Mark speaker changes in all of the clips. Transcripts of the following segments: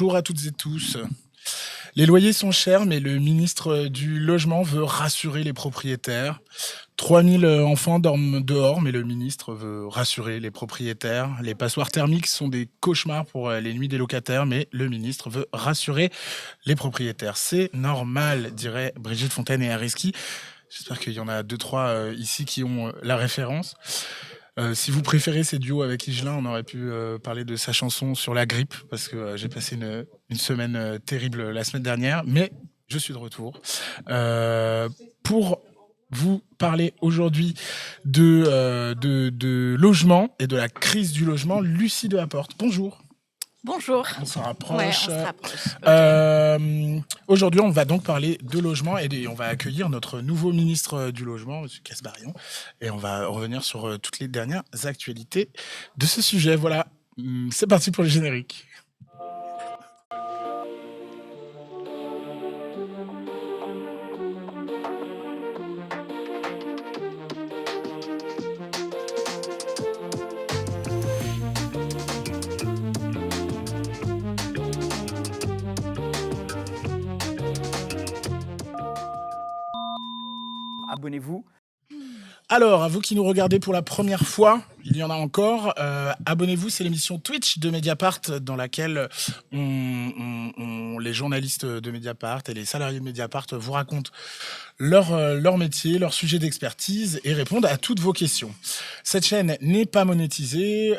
Speaker 1: Bonjour à toutes et tous. Les loyers sont chers, mais le ministre du Logement veut rassurer les propriétaires. 3000 enfants dorment dehors, mais le ministre veut rassurer les propriétaires. Les passoires thermiques sont des cauchemars pour les nuits des locataires, mais le ministre veut rassurer les propriétaires. C'est normal, dirait Brigitte Fontaine et Ariski. J'espère qu'il y en a deux, trois ici qui ont la référence. Si vous préférez ces duos avec Higelin, on aurait pu parler de sa chanson sur la grippe, parce que j'ai passé une semaine terrible la semaine dernière, mais je suis de retour pour vous parler aujourd'hui de logement et de la crise du logement. Lucie Delaporte, bonjour.
Speaker 2: Bonjour.
Speaker 1: On s'en rapproche.
Speaker 2: Ouais, on se rapproche. Okay.
Speaker 1: Aujourd'hui, on va donc parler de logement et on va accueillir notre nouveau ministre du Logement, M. Kasbarian, et on va revenir sur toutes les dernières actualités de ce sujet. Voilà, c'est parti pour le générique.
Speaker 3: Abonnez-vous.
Speaker 1: Alors, à vous qui nous regardez pour la première fois, il y en a encore, abonnez-vous, c'est l'émission Twitch de Mediapart dans laquelle les journalistes de Mediapart et les salariés de Mediapart vous racontent leur métier, leur sujet d'expertise et répondent à toutes vos questions. Cette chaîne n'est pas monétisée.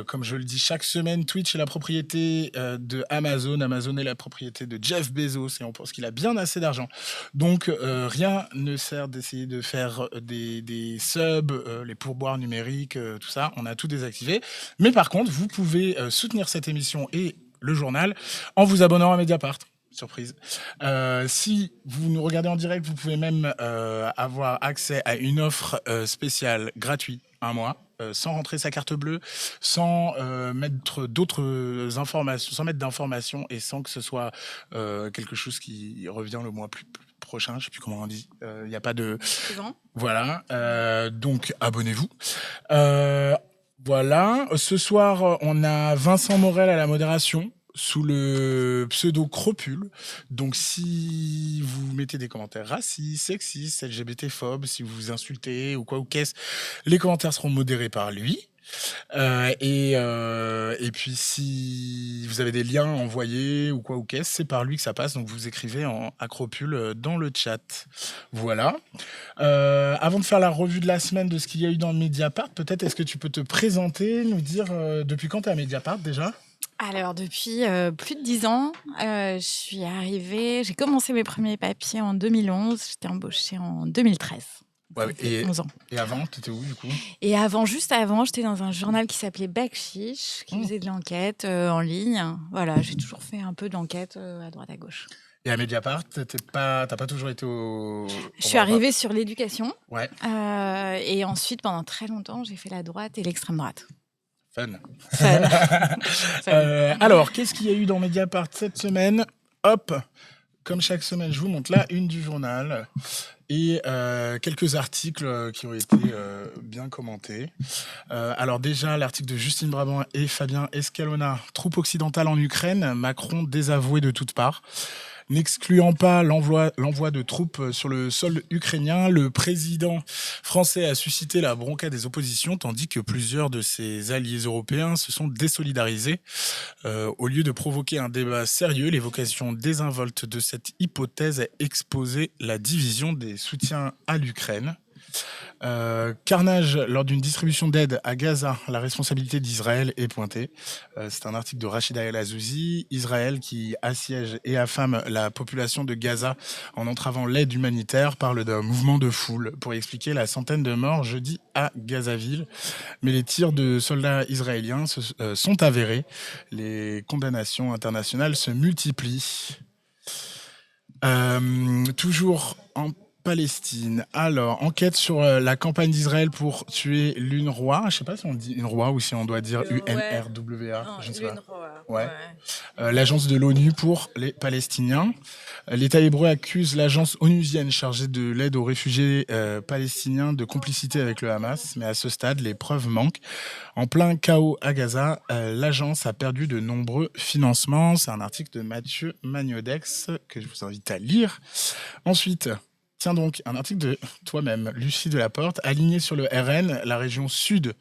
Speaker 1: Comme je le dis chaque semaine, Twitch est la propriété de Amazon. Amazon est la propriété de Jeff Bezos et on pense qu'il a bien assez d'argent. Donc, rien ne sert d'essayer de faire des subs, les pourboires numériques, tout ça. On a tout désactivé. Mais par contre, vous pouvez soutenir cette émission et le journal en vous abonnant à Mediapart. Surprise. Si vous nous regardez en direct, vous pouvez même avoir accès à une offre spéciale gratuite, un mois, sans rentrer sa carte bleue, sans mettre d'autres informations, sans mettre d'informations et sans que ce soit quelque chose qui revient le mois plus prochain. Je ne sais plus comment on dit. Il n'y a pas de. Voilà. Donc abonnez-vous. Voilà. Ce soir, on a Vincent Morel à la modération, sous le pseudo Cropule. Donc, si vous mettez des commentaires racistes, sexistes, LGBT-phobes, si vous vous insultez ou quoi ou qu'est-ce, les commentaires seront modérés par lui. Et puis, si vous avez des liens envoyés ou quoi ou qu'est-ce, c'est par lui que ça passe. Donc, vous écrivez en Acropule dans le chat. Voilà. Avant de faire la revue de la semaine de ce qu'il y a eu dans le Mediapart, peut-être est-ce que tu peux te présenter, nous dire depuis quand tu es à Mediapart déjà ?
Speaker 2: Alors, depuis plus de 10 ans, je suis arrivée... J'ai commencé mes premiers papiers en 2011. J'étais embauchée en 2013.
Speaker 1: Ouais, et
Speaker 2: 11 ans.
Speaker 1: Et avant, tu étais où du coup ?
Speaker 2: Et juste avant, j'étais dans un journal qui s'appelait Backchiche, qui faisait de l'enquête en ligne. Voilà, j'ai toujours fait un peu d'enquête à droite à gauche.
Speaker 1: Et à Mediapart, t'as pas toujours été au...
Speaker 2: Je suis arrivée sur l'éducation.
Speaker 1: Ouais.
Speaker 2: Et ensuite, pendant très longtemps, j'ai fait la droite et l'extrême droite.
Speaker 1: Fun. Alors, qu'est-ce qu'il y a eu dans Mediapart cette semaine ? Hop, comme chaque semaine, je vous montre la une du journal et quelques articles qui ont été bien commentés. Alors déjà, l'article de Justine Brabant et Fabien Escalona, troupes occidentales en Ukraine, Macron désavoué de toutes parts. N'excluant pas l'envoi de troupes sur le sol ukrainien, le président français a suscité la bronca des oppositions, tandis que plusieurs de ses alliés européens se sont désolidarisés. Au lieu de provoquer un débat sérieux, l'évocation désinvolte de cette hypothèse a exposé la division des soutiens à l'Ukraine. Carnage lors d'une distribution d'aide à Gaza, la responsabilité d'Israël est pointée. C'est un article de Rachida El Azouzi. Israël qui assiège et affame la population de Gaza en entravant l'aide humanitaire parle d'un mouvement de foule pour expliquer la centaine de morts jeudi à Gazaville. Mais les tirs de soldats israéliens sont avérés. Les condamnations internationales se multiplient. Toujours en Palestine. Alors, enquête sur la campagne d'Israël pour tuer l'UNRWA. Je ne sais pas si on dit UNRWA ou si on doit dire
Speaker 2: Ouais,
Speaker 1: UNRWA.
Speaker 2: non,
Speaker 1: Je ne sais pas.
Speaker 2: l'UNRWA,
Speaker 1: Ouais.
Speaker 2: ouais.
Speaker 1: L'agence de l'ONU pour les Palestiniens. L'État hébreu accuse l'agence onusienne chargée de l'aide aux réfugiés palestiniens de complicité avec le Hamas, mais à ce stade, les preuves manquent. En plein chaos à Gaza, l'agence a perdu de nombreux financements. C'est un article de Mathieu Magnodex que je vous invite à lire. Ensuite, tiens donc, un article de toi-même, Lucie Delaporte, aligné sur le RN, la région sud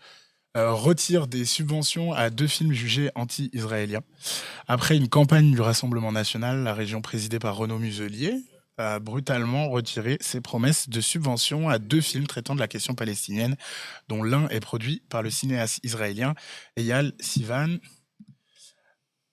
Speaker 1: retire des subventions à 2 films jugés anti-israéliens. Après une campagne du Rassemblement national, la région présidée par Renaud Muselier a brutalement retiré ses promesses de subventions à 2 films traitant de la question palestinienne, dont l'un est produit par le cinéaste israélien Eyal Sivan.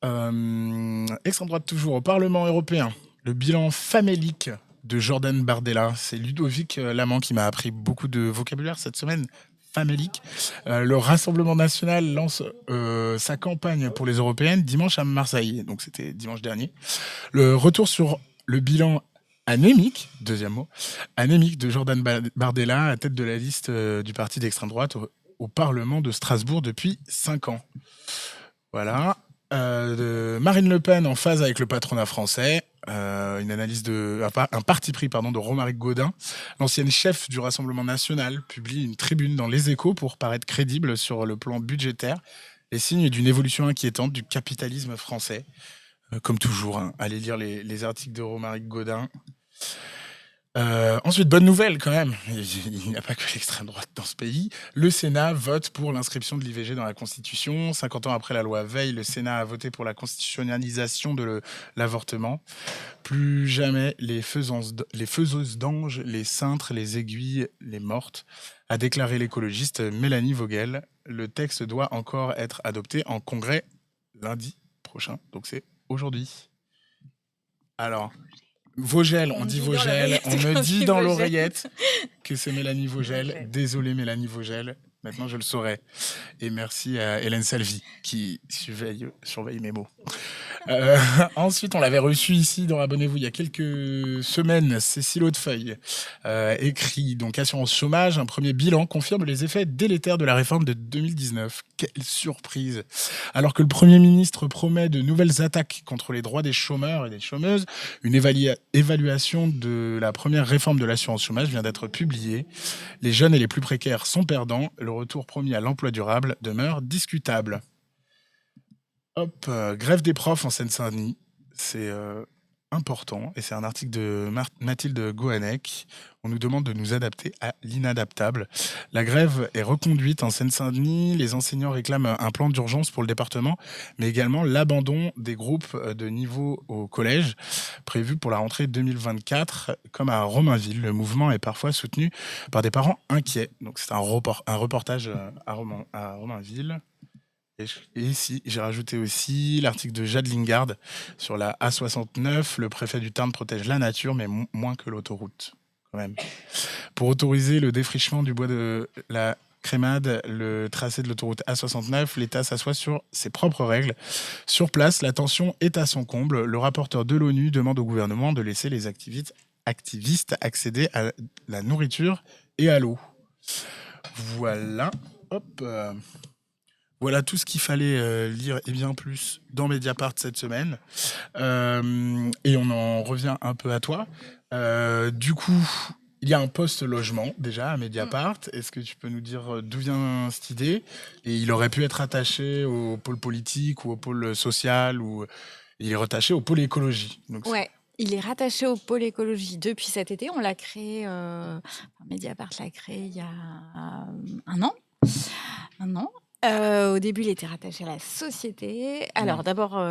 Speaker 1: Extrême droite toujours au Parlement européen. Le bilan famélique de Jordan Bardella. C'est Ludovic Lamant qui m'a appris beaucoup de vocabulaire cette semaine. Famélique. Le Rassemblement national lance sa campagne pour les européennes dimanche à Marseille. Donc c'était dimanche dernier. Le retour sur le bilan anémique, deuxième mot, anémique de Jordan Bardella à tête de la liste du parti d'extrême droite au Parlement de Strasbourg depuis 5 ans. Voilà. Marine Le Pen en phase avec le patronat français. Une analyse un parti pris de Romaric Gaudin, l'ancienne chef du Rassemblement national, publie une tribune dans Les Échos pour paraître crédible sur le plan budgétaire, les signes d'une évolution inquiétante du capitalisme français. Comme toujours, hein, allez lire les articles de Romaric Gaudin. Ensuite, bonne nouvelle quand même, il n'y a pas que l'extrême droite dans ce pays. Le Sénat vote pour l'inscription de l'IVG dans la Constitution. 50 ans après la loi Veil, le Sénat a voté pour la constitutionnalisation de l'avortement. Plus jamais les faiseuses d'anges, les cintres, les aiguilles, les mortes, a déclaré l'écologiste Mélanie Vogel. Le texte doit encore être adopté en congrès lundi prochain, donc c'est aujourd'hui. Alors... Vogel, on dit Vogel, on me dit dans l'oreillette que c'est Mélanie Vogel. Désolé Mélanie Vogel, maintenant je le saurai. Et merci à Hélène Salvi qui surveille mes mots. Ensuite, on l'avait reçu ici dans Abonnez-vous il y a quelques semaines, Cécile Hautefeuille, écrit donc Assurance Chômage, un premier bilan confirme les effets délétères de la réforme de 2019. Quelle surprise! Alors que le Premier ministre promet de nouvelles attaques contre les droits des chômeurs et des chômeuses, une évaluation de la première réforme de l'assurance chômage vient d'être publiée. Les jeunes et les plus précaires sont perdants, le retour promis à l'emploi durable demeure discutable. Hop, grève des profs en Seine-Saint-Denis, c'est important, et c'est un article de Mathilde Gohanec. On nous demande de nous adapter à l'inadaptable. La grève est reconduite en Seine-Saint-Denis. Les enseignants réclament un plan d'urgence pour le département, mais également l'abandon des groupes de niveau au collège, prévu pour la rentrée 2024, comme à Romainville. Le mouvement est parfois soutenu par des parents inquiets. Donc c'est un reportage à Romainville. Et ici, j'ai rajouté aussi l'article de Jade Lingard sur la A69. Le préfet du Tarn protège la nature, mais moins que l'autoroute, quand même. Pour autoriser le défrichement du bois de la Crémade, le tracé de l'autoroute A69, l'État s'assoit sur ses propres règles. Sur place, la tension est à son comble. Le rapporteur de l'ONU demande au gouvernement de laisser les activistes accéder à la nourriture et à l'eau. Voilà. Hop. Voilà tout ce qu'il fallait lire et bien plus dans Mediapart cette semaine. Et on en revient un peu à toi. Du coup, il y a un poste logement déjà à Mediapart. Est-ce que tu peux nous dire d'où vient cette idée? Et il aurait pu être attaché au pôle politique ou au pôle social, ou il est rattaché au pôle écologie. Donc
Speaker 2: Ouais, il est rattaché au pôle écologie depuis cet été. On l'a créé, Mediapart l'a créé il y a un an. Au début, il était rattaché à la société. Alors d'abord,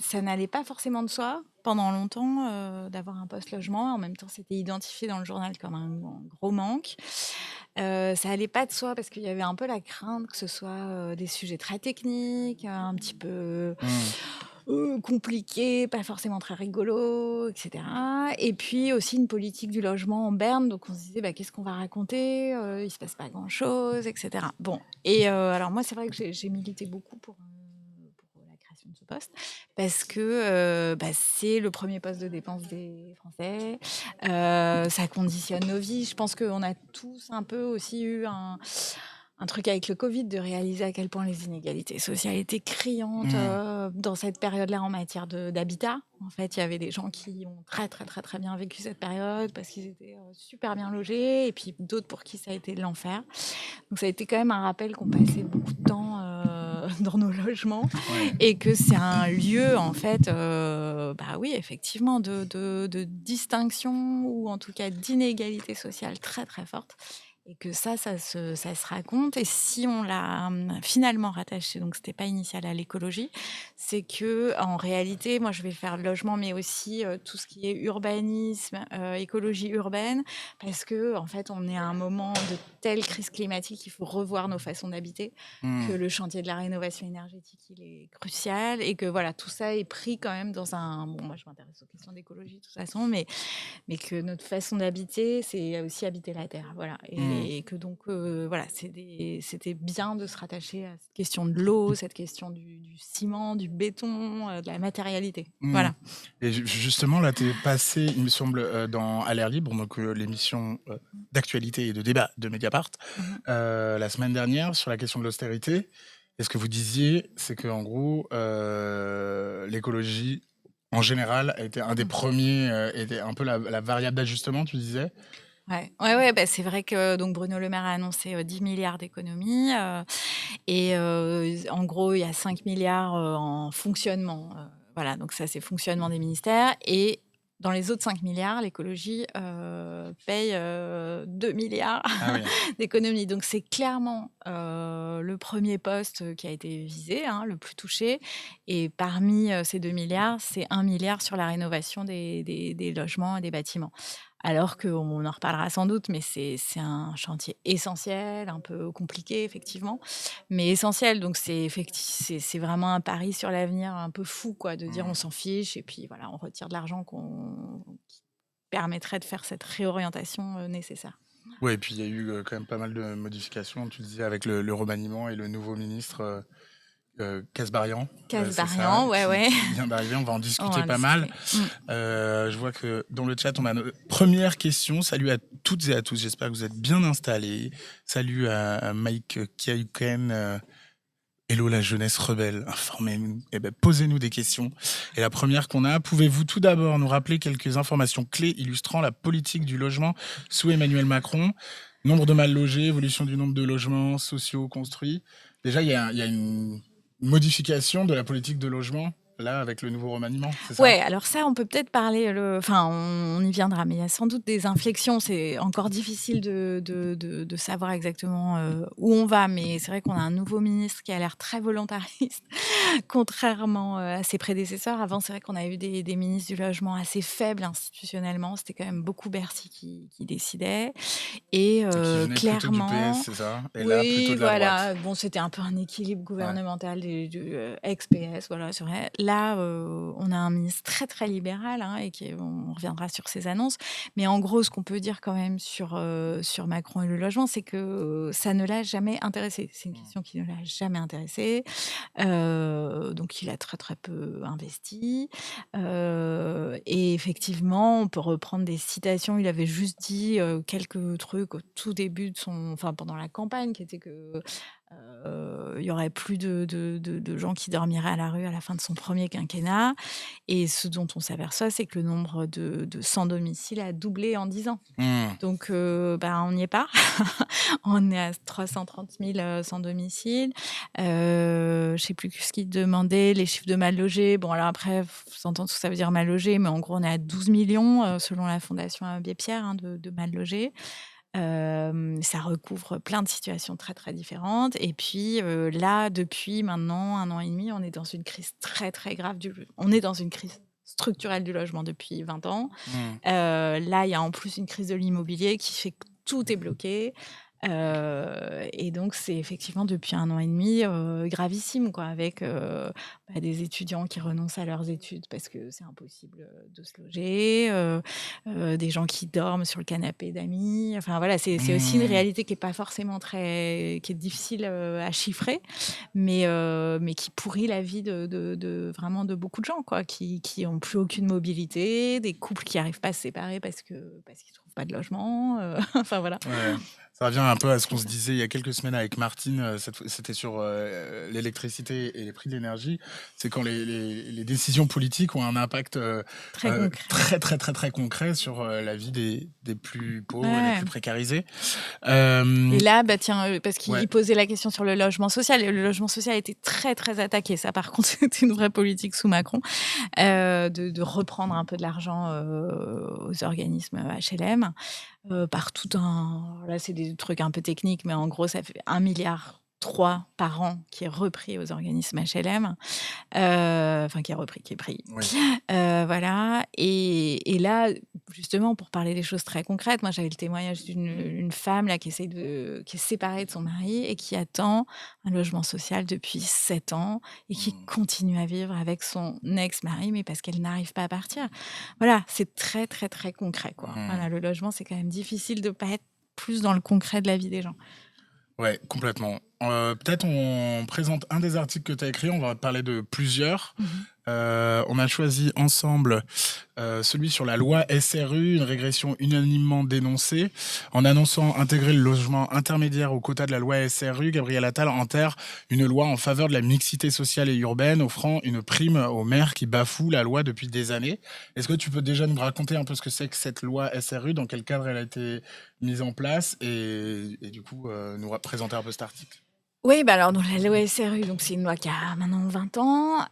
Speaker 2: ça n'allait pas forcément de soi pendant longtemps d'avoir un poste logement. En même temps, c'était identifié dans le journal comme un gros manque. Ça allait pas de soi parce qu'il y avait un peu la crainte que ce soit des sujets très techniques, un petit peu compliqués, pas forcément très rigolos, etc. Et puis aussi une politique du logement en berne. Donc on se disait, qu'est-ce qu'on va raconter? Il se passe pas grand-chose, etc. Bon, et alors moi, c'est vrai que j'ai milité beaucoup pour la création création de ce poste, parce que c'est le premier poste de dépense des Français. Ça conditionne nos vies. Je pense qu'on a tous un peu aussi eu un truc avec le Covid, de réaliser à quel point les inégalités sociales étaient criantes dans cette période-là en matière d'habitat. En fait, il y avait des gens qui ont très, très, très, très bien vécu cette période parce qu'ils étaient super bien logés, et puis d'autres pour qui ça a été l'enfer. Donc ça a été quand même un rappel qu'on passait beaucoup de temps dans nos logements, et que c'est un lieu, en fait, oui, effectivement, de distinction, ou en tout cas d'inégalité sociale très, très forte. Et que ça se raconte. Et si on l'a finalement rattaché, donc c'était pas initial, à l'écologie, c'est que en réalité, moi je vais faire le logement, mais aussi tout ce qui est urbanisme, écologie urbaine, parce que en fait on est à un moment de telle crise climatique qu'il faut revoir nos façons d'habiter, que le chantier de la rénovation énergétique il est crucial, et que voilà, tout ça est pris quand même dans un... Bon, moi je m'intéresse aux questions d'écologie de toute façon, mais que notre façon d'habiter, c'est aussi habiter la terre, voilà. Et que donc, voilà, c'était bien de se rattacher à cette question de l'eau, cette question du ciment, du béton, de la matérialité, voilà.
Speaker 1: Et justement, là, tu es passé, il me semble, dans À l'air libre, donc l'émission d'actualité et de débat de Mediapart, la semaine dernière, sur la question de l'austérité. Et ce que vous disiez, c'est qu'en gros, l'écologie, en général, a été un des premiers, était un peu la variable d'ajustement, tu disais.
Speaker 2: Ouais, c'est vrai que donc Bruno Le Maire a annoncé 10 milliards d'économies, et en gros, il y a 5 milliards en fonctionnement. Voilà, donc ça, c'est fonctionnement des ministères. Et dans les autres 5 milliards, l'écologie paye 2 milliards d'économies. Donc c'est clairement le premier poste qui a été visé, le plus touché. Et parmi ces 2 milliards, c'est 1 milliard sur la rénovation des logements et des bâtiments. Alors qu'on en reparlera sans doute, mais c'est un chantier essentiel, un peu compliqué effectivement, mais essentiel. Donc c'est vraiment un pari sur l'avenir un peu fou, quoi, de dire on s'en fiche et puis voilà, on retire de l'argent qui permettrait de faire cette réorientation nécessaire.
Speaker 1: Ouais, et puis il y a eu quand même pas mal de modifications, tu disais, avec le remaniement et le nouveau ministre Kasbarian.
Speaker 2: Kasbarian, ouais.
Speaker 1: Qui vient d'arriver, on va en discuter
Speaker 2: va en
Speaker 1: pas mal.
Speaker 2: discuter.
Speaker 1: Je vois que dans le chat, on a notre première question. Salut à toutes et à tous, j'espère que vous êtes bien installés. Salut à Mike Kiahuken. Hello la jeunesse rebelle, informez-nous. Posez-nous des questions. Et la première qu'on a, pouvez-vous tout d'abord nous rappeler quelques informations clés illustrant la politique du logement sous Emmanuel Macron? Nombre de mal logés, évolution du nombre de logements sociaux construits. Déjà, il y a une modification de la politique de logement, là, avec le nouveau remaniement, c'est ça?
Speaker 2: Ouais, alors ça, on peut peut-être parler, enfin, on y viendra, mais il y a sans doute des inflexions. C'est encore difficile de savoir exactement où on va, mais c'est vrai qu'on a un nouveau ministre qui a l'air très volontariste, contrairement à ses prédécesseurs. Avant, c'est vrai qu'on a eu des ministres du logement assez faibles institutionnellement. C'était quand même beaucoup Bercy qui décidait. Et
Speaker 1: Qui venait plutôt du
Speaker 2: clairement,
Speaker 1: PS, c'est ça? Et là, plutôt
Speaker 2: oui,
Speaker 1: de la droite.
Speaker 2: voilà. Bon, c'était un peu un équilibre gouvernemental du ex-PS, voilà, c'est vrai. Là, on a un ministre très, très libéral, et on reviendra sur ses annonces. Mais en gros, ce qu'on peut dire quand même sur Macron et le logement, c'est que ça ne l'a jamais intéressé. C'est une question qui ne l'a jamais intéressé. Donc, il a très, très peu investi. Et effectivement, on peut reprendre des citations. Il avait juste dit quelques trucs au tout début enfin, pendant la campagne, qui était que il y aurait plus de gens qui dormiraient à la rue à la fin de son premier quinquennat. Et ce dont on s'aperçoit, c'est que le nombre de sans domicile a doublé en 10 ans. Donc, on n'y est pas. On est à 330 000 sans domicile. Je ne sais plus ce qu'il demandait, les chiffres de mal logés. Bon, alors après, faut entendre ce que ça veut dire mal logé, mais en gros, on est à 12 millions, selon la Fondation Abbé Pierre, de mal logés. Ça recouvre plein de situations très, très différentes. Et puis là, depuis maintenant 1 an et demi, on est dans une crise très, très grave. On est dans une crise structurelle du logement depuis 20 ans. Là, il y a en plus une crise de l'immobilier qui fait que tout est bloqué. Et donc c'est effectivement depuis 1 an et demi, gravissime quoi, avec, des étudiants qui renoncent à leurs études parce que c'est impossible, de se loger, des gens qui dorment sur le canapé d'amis. Enfin voilà, c'est aussi une
Speaker 1: Mmh.
Speaker 2: réalité qui est pas forcément qui est difficile, à chiffrer, mais qui pourrit la vie de vraiment de beaucoup de gens quoi, qui ont plus aucune mobilité, des couples qui arrivent pas à se séparer parce qu'ils trouvent pas de logement, enfin voilà.
Speaker 1: Ouais, ça revient un peu à ce qu'on se disait il y a quelques semaines avec Martine, c'était sur, l'électricité et les prix de l'énergie. C'est quand les décisions politiques ont un impact,
Speaker 2: Très concret.
Speaker 1: très, très, très, très concret sur, la vie des plus pauvres et des
Speaker 2: Ouais.
Speaker 1: plus précarisés.
Speaker 2: Et
Speaker 1: Hem,
Speaker 2: là, bah, tiens, parce
Speaker 1: ouais.
Speaker 2: qu'il posait la question sur le logement social et le logement social a été très, très attaqué. Ça, par contre, c'était une vraie politique sous Macron, de reprendre un peu de l'argent, aux organismes, HLM, par tout un là, c'est des trucs un peu techniques, mais en gros, ça fait 1,3 milliard par an qui est repris aux organismes HLM, enfin qui est repris, qui est pris.
Speaker 1: Oui.
Speaker 2: Voilà et là, justement, pour parler des choses très concrètes, moi, j'avais le témoignage d'une femme là qui est séparée de son mari et qui attend un logement social depuis 7 ans et qui
Speaker 1: Mmh.
Speaker 2: continue à vivre avec son ex-mari, mais parce qu'elle n'arrive pas à partir. Voilà, c'est très, très, très concret, quoi.
Speaker 1: Mmh.
Speaker 2: Voilà, le logement, c'est quand même difficile de pas être plus dans le concret de la vie des gens.
Speaker 1: Ouais, complètement. Peut-être on présente un des articles que tu as écrit, on va parler de plusieurs.
Speaker 2: Mmh.
Speaker 1: On a choisi ensemble, celui sur la loi SRU, une régression unanimement dénoncée. En annonçant intégrer le logement intermédiaire au quota de la loi SRU, Gabriel Attal enterre une loi en faveur de la mixité sociale et urbaine, offrant une prime aux maires qui bafouent la loi depuis des années. Est-ce que tu peux déjà nous raconter un peu ce que c'est que cette loi SRU, dans quel cadre elle a été mise en place et du coup, nous présenter un peu cet article?
Speaker 2: Oui, bah, alors, dans la loi SRU, donc c'est une loi qui a maintenant 20 ans,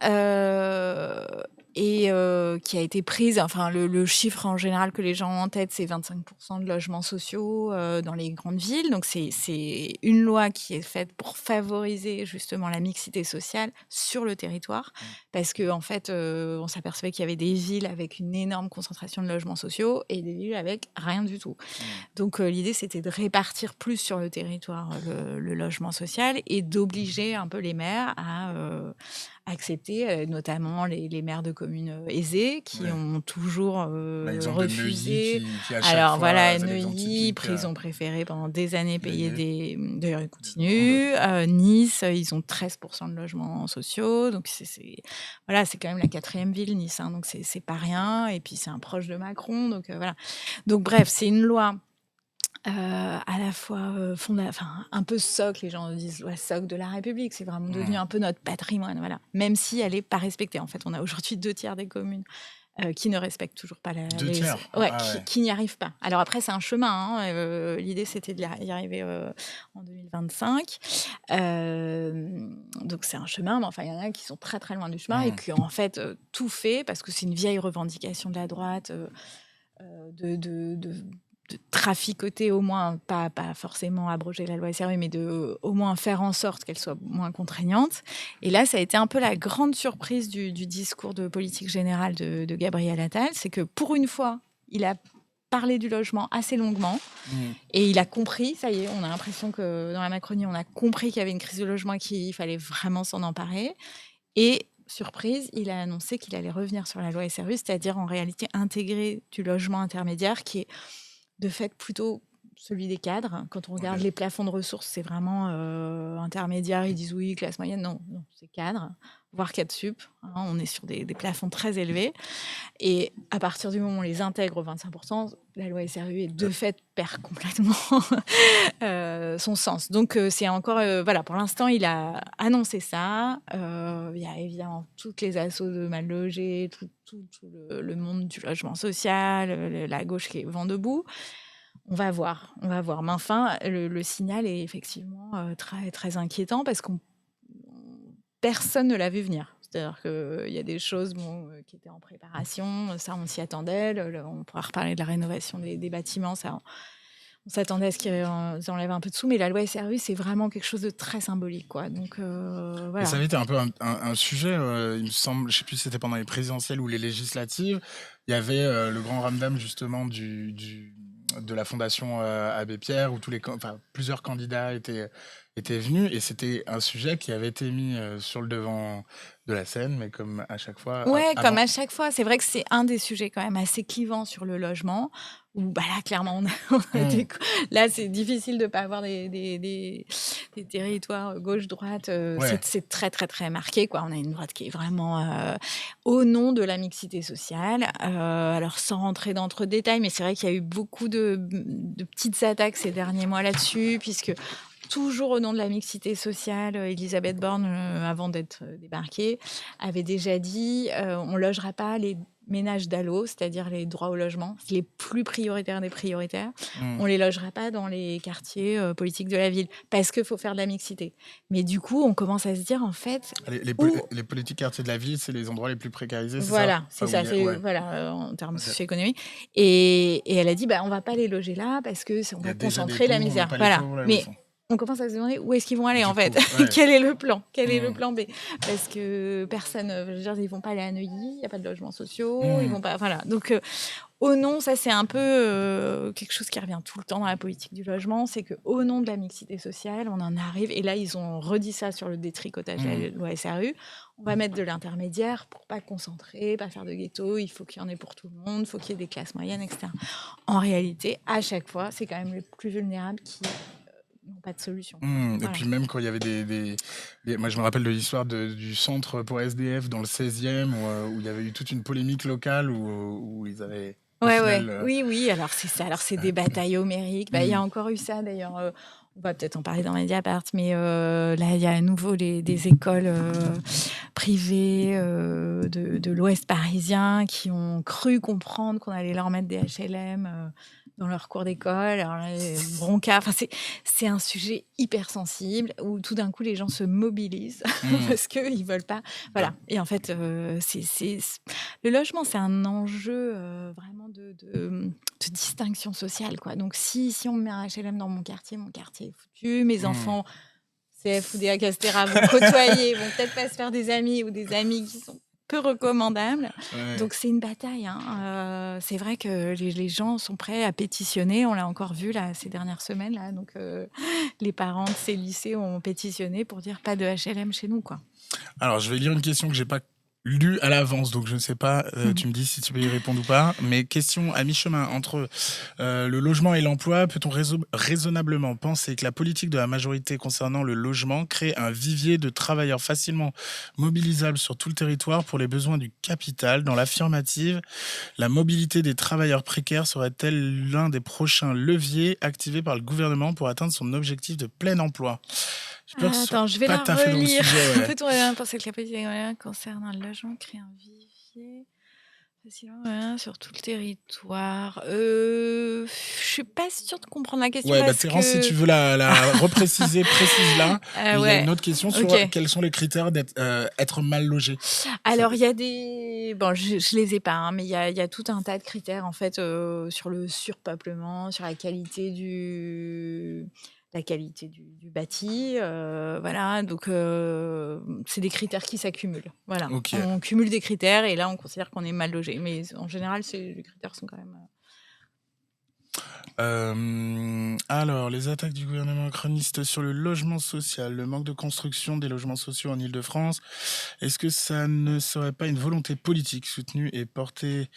Speaker 2: qui a été prise enfin le chiffre en général que les gens ont en tête, c'est 25 de logements sociaux, dans les grandes villes. Donc c'est une loi qui est faite pour favoriser justement la mixité sociale sur le territoire.
Speaker 1: Mmh.
Speaker 2: Parce qu'en fait, on s'apercevait qu'il y avait des villes avec une énorme concentration de logements sociaux et des villes avec rien du tout.
Speaker 1: Mmh.
Speaker 2: Donc l'idée, c'était de répartir plus sur le territoire, le logement social et d'obliger un peu les maires à, accepter, notamment les maires de communes, aisées qui
Speaker 1: Ouais.
Speaker 2: ont toujours,
Speaker 1: L'exemple de Neuilly
Speaker 2: refusé.
Speaker 1: qui à chaque
Speaker 2: Alors voilà,
Speaker 1: fois, c'est l'exemple
Speaker 2: Neuilly,
Speaker 1: typique,
Speaker 2: prison préférée pendant des années, payer
Speaker 1: payé
Speaker 2: d'ailleurs ils
Speaker 1: des amendes.
Speaker 2: continuent. Nice, ils ont 13 de logements sociaux, donc voilà, c'est quand même la 4e ville Nice, hein, donc c'est pas rien et puis c'est un proche de Macron, donc voilà. Donc bref, c'est une loi à la fois, enfin, un peu socle, les gens disent: «Ouais, socle de la République», c'est vraiment devenu
Speaker 1: Mmh.
Speaker 2: un peu notre patrimoine, voilà. Même si elle est pas respectée. En fait, on a aujourd'hui 2 tiers des communes, qui ne respectent toujours pas la
Speaker 1: 2
Speaker 2: les
Speaker 1: tiers?
Speaker 2: ouais,
Speaker 1: Ah ouais.
Speaker 2: qui n'y arrivent pas. Alors après, c'est un chemin, hein, l'idée, c'était d'y arriver, en 2025. Donc c'est un chemin, mais enfin, il y en a qui sont très, très loin du chemin et
Speaker 1: Mmh.
Speaker 2: qui ont en fait, tout fait parce que c'est une vieille revendication de la droite, de traficoter au moins, pas forcément abroger la loi SRU, mais de au moins faire en sorte qu'elle soit moins contraignante. Et là, ça a été un peu la grande surprise du discours de politique générale de Gabriel Attal, c'est que pour une fois, il a parlé du logement assez longuement
Speaker 1: Mmh.
Speaker 2: et il a compris, ça y est, on a l'impression que dans la Macronie, on a compris qu'il y avait une crise de logement et qu'il fallait vraiment s'en emparer. Et surprise, il a annoncé qu'il allait revenir sur la loi SRU, c'est-à-dire en réalité intégrer du logement intermédiaire qui est de fait plutôt celui des cadres. Quand on regarde
Speaker 1: OK.
Speaker 2: les plafonds de ressources, c'est vraiment intermédiaire. Ils disent oui, classe moyenne. Non, non, c'est cadre, voire cadre sup, hein. On est sur des plafonds très élevés. Et à partir du moment où on les intègre aux 25%, la loi SRU est de fait perd complètement son sens. Donc c'est encore, voilà, pour l'instant, il a annoncé ça. Il y a évidemment toutes les assos de mal logés, tout le monde du logement social, la gauche qui est vent debout. On va voir, on va voir. Mais enfin, le signal est effectivement très, très inquiétant parce qu'on personne ne l'a vu venir. C'est-à-dire qu'il y a des choses bon, qui étaient en préparation, ça on s'y attendait. On pourra reparler de la rénovation des bâtiments, ça on s'attendait à ce qu'ils enlèvent un peu de sous, mais la loi SRU, c'est vraiment quelque chose de très symbolique, quoi. Donc
Speaker 1: Et
Speaker 2: voilà.
Speaker 1: ça avait été un peu un sujet, il me semble, je sais plus si c'était pendant les présidentielles ou les législatives. Il y avait, le grand ramdam justement de la Fondation Abbé Pierre, où plusieurs candidats étaient venus, et c'était un sujet qui avait été mis sur le devant de la scène, mais comme à chaque fois,
Speaker 2: Ouais, comme
Speaker 1: avant.
Speaker 2: à chaque fois, c'est vrai que c'est un des sujets quand même assez clivants sur le logement, où bah là, clairement, on a
Speaker 1: Hmm.
Speaker 2: là, c'est difficile de pas avoir des territoires gauche-droite.
Speaker 1: Ouais.
Speaker 2: C'est très, très, très marqué, quoi. On a une droite qui est vraiment au nom de la mixité sociale. Alors, sans rentrer dans trop de détails, mais c'est vrai qu'il y a eu beaucoup de petites attaques ces derniers mois là-dessus, puisque toujours au nom de la mixité sociale, Elisabeth Borne, avant d'être débarquée, avait déjà dit on ne logera pas les ménages d'allo, c'est-à-dire les droits au logement, les plus prioritaires des prioritaires.
Speaker 1: Hmm.
Speaker 2: On ne les logera pas dans les quartiers politiques de la ville, parce qu'il faut faire de la mixité. Mais du coup, on commence à se dire, en fait,
Speaker 1: Les politiques quartiers de la ville, c'est les endroits les plus précarisés, c'est ça?
Speaker 2: voilà, c'est
Speaker 1: Où il
Speaker 2: ça,
Speaker 1: y a- ouais.
Speaker 2: en termes
Speaker 1: Ok.
Speaker 2: socio-économiques. Et elle a dit, bah, on ne va pas les loger là, parce que on
Speaker 1: Il y a
Speaker 2: va
Speaker 1: déjà des
Speaker 2: concentrer la
Speaker 1: pauvres, on met
Speaker 2: misère.
Speaker 1: pas les
Speaker 2: Voilà.
Speaker 1: pauvres là où ils
Speaker 2: Mais
Speaker 1: sont.
Speaker 2: on commence à se demander où est-ce qu'ils vont aller,
Speaker 1: Du
Speaker 2: en fait.
Speaker 1: coup, ouais.
Speaker 2: Quel est le plan? Quel est le
Speaker 1: Hmm.
Speaker 2: plan B? Parce que personne, je veux dire, ils vont pas aller à Neuilly, il n'y a pas de logements sociaux, ils
Speaker 1: Hmm.
Speaker 2: vont pas, voilà. Donc, au nom, ça c'est un peu quelque chose qui revient tout le temps dans la politique du logement, c'est qu'au nom de la mixité sociale, on en arrive, et là ils ont redit ça sur le détricotage de la loi SRU, on va mettre de l'intermédiaire pour pas concentrer, pas faire de ghetto, il faut qu'il y en ait pour tout le monde, il faut qu'il y ait des classes moyennes, etc. En réalité, à chaque fois, c'est quand même les plus vulnérables qui n'ont pas de solution.
Speaker 1: Et
Speaker 2: Voilà.
Speaker 1: puis même quand il y avait moi je me rappelle de l'histoire du centre pour SDF dans le 16e, où il y avait eu toute une polémique locale, où ils avaient au
Speaker 2: Ouais,
Speaker 1: final.
Speaker 2: ouais. Oui, alors c'est ça. Alors c'est des batailles homériques. Bah, il y a encore eu ça d'ailleurs. On va peut-être en parler dans Mediapart, mais là, il y a à nouveau des écoles privées de l'Ouest parisien qui ont cru comprendre qu'on allait leur mettre des HLM dans leur cours d'école. Alors là, bronca. Enfin, c'est un sujet hyper sensible où tout d'un coup les gens se mobilisent
Speaker 1: Hmm.
Speaker 2: parce qu'ils veulent pas. Voilà. Et en fait, le logement, c'est un enjeu vraiment de distinction sociale, quoi. Donc, si on me met un HLM dans mon quartier est foutu. Mes enfants, CF ou DA Castera, vont côtoyer, vont peut-être pas se faire des amis ou des amis qui sont peu recommandables.
Speaker 1: Ouais.
Speaker 2: Donc, c'est une bataille. C'est vrai que les gens sont prêts à pétitionner. On l'a encore vu là, ces dernières semaines. Là. Donc, les parents de ces lycées ont pétitionné pour dire pas de HLM chez nous, quoi.
Speaker 1: Alors, je vais lire une question que j'ai pas lue à l'avance, donc je ne sais pas, tu me dis si tu peux y répondre ou pas. Mais question à mi-chemin entre le logement et l'emploi, peut-on raisonnablement penser que la politique de la majorité concernant le logement crée un vivier de travailleurs facilement mobilisables sur tout le territoire pour les besoins du capital? Dans l'affirmative, la mobilité des travailleurs précaires serait-elle l'un des prochains leviers activés par le gouvernement pour atteindre son objectif de plein emploi? J'ai peur que ce soit
Speaker 2: Attends, je vais
Speaker 1: pas
Speaker 2: la
Speaker 1: tout à fait dans le
Speaker 2: relire.
Speaker 1: sujet, ouais.
Speaker 2: Peut-on penser que la politique concernant le logement crée un vivier facilement sur tout le territoire? Je suis pas sûre de comprendre la question
Speaker 1: Ouais, bah
Speaker 2: parce
Speaker 1: Terence, si tu
Speaker 2: que
Speaker 1: veux la repréciser, précise-la. Et il y a
Speaker 2: ouais,
Speaker 1: une autre question sur
Speaker 2: ok.
Speaker 1: quels sont les critères être mal logé.
Speaker 2: Alors il y a des bon, je les ai pas, hein, mais il y a tout un tas de critères en fait sur le surpeuplement, sur la qualité du bâti, voilà. Donc c'est des critères qui s'accumulent. Voilà,
Speaker 1: Ok.
Speaker 2: on cumule des critères et là on considère qu'on est mal logé. Mais en général, les critères sont quand même.
Speaker 1: Alors, les attaques du gouvernement macroniste sur le logement social, le manque de construction des logements sociaux en Île-de-France, est-ce que ça ne serait pas une volonté politique soutenue et portée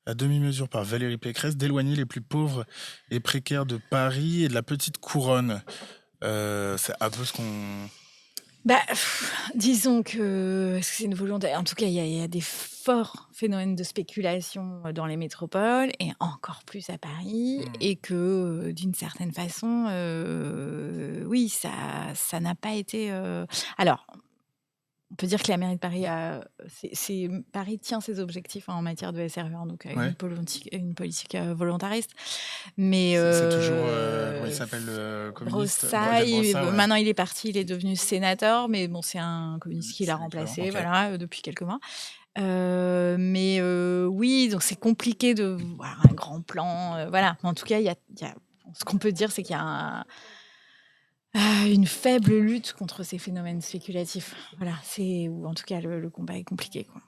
Speaker 1: à demi-mesure par Valérie Pécresse d'éloigner les plus pauvres et précaires de Paris et de la petite couronne? C'est un peu ce qu'on...
Speaker 2: Bah, disons que est-ce que c'est une volonté? En tout cas, il y a des forts phénomènes de spéculation, dans les métropoles et encore plus à Paris et que, d'une certaine façon, oui, ça n'a pas été, alors, on peut dire que la mairie de Paris Paris tient ses objectifs, hein, en matière de SRU, hein, donc
Speaker 1: Ouais.
Speaker 2: une politique, volontariste. Mais
Speaker 1: C'est toujours... comment il s'appelle, le communiste?
Speaker 2: Brossat,
Speaker 1: Brossat, ouais.
Speaker 2: maintenant il est parti, il est devenu sénateur, mais bon, c'est un communiste qui l'a
Speaker 1: C'est l'équivalent,
Speaker 2: remplacé,
Speaker 1: ok.
Speaker 2: voilà, depuis quelques mois. Mais oui, donc c'est compliqué de voir un grand plan, voilà. En tout cas, ce qu'on peut dire, c'est qu'il y a une faible lutte contre ces phénomènes spéculatifs. Voilà, ou en tout cas le combat est compliqué, quoi.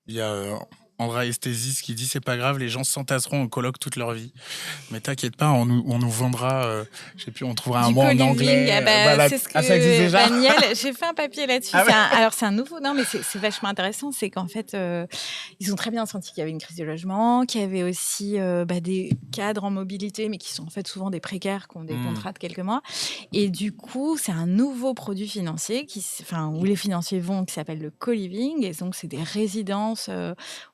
Speaker 1: Il y a Andra Esthesis qui dit c'est pas grave, les gens s'entasseront en coloc toute leur vie. Mais t'inquiète pas, on nous vendra, je sais plus, on trouvera un
Speaker 2: Du
Speaker 1: mot en
Speaker 2: co-living,
Speaker 1: anglais. Voilà.
Speaker 2: c'est ce
Speaker 1: Ah, ça existe
Speaker 2: que
Speaker 1: déjà?
Speaker 2: Daniel, j'ai fait un papier là-dessus.
Speaker 1: Ah ouais.
Speaker 2: Alors c'est un nouveau, non mais c'est vachement intéressant, c'est qu'en fait ils ont très bien senti qu'il y avait une crise du logement, qu'il y avait aussi des cadres en mobilité, mais qui sont en fait souvent des précaires, qui ont des contrats de quelques mois. Et du coup, c'est un nouveau produit financier où les financiers vont, qui s'appelle le co-living. Et donc, c'est des résidences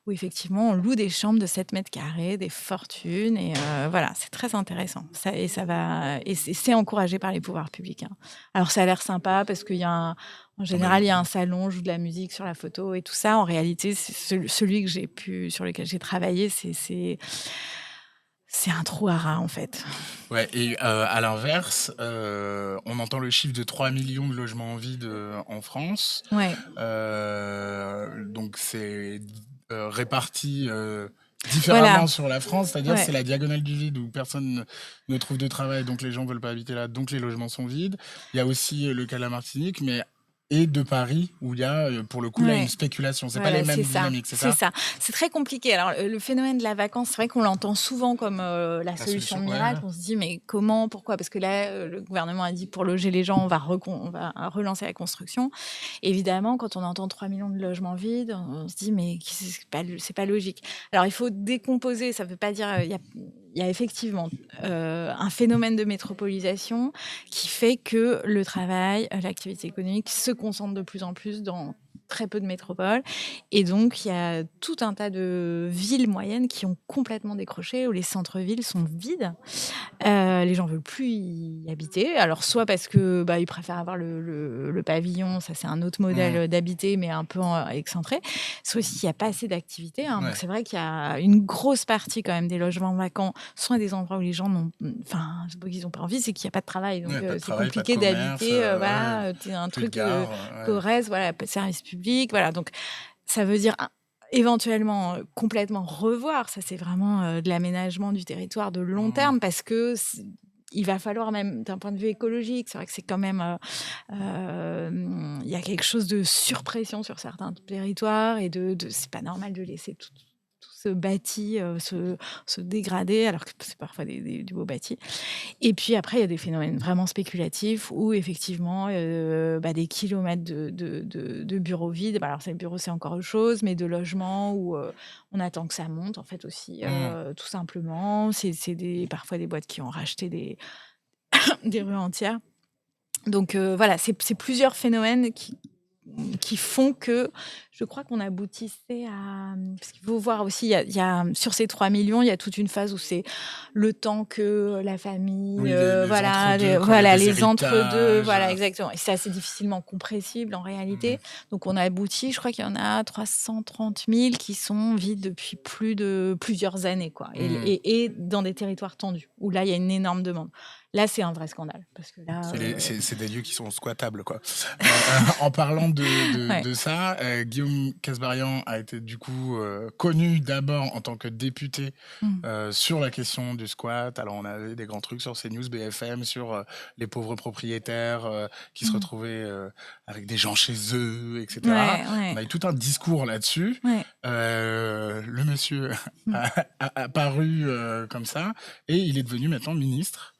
Speaker 2: où effectivement, on loue des chambres de 7 mètres carrés, des fortunes. Et voilà, c'est très intéressant. Et c'est encouragé par les pouvoirs publics. Hein. Alors, ça a l'air sympa parce qu'il y a en général, il y a un salon, on joue de la musique sur la photo et tout ça. En réalité, celui sur lequel j'ai travaillé, c'est un trou à rats, en fait.
Speaker 1: Ouais, et à l'inverse, on entend le chiffre de 3 millions de logements en vide en France.
Speaker 2: Ouais.
Speaker 1: Donc c'est réparti différemment sur la France, c'est-à-dire c'est la diagonale du vide où personne ne trouve de travail, donc les gens veulent pas habiter là, donc les logements sont vides. Il y a aussi le cas de la Martinique, et de Paris, où il y a, pour le coup, là, une spéculation. C'est pas les mêmes dynamiques, c'est ça?
Speaker 2: C'est ça. C'est très compliqué. Alors, le phénomène de la vacance, c'est vrai qu'on l'entend souvent comme la solution miracle. On se dit, mais comment, pourquoi? Parce que là, le gouvernement a dit, pour loger les gens, on va relancer la construction. Évidemment, quand on entend 3 millions de logements vides, on se dit, mais c'est pas logique. Alors, il faut décomposer. Ça veut pas dire... Il y a effectivement un phénomène de métropolisation qui fait que le travail, l'activité économique se concentre de plus en plus dans très peu de métropoles. Et donc, il y a tout un tas de villes moyennes qui ont complètement décroché, où les centres-villes sont vides. Les gens ne veulent plus y habiter. Alors, soit parce que ils préfèrent avoir le pavillon, ça c'est un autre modèle d'habiter, mais un peu excentré. Soit aussi, il n'y a pas assez d'activité. Hein. Donc, c'est vrai qu'il y a une grosse partie quand même des logements vacants, soit des endroits où les gens c'est pas qu'ils n'ont pas envie, c'est qu'il n'y a pas de travail. Donc, c'est compliqué d'habiter. Un truc Corrèze, voilà, pas de service public. Voilà. Donc, ça veut dire éventuellement complètement revoir. Ça, c'est vraiment de l'aménagement du territoire de long terme parce que il va falloir même d'un point de vue écologique, c'est vrai que c'est quand même il y a quelque chose de surpression sur certains territoires et c'est pas normal de laisser tout ce bâti se dégrader alors que c'est parfois du beau bâti. Et puis après, il y a des phénomènes vraiment spéculatifs où effectivement, des kilomètres de bureaux vides. Alors, les bureaux, c'est encore autre chose, mais de logements où on attend que ça monte, en fait, aussi, tout simplement. C'est parfois des boîtes qui ont racheté des rues entières. Donc, voilà, c'est plusieurs phénomènes qui font que je crois qu'on aboutissait à... Parce qu'il faut voir aussi, il y a, sur ces 3 millions, il y a toute une phase où c'est le temps que la famille... les entre-deux. Voilà, exactement. Et c'est assez difficilement compressible en réalité. Donc, on a abouti, je crois qu'il y en a 330 000 qui sont vides depuis plusieurs années. Quoi. Et dans des territoires tendus, où là, il y a une énorme demande. Là, c'est un vrai scandale. Parce que là,
Speaker 1: c'est des lieux qui sont squattables, quoi. En parlant de ça, Guillaume Kasbarian a été du coup connu d'abord en tant que député sur la question du squat. Alors, on avait des grands trucs sur CNews, BFM, sur les pauvres propriétaires qui se retrouvaient avec des gens chez eux, etc. On a eu tout un discours là-dessus. Le monsieur a apparu comme ça et il est devenu maintenant ministre.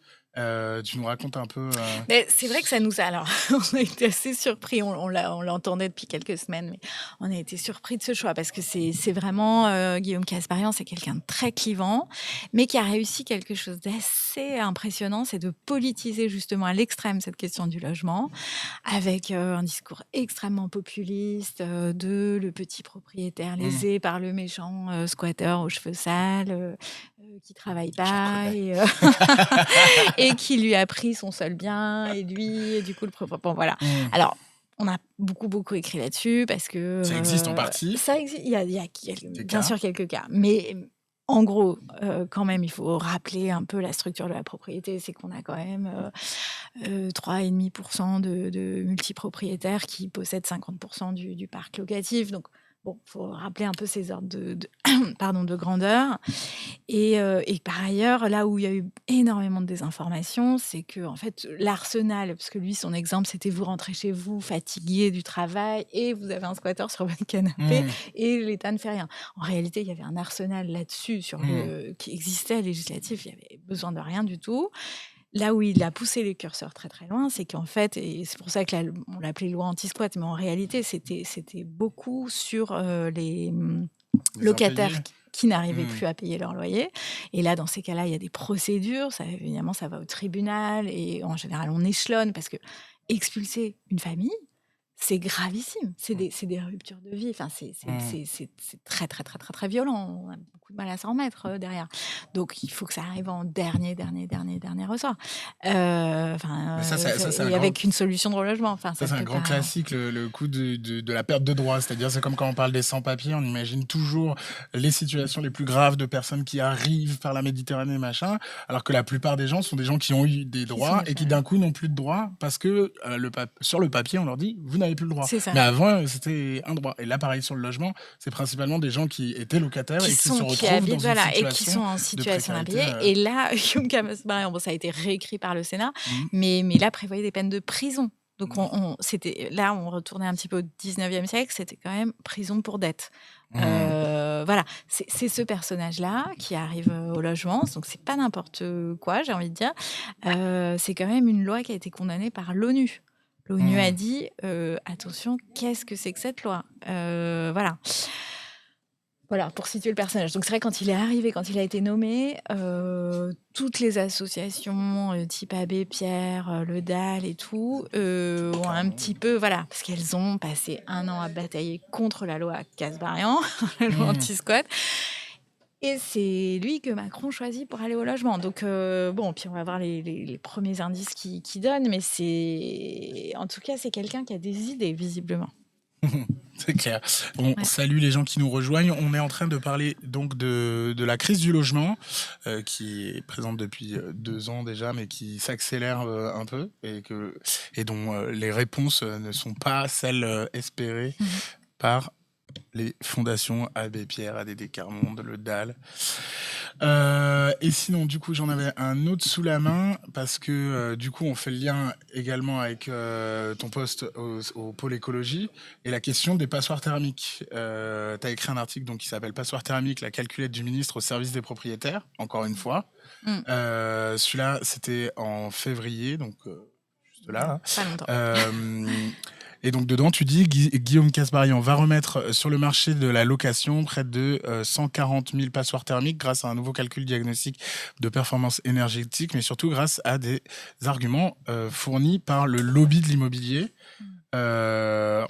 Speaker 1: Tu nous racontes un peu...
Speaker 2: Mais c'est vrai que ça nous a... Alors, on a été assez surpris. On l'entendait depuis quelques semaines, mais on a été surpris de ce choix parce que c'est vraiment... Guillaume Kasbarian, c'est quelqu'un de très clivant, mais qui a réussi quelque chose d'assez impressionnant, c'est de politiser justement à l'extrême cette question du logement, avec un discours extrêmement populiste de le petit propriétaire lésé par le méchant squatteur aux cheveux sales, qui travaille pas et qui lui a pris son seul bien et lui et du coup le bon voilà. Alors on a beaucoup écrit là-dessus parce que
Speaker 1: ça existe en partie.
Speaker 2: Ça existe, il y a bien sûr quelques cas, mais en gros, quand même, il faut rappeler un peu la structure de la propriété. C'est qu'on a quand même 3,5% de multipropriétaires qui possèdent 50% du parc locatif. Donc, Bon, faut rappeler un peu ces ordres pardon, de grandeur. Et par ailleurs, là où il y a eu énormément de désinformation, c'est que en fait, l'arsenal, parce que lui, son exemple, c'était vous rentrez chez vous fatigué du travail et vous avez un squatteur sur votre canapé
Speaker 1: Mmh,
Speaker 2: et l'État ne fait rien. En réalité, il y avait un arsenal là-dessus
Speaker 1: mmh,
Speaker 2: qui existait législatif, il y avait besoin de rien du tout. Là où il a poussé les curseurs très, très loin, c'est qu'en fait et c'est pour ça que on l'appelait loi anti-squat, mais en réalité, c'était beaucoup sur, les,
Speaker 1: les impayés.
Speaker 2: locataires qui n'arrivaient
Speaker 1: Mmh,
Speaker 2: plus à payer leur loyer et là, dans ces cas-là, il y a des procédures, ça évidemment, ça va au tribunal et en général, on échelonne parce que expulser une famille, c'est gravissime. C'est des ruptures de vie. Enfin,
Speaker 1: mmh.
Speaker 2: c'est très, très, très, très, très violent. On a beaucoup de mal à s'en remettre, derrière. Donc il faut que ça arrive en dernier, dernier, dernier, dernier ressort.
Speaker 1: Mais ça, ça, c'est un
Speaker 2: Et
Speaker 1: grand
Speaker 2: avec une solution de relogement. Enfin,
Speaker 1: Ça,
Speaker 2: ça
Speaker 1: c'est un
Speaker 2: peut
Speaker 1: grand
Speaker 2: pas
Speaker 1: classique, le coup de la perte de droits. C'est-à-dire, c'est comme quand on parle des sans-papiers, on imagine toujours les situations les plus graves de personnes qui arrivent par la Méditerranée, machin, alors que la plupart des gens sont des gens qui ont eu des
Speaker 2: qui sont
Speaker 1: droits et qui d'un
Speaker 2: nationaux.
Speaker 1: coup n'ont plus de droits parce que sur le papier, on leur dit, vous n'avez plus le droit.
Speaker 2: C'est ça.
Speaker 1: Mais avant, c'était un droit. Et là, pareil, sur le logement, c'est principalement des gens qui étaient locataires et qui se
Speaker 2: Qui
Speaker 1: retrouvent dans
Speaker 2: habitent,
Speaker 1: une
Speaker 2: voilà, et qui
Speaker 1: situation
Speaker 2: sont en
Speaker 1: de
Speaker 2: situation
Speaker 1: précarité.
Speaker 2: d'impayé. Et là, Guillaume Camas-Marion, bon, ça a été réécrit par le Sénat,
Speaker 1: Mm,
Speaker 2: mais là, prévoyait des peines de prison. Donc,
Speaker 1: mm,
Speaker 2: là, on retournait un petit peu au 19e siècle, c'était quand même prison pour dette.
Speaker 1: mm,
Speaker 2: Voilà, c'est ce personnage-là qui arrive au logement, donc c'est pas n'importe quoi, j'ai envie de dire. C'est quand même une loi qui a été condamnée par l'ONU. L'ONU a
Speaker 1: mm.
Speaker 2: dit attention, qu'est-ce que c'est que cette loi Voilà. Voilà, pour situer le personnage. Donc c'est vrai, quand il est arrivé, quand il a été nommé, toutes les associations, type Abbé Pierre, le DAL et tout, ont un
Speaker 1: Carrément.
Speaker 2: petit peu voilà, parce qu'elles ont passé 1 an à batailler contre la loi Kasbarian, la loi
Speaker 1: Mm.
Speaker 2: anti-squat et c'est lui que Macron choisit pour aller au logement. Donc bon, puis on va voir les premiers indices qu'il donne, mais c'est en tout cas, c'est quelqu'un qui a des idées visiblement.
Speaker 1: C'est clair. On
Speaker 2: Ouais.
Speaker 1: salue les gens qui nous rejoignent. On est en train de parler donc de la crise du logement, qui est présente depuis 2 ans déjà, mais qui s'accélère un peu et dont les réponses ne sont pas celles espérées
Speaker 2: Mmh.
Speaker 1: par les fondations Abbé Pierre, ADD Carmonde, le DAL. Et sinon, du coup, j'en avais un autre sous la main parce que du coup, on fait le lien également avec ton poste au pôle écologie et la question des passoires thermiques. Tu as écrit un article donc, qui s'appelle Passoires thermiques, la calculette du ministre au service des propriétaires, encore une fois.
Speaker 2: Mmh.
Speaker 1: Celui-là, c'était en février, donc juste
Speaker 2: Il y a
Speaker 1: là, hein.
Speaker 2: pas longtemps.
Speaker 1: Et donc dedans, tu dis Guillaume Casbarian va remettre sur le marché de la location près de 140 000 passoires thermiques grâce à un nouveau calcul diagnostique de performance énergétique, mais surtout grâce à des arguments fournis par le lobby de l'immobilier.
Speaker 2: Mmh.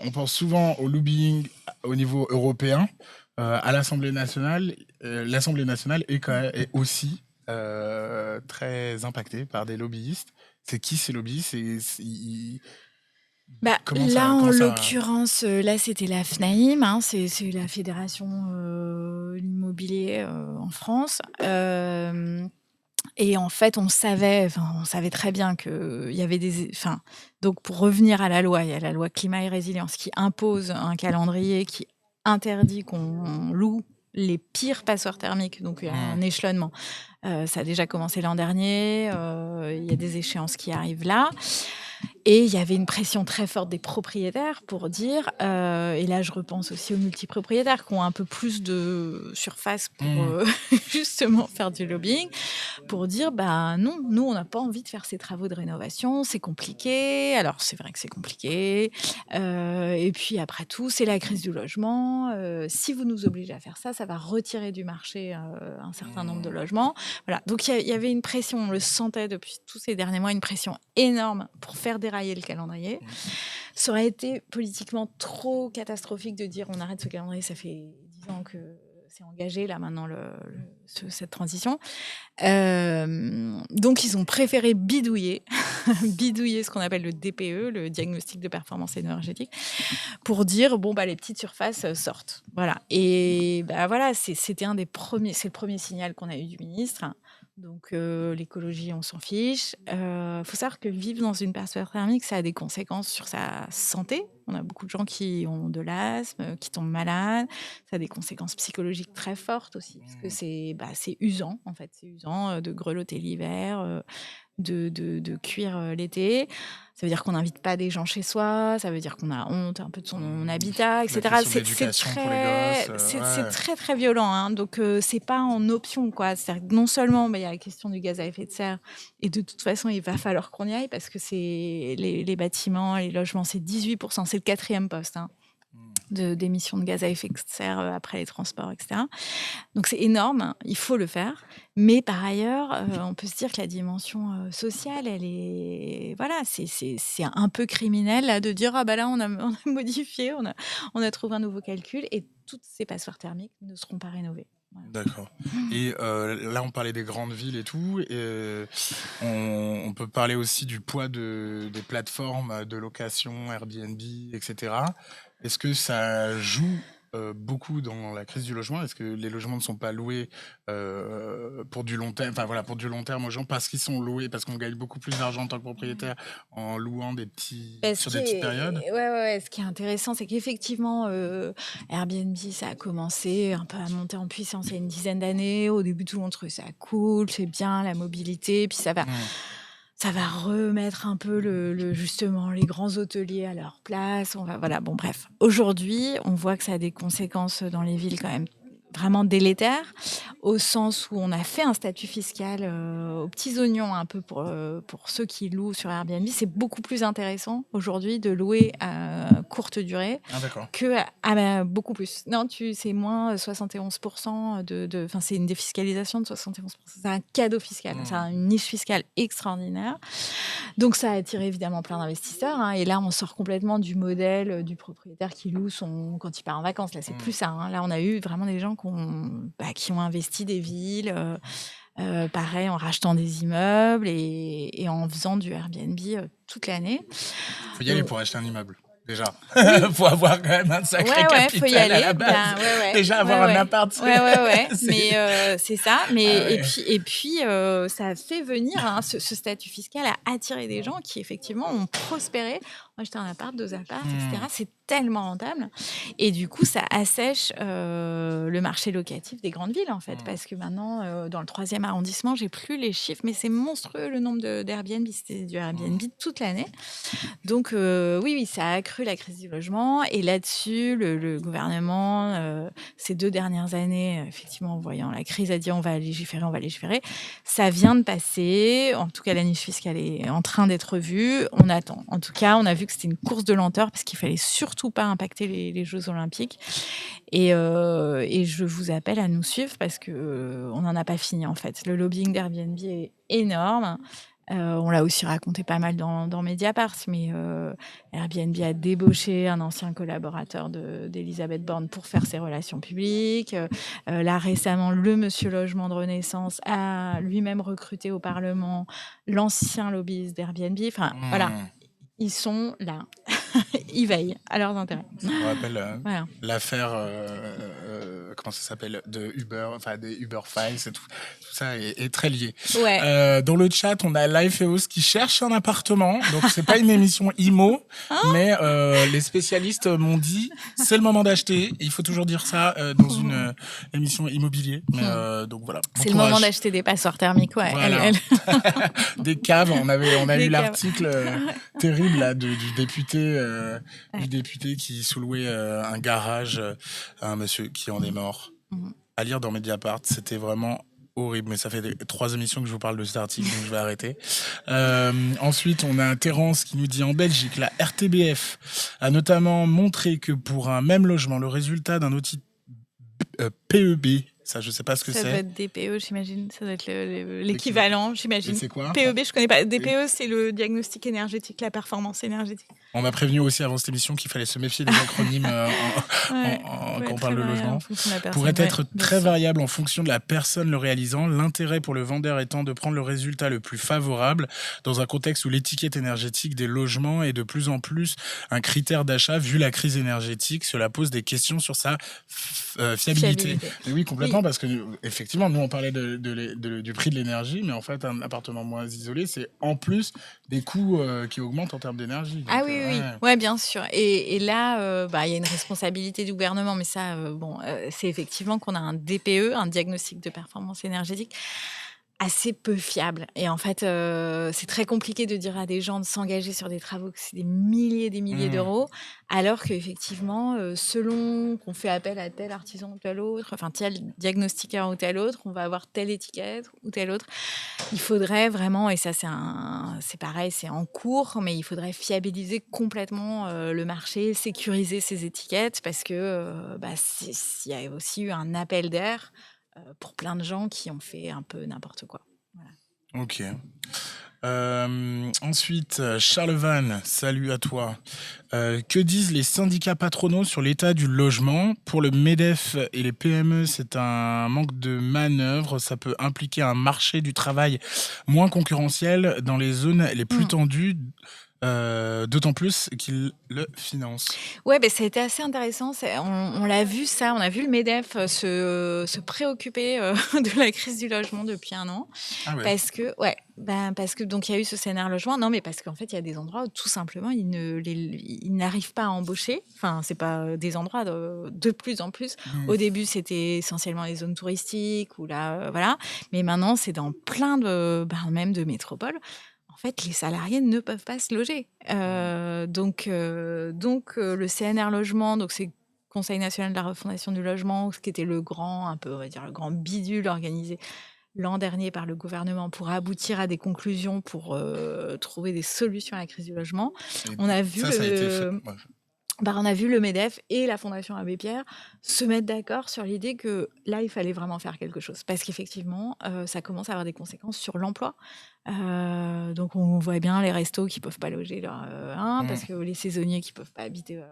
Speaker 1: On pense souvent au lobbying au niveau européen, à l'Assemblée nationale. L'Assemblée nationale est aussi très impactée par des lobbyistes. C'est qui ces lobbyistes?
Speaker 2: Bah,
Speaker 1: Comment
Speaker 2: là,
Speaker 1: ça,
Speaker 2: en
Speaker 1: comment ça...
Speaker 2: l'occurrence, là, c'était la FNAIM, hein, c'est la fédération, de l'immobilier, en France. Et en fait, on savait très bien qu'il y avait enfin, donc pour revenir à la loi, il y a la loi climat et résilience qui impose un calendrier qui interdit qu'on loue les pires passoires thermiques, donc il y a
Speaker 1: Hmm.
Speaker 2: un échelonnement. Ça a déjà commencé l'an dernier, il y a des échéances qui arrivent là. Et il y avait une pression très forte des propriétaires pour dire, et là je repense aussi aux multipropriétaires qui ont un peu plus de surface pour,
Speaker 1: Hmm.
Speaker 2: justement faire du lobbying, pour dire: «Bah, non, nous on n'a pas envie de faire ces travaux de rénovation, c'est compliqué». Alors c'est vrai que c'est compliqué, et puis après tout, c'est la crise du logement, si vous nous obligez à faire ça, ça va retirer du marché, un certain nombre de
Speaker 1: Hmm.
Speaker 2: logements. Voilà, donc il y avait une pression, on le sentait depuis tous ces derniers mois, une pression énorme pour faire dérailler le calendrier.
Speaker 1: Hmm.
Speaker 2: Ça aurait été politiquement trop catastrophique de dire: «On arrête ce calendrier, ça fait 10 ans que c'est engagé là maintenant cette transition». Donc ils ont préféré bidouiller, bidouiller ce qu'on appelle le DPE, le diagnostic de performance énergétique, pour dire: «Bon, bah, les petites surfaces, sortent». Voilà et bah, voilà, c'était un des premiers, c'est le premier signal qu'on a eu du ministre. Donc l'écologie, on s'en fiche. Faut savoir que vivre dans une passoire thermique, ça a des conséquences sur sa santé, On a beaucoup de gens qui ont de l'asthme, qui tombent malades. Ça a des conséquences psychologiques très fortes aussi, parce que c'est usant, en fait. C'est usant de grelotter l'hiver, de cuire l'été. Ça veut dire qu'on n'invite pas des gens chez soi, ça veut dire qu'on a honte un peu de son habitat,
Speaker 1: La
Speaker 2: etc.
Speaker 1: question de l'éducation pour les gosses.
Speaker 2: C'est très très violent, hein. Donc c'est pas en option, quoi. C'est-à-dire que non seulement il y a la question du gaz à effet de serre, et de toute façon il va falloir qu'on y aille parce que c'est les bâtiments, les logements, c'est 18%, c'est le 4e poste, hein, d'émissions de gaz à effet de serre après les transports, etc. Donc c'est énorme, hein, il faut le faire. Mais par ailleurs, on peut se dire que la dimension sociale, elle est, voilà, c'est un peu criminel là, de dire ah bah là on a modifié, on a trouvé un nouveau calcul et toutes ces passoires thermiques ne seront pas rénovées. Voilà.
Speaker 1: D'accord. Et là, on parlait des grandes villes et tout. Et, on peut parler aussi du poids des plateformes de location, Airbnb, etc. Est-ce que ça joue beaucoup dans la crise du logement? Est-ce que les logements ne sont pas loués pour du long terme, enfin voilà, pour du long terme aux gens parce qu'ils sont loués, parce qu'on gagne beaucoup plus d'argent en tant que propriétaire en louant sur des petites périodes?
Speaker 2: Ouais, ce qui est intéressant, c'est qu'effectivement, Airbnb, ça a commencé un peu à monter en puissance il y a une dizaine d'années. Au début, tout le monde trouvait ça cool, c'est bien la mobilité, puis ça va remettre un peu justement les grands hôteliers à leur place. Voilà, bon, bref. Aujourd'hui, on voit que ça a des conséquences dans les villes quand même vraiment délétères, au sens où on a fait un statut fiscal aux petits oignons un peu pour ceux qui louent sur Airbnb. C'est beaucoup plus intéressant aujourd'hui de louer à courte durée beaucoup plus. Non, c'est moins 71% enfin, c'est une défiscalisation de 71%. C'est un cadeau fiscal, c'est une niche fiscale extraordinaire. Donc ça attire évidemment plein d'investisseurs, hein, et là on sort complètement du modèle du propriétaire qui loue quand il part en vacances. Là c'est plus ça, hein. Là on a eu vraiment des gens qui ont investi des villes, pareil en rachetant des immeubles et en faisant du Airbnb toute l'année.
Speaker 1: Faut y aller pour acheter un immeuble. Déjà, faut avoir quand même un sacré capital
Speaker 2: faut y aller.
Speaker 1: à la base. Déjà avoir un appart.
Speaker 2: Mais c'est ça. Mais et puis ça a fait venir, hein, ce statut fiscal a attiré des gens qui effectivement ont prospéré. Moi, j'étais un appart, 2 apparts, etc. C'est tellement rentable. Et du coup, ça assèche le marché locatif des grandes villes, en fait. Parce que maintenant, dans le 3e arrondissement, j'ai plus les chiffres, mais c'est monstrueux le nombre d'Airbnb. C'était du Airbnb toute l'année. Donc, oui, ça a accru la crise du logement. Et là-dessus, le gouvernement, ces 2 dernières années, effectivement, en voyant la crise, a dit on va légiférer. Ça vient de passer. En tout cas, la niche fiscale est en train d'être revue. On attend. En tout cas, on a vu que c'était une course de lenteur parce qu'il fallait surtout pas impacter les Jeux Olympiques. Et je vous appelle à nous suivre parce que on n'en a pas fini, en fait. Le lobbying d'Airbnb est énorme. On l'a aussi raconté pas mal dans Mediapart, mais Airbnb a débauché un ancien collaborateur d'Elisabeth Borne pour faire ses relations publiques. Là, récemment, le Monsieur Logement de Renaissance a lui-même recruté au Parlement l'ancien lobbyiste d'Airbnb. Enfin, voilà, ils sont là. Ils veillent à leurs intérêts.
Speaker 1: Ça me rappelle l'affaire, comment ça s'appelle, de Uber, enfin des Uber Files et tout ça est très lié.
Speaker 2: Ouais.
Speaker 1: Dans le chat, on a Lifeos qui cherche un appartement, donc c'est pas une émission IMO, mais les spécialistes m'ont dit c'est le moment d'acheter. Il faut toujours dire ça dans une émission immobilier. Mais donc voilà.
Speaker 2: C'est le moment d'acheter des passoires thermiques, ouais.
Speaker 1: Voilà. Des caves. On a eu l'article terrible là du député. Du député qui sous-louait un garage à un monsieur qui en est mort. À lire dans Mediapart, c'était vraiment horrible, mais ça fait 3 émissions que je vous parle de cet article, donc je vais arrêter. Ensuite, on a un Terence qui nous dit en Belgique, la RTBF a notamment montré que pour un même logement, le résultat d'un outil PEB, ça je sais pas ce que c'est.
Speaker 2: Ça doit être DPE, j'imagine. Ça doit être l'équivalent, j'imagine.
Speaker 1: Et c'est quoi?
Speaker 2: PEB, je connais pas. DPE, c'est le diagnostic énergétique, la performance énergétique.
Speaker 1: On m'a prévenu aussi avant cette émission qu'il fallait se méfier des acronymes quand on parle de logement. Pourrait être très variable en fonction de la personne le réalisant. L'intérêt pour le vendeur étant de prendre le résultat le plus favorable dans un contexte où l'étiquette énergétique des logements est de plus en plus un critère d'achat. Vu la crise énergétique, cela pose des questions sur sa fiabilité. Mais oui, complètement. intéressant parce que effectivement, nous on parlait du prix de l'énergie, mais en fait un appartement moins isolé, c'est en plus des coûts qui augmentent en termes d'énergie.
Speaker 2: Ah
Speaker 1: Donc
Speaker 2: oui, oui,
Speaker 1: ouais.
Speaker 2: ouais, bien sûr. Et là, il y a une responsabilité du gouvernement, mais ça, c'est effectivement qu'on a un DPE, un diagnostic de performance énergétique, assez peu fiable. Et en fait, c'est très compliqué de dire à des gens de s'engager sur des travaux que c'est des milliers
Speaker 1: Mmh.
Speaker 2: d'euros, alors qu'effectivement, selon qu'on fait appel à tel artisan ou tel autre, enfin tel diagnostiqueur ou tel autre, on va avoir telle étiquette ou telle autre. Il faudrait vraiment, et ça c'est pareil, c'est en cours, mais il faudrait fiabiliser complètement le marché, sécuriser ces étiquettes, parce que il y a aussi eu un appel d'air pour plein de gens qui ont fait un peu n'importe quoi. Voilà.
Speaker 1: Ok. Ensuite, Charles Van, salut à toi. Que disent les syndicats patronaux sur l'état du logement? Pour le MEDEF et les PME, c'est un manque de manœuvre. Ça peut impliquer un marché du travail moins concurrentiel dans les zones les plus tendues, d'autant plus qu'ils le financent.
Speaker 2: Ouais, ça a été assez intéressant. On l'a vu ça, on a vu le MEDEF se préoccuper de la crise du logement depuis un an.
Speaker 1: Ah ouais.
Speaker 2: Parce que donc il y a eu ce scénario logement. Non, mais parce qu'en fait, il y a des endroits où tout simplement, ils n'arrivent pas à embaucher. Enfin, c'est pas des endroits de plus en plus. Au début, c'était essentiellement les zones touristiques ou là, voilà. Mais maintenant, c'est dans plein même de métropoles. En fait, les salariés ne peuvent pas se loger. Donc, le CNR Logement, donc c'est Conseil national de la refondation du logement, ce qui était le grand, un peu, on va dire, le grand bidule organisé l'an dernier par le gouvernement pour aboutir à des conclusions, pour trouver des solutions à la crise du logement.
Speaker 1: Et
Speaker 2: On a vu
Speaker 1: ça a été fait. Ouais.
Speaker 2: on a vu le MEDEF et la Fondation Abbé Pierre se mettre d'accord sur l'idée que là, il fallait vraiment faire quelque chose. Parce qu'effectivement, ça commence à avoir des conséquences sur l'emploi. Donc, on voit bien les restos qui ne peuvent pas loger parce que les saisonniers qui ne peuvent pas habiter.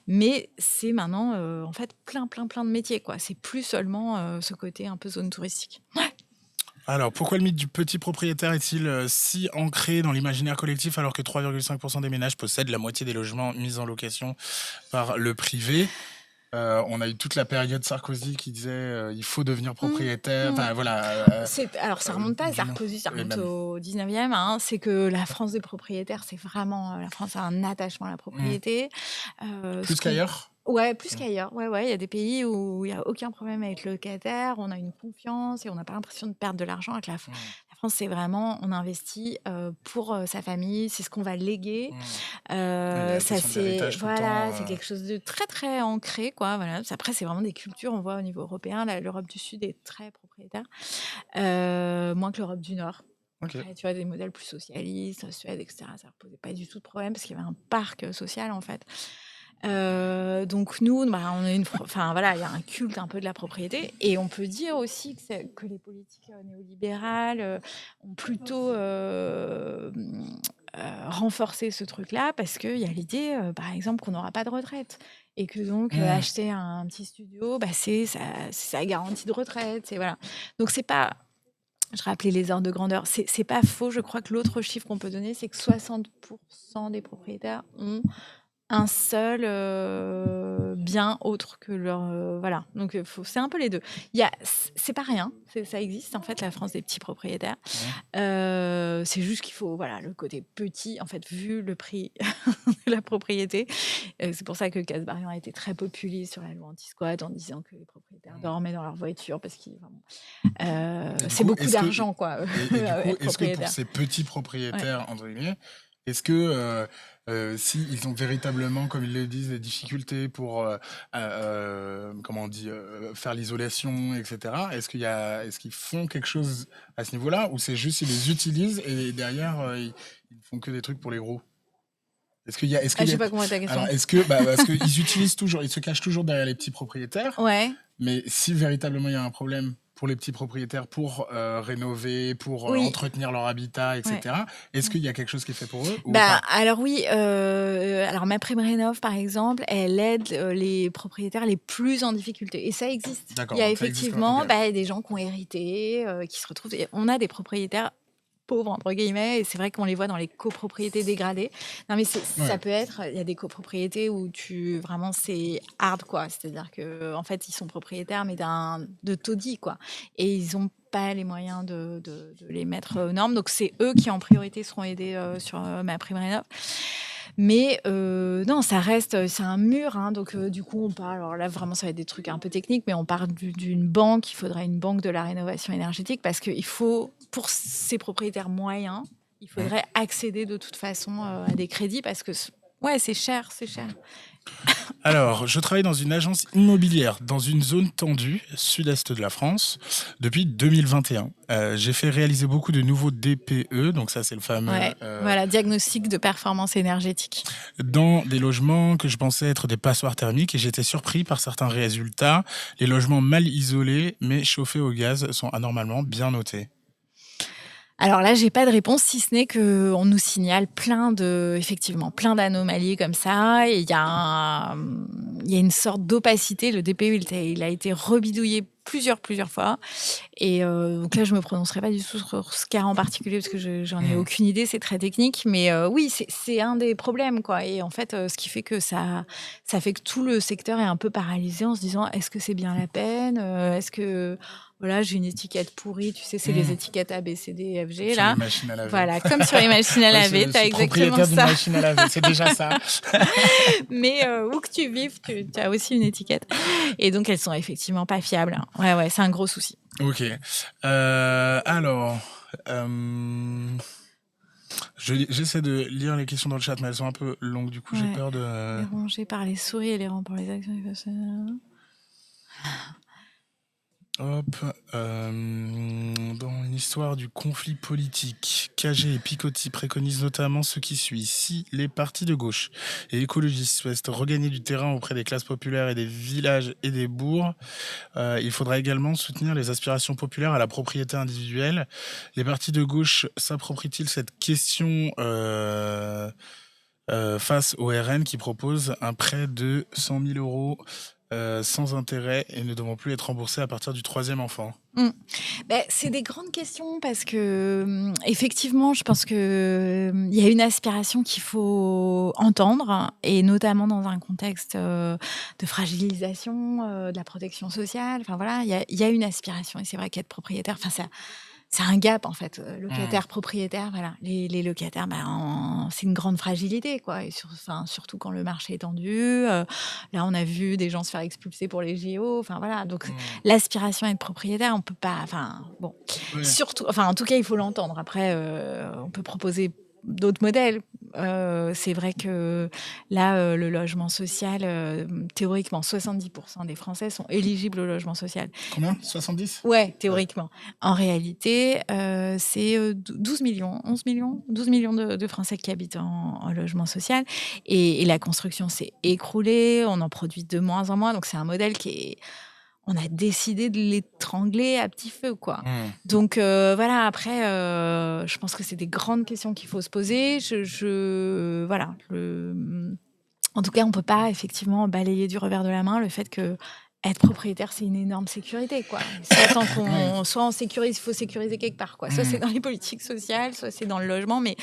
Speaker 2: Mais c'est maintenant, en fait, plein de métiers, quoi. C'est plus seulement ce côté un peu zone touristique.
Speaker 1: Alors, pourquoi le mythe du petit propriétaire est-il si ancré dans l'imaginaire collectif alors que 3,5% des ménages possèdent la moitié des logements mis en location par le privé? On a eu toute la période Sarkozy qui disait il faut devenir propriétaire. Enfin, voilà.
Speaker 2: Alors, ça remonte pas à Sarkozy, ça remonte au 19e. C'est que la France des propriétaires, c'est vraiment... la France a un attachement à la propriété.
Speaker 1: Plus qu'ailleurs?
Speaker 2: Ouais, plus qu'ailleurs. Ouais, il y a des pays où il n'y a aucun problème avec le locataire, on a une confiance et on n'a pas l'impression de perdre de l'argent avec la France. La France, c'est vraiment, on investit pour sa famille, c'est ce qu'on va léguer. Ça, c'est quelque chose de très, très ancré, quoi. Voilà. Après, c'est vraiment des cultures, on voit au niveau européen, l'Europe du Sud est très propriétaire, moins que l'Europe du Nord.
Speaker 1: Ok.
Speaker 2: Après, tu vois, des modèles plus socialistes, la Suède, etc., ça ne posait pas du tout de problème parce qu'il y avait un parc social, en fait. Donc nous, on a il y a un culte un peu de la propriété, et on peut dire aussi que les politiques néolibérales ont plutôt renforcé ce truc-là, parce qu'il y a l'idée, par exemple, qu'on n'aura pas de retraite, et que donc acheter un petit studio, c'est sa garantie de retraite. Voilà. Donc c'est pas... Je rappelais les ordres de grandeur. C'est pas faux. Je crois que l'autre chiffre qu'on peut donner, c'est que 60% des propriétaires ont un seul bien autre que leur... voilà. Donc, c'est un peu les deux. C'est pas rien. Ça existe, en fait, la France des petits propriétaires. C'est juste qu'il faut... Voilà, le côté petit, en fait, vu le prix de la propriété. C'est pour ça que Casbarian a été très populiste sur la loi anti-squat, en disant que les propriétaires dormaient dans leur voiture, parce que c'est beaucoup d'argent, quoi.
Speaker 1: Et du coup, est-ce que pour ces petits propriétaires, entre guillemets, est-ce que s'ils ont véritablement, comme ils le disent, des difficultés pour comment on dit, faire l'isolation, etc., est-ce qu'ils font quelque chose à ce niveau-là, ou c'est juste ils les utilisent et derrière ils ne font que des trucs pour les gros?
Speaker 2: Je sais pas comment est ta question.
Speaker 1: Alors, parce qu'ils utilisent toujours, ils se cachent toujours derrière les petits propriétaires.
Speaker 2: Ouais.
Speaker 1: Mais si véritablement il y a un problème pour les petits propriétaires, pour rénover, pour entretenir leur habitat, etc., est-ce qu'il y a quelque chose qui est fait pour eux, ou pas?
Speaker 2: Alors oui, alors MaPrimeRénov', par exemple, elle aide les propriétaires les plus en difficulté. Et ça existe.
Speaker 1: D'accord,
Speaker 2: Il y a
Speaker 1: donc ça existe,
Speaker 2: effectivement
Speaker 1: ok.
Speaker 2: des gens qui ont hérité, qui se retrouvent... Et on a des propriétaires pauvres entre guillemets, et c'est vrai qu'on les voit dans les copropriétés dégradées. Non mais ça
Speaker 1: Ouais.
Speaker 2: peut être, il y a des copropriétés où vraiment c'est hard quoi, c'est-à-dire que en fait ils sont propriétaires mais de taudis quoi, et ils ont pas les moyens de les mettre aux normes, donc c'est eux qui en priorité seront aidés sur MaPrimeRénov'. Mais non, ça reste, c'est un mur, hein, donc du coup, on parle, alors là, vraiment, ça va être des trucs un peu techniques, mais on parle d'une banque, il faudrait une banque de la rénovation énergétique, parce qu'il faut, pour ces propriétaires moyens, il faudrait accéder de toute façon à des crédits, parce que, ouais, c'est cher, c'est cher.
Speaker 1: Alors, je travaille dans une agence immobilière dans une zone tendue, sud-est de la France, depuis 2021. J'ai fait réaliser beaucoup de nouveaux DPE, donc ça c'est le fameux,
Speaker 2: Ouais, voilà, diagnostic de performance énergétique.
Speaker 1: dans des logements que je pensais être des passoires thermiques, et j'étais surpris par certains résultats. Les logements mal isolés mais chauffés au gaz sont anormalement bien notés.
Speaker 2: Alors là, j'ai pas de réponse, si ce n'est qu'on nous signale effectivement, plein d'anomalies comme ça. Et il y a une sorte d'opacité. Le DPE, il a été rebidouillé plusieurs fois. Et donc là, je me prononcerai pas du tout sur ce cas en particulier parce que j'en ai aucune idée, c'est très technique. Mais oui, c'est un des problèmes, quoi. Et en fait, ce qui fait que ça fait que tout le secteur est un peu paralysé en se disant, est-ce que c'est bien la peine? Est-ce que voilà, j'ai une étiquette pourrie, tu sais, c'est les étiquettes A, B, C, D, F, G,
Speaker 1: Sur les
Speaker 2: là.
Speaker 1: machines à laver.
Speaker 2: Voilà, comme sur les machines à
Speaker 1: Ouais,
Speaker 2: laver,
Speaker 1: je
Speaker 2: t'as
Speaker 1: suis
Speaker 2: exactement
Speaker 1: propriétaire d'une
Speaker 2: ça.
Speaker 1: machine à laver, c'est déjà ça.
Speaker 2: Mais où que tu vives, tu as aussi une étiquette. Et donc, elles sont effectivement pas fiables. Ouais, c'est un gros souci.
Speaker 1: Ok. Alors, j'essaie de lire les questions dans le chat, mais elles sont un peu longues, du coup j'ai
Speaker 2: Ouais.
Speaker 1: peur de...
Speaker 2: Dérangé par les souris et les rangs pour les actions du personnel.
Speaker 1: Hop, dans l'histoire du conflit politique, Cagé et Picotti préconisent notamment ce qui suit. Si les partis de gauche et écologistes souhaitent regagner du terrain auprès des classes populaires et des villages et des bourgs, il faudra également soutenir les aspirations populaires à la propriété individuelle. Les partis de gauche s'approprient-ils cette question face au RN qui propose un prêt de 100 000 euros sans intérêt et ne devant plus être remboursé à partir du troisième enfant?
Speaker 2: C'est des grandes questions parce que effectivement, je pense que il y a une aspiration qu'il faut entendre, et notamment dans un contexte de fragilisation de la protection sociale. Enfin voilà, il y a une aspiration, et c'est vrai qu'être propriétaire, enfin ça. C'est un gap en fait, locataire, propriétaire, voilà. Les locataires, c'est une grande fragilité quoi, et surtout quand le marché est tendu. Là, on a vu des gens se faire expulser pour les JO. Enfin voilà, donc l'aspiration à être propriétaire, on peut pas. Enfin bon,
Speaker 1: Ouais.
Speaker 2: surtout. Enfin, en tout cas, il faut l'entendre. Après, on peut proposer d'autres modèles. C'est vrai que là, le logement social, théoriquement, 70% des Français sont éligibles au logement social.
Speaker 1: Combien? 70?
Speaker 2: Ouais, théoriquement. En réalité, c'est 12 millions, 11 millions, 12 millions de Français qui habitent en logement social. Et la construction s'est écroulée, on en produit de moins en moins. Donc, c'est un modèle on a décidé de l'étrangler à petit feu, quoi. Donc, voilà, après, je pense que c'est des grandes questions qu'il faut se poser. Voilà. En tout cas, on ne peut pas effectivement balayer du revers de la main le fait que être propriétaire, c'est une énorme sécurité, quoi. Soit on sécurise, il faut sécuriser quelque part, quoi. Soit c'est dans les politiques sociales, soit c'est dans le logement. Mais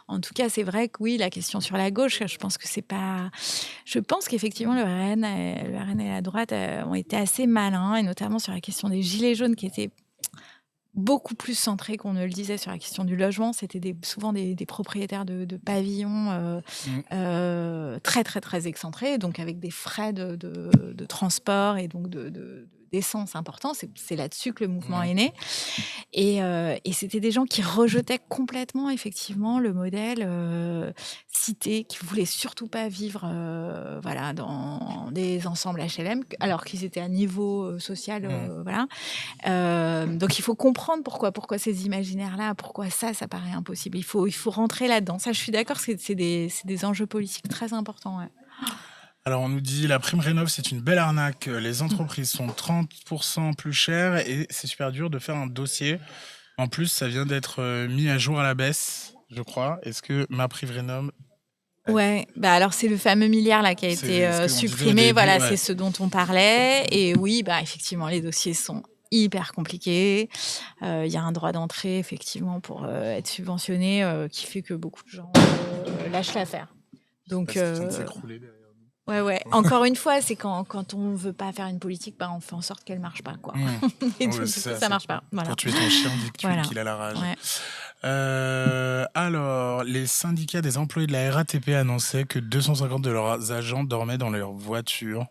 Speaker 2: en tout cas, c'est vrai que oui, la question sur la gauche, je pense que c'est pas. Je pense qu'effectivement, le RN et la droite ont été assez malins, et notamment sur la question des gilets jaunes, qui étaient beaucoup plus centré qu'on ne le disait sur la question du logement. C'était souvent des propriétaires de pavillons très, très, très excentrés, donc avec des frais de transport et donc d'essence importants. C'est là-dessus que le mouvement est né. Et c'était des gens qui rejetaient complètement, effectivement, le modèle cité, qui ne voulaient surtout pas vivre voilà, dans des ensembles HLM, alors qu'ils étaient à niveau social. Voilà. Donc, il faut comprendre pourquoi ces imaginaires-là, pourquoi ça paraît impossible. Il faut rentrer là-dedans. Ça, je suis d'accord, c'est des enjeux politiques très importants. Ouais.
Speaker 1: Alors, on nous dit la prime rénov, c'est une belle arnaque. Les entreprises sont 30% plus chères et c'est super dur de faire un dossier. En plus, ça vient d'être mis à jour à la baisse, je crois. Est-ce que ma prime rénov...
Speaker 2: Ouais, alors c'est le fameux milliard là qui a été supprimé. Voilà, c'est ce dont on parlait. Et oui, effectivement, les dossiers sont hyper compliqué. Il y a un droit d'entrée, effectivement, pour être subventionné, qui fait que beaucoup de gens lâchent l'affaire. Donc,
Speaker 1: Parce qu'ils viennent de s'écrouler derrière nous.
Speaker 2: ouais. Encore une fois, c'est quand on veut pas faire une politique, on fait en sorte qu'elle marche pas, quoi. Et
Speaker 1: Ouais,
Speaker 2: donc,
Speaker 1: c'est
Speaker 2: du coup,
Speaker 1: ça,
Speaker 2: ça marche pas. Voilà.
Speaker 1: pour tuer ton chien dès que
Speaker 2: Voilà.
Speaker 1: qu'il a la rage.
Speaker 2: Ouais.
Speaker 1: Alors, les syndicats des employés de la RATP annonçaient que 250 de leurs agents dormaient dans leur voiture.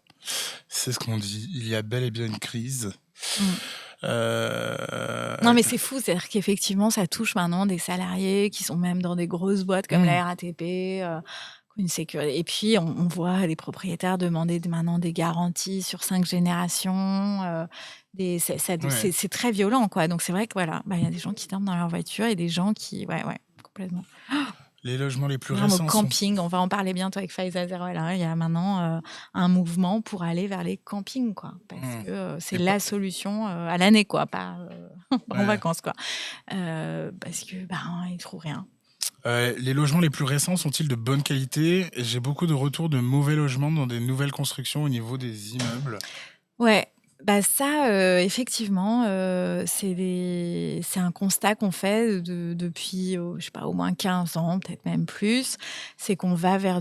Speaker 1: C'est ce qu'on dit. Il y a bel et bien une crise.
Speaker 2: Non, mais c'est fou, c'est-à-dire qu'effectivement, ça touche maintenant des salariés qui sont même dans des grosses boîtes comme la RATP, une sécurité. Et puis, on voit les propriétaires demander maintenant des garanties sur 5 générations. C'est très violent, quoi. Donc, c'est vrai que voilà, il y a des gens qui dorment dans leur voiture et des gens qui, ouais, complètement.
Speaker 1: Les logements les plus
Speaker 2: Même
Speaker 1: récents
Speaker 2: au camping, on va en parler bientôt avec Faiza Zerwala. Il y a maintenant un mouvement pour aller vers les campings, quoi, parce que c'est la solution à l'année, quoi, pas en vacances, quoi, parce que ils trouvent rien.
Speaker 1: Les logements les plus récents sont-ils de bonne qualité? J'ai beaucoup de retours de mauvais logements dans des nouvelles constructions au niveau des immeubles.
Speaker 2: Ouais. Ça, effectivement, c'est un constat qu'on fait depuis, je sais pas, au moins 15 ans, peut-être même plus. C'est qu'on va vers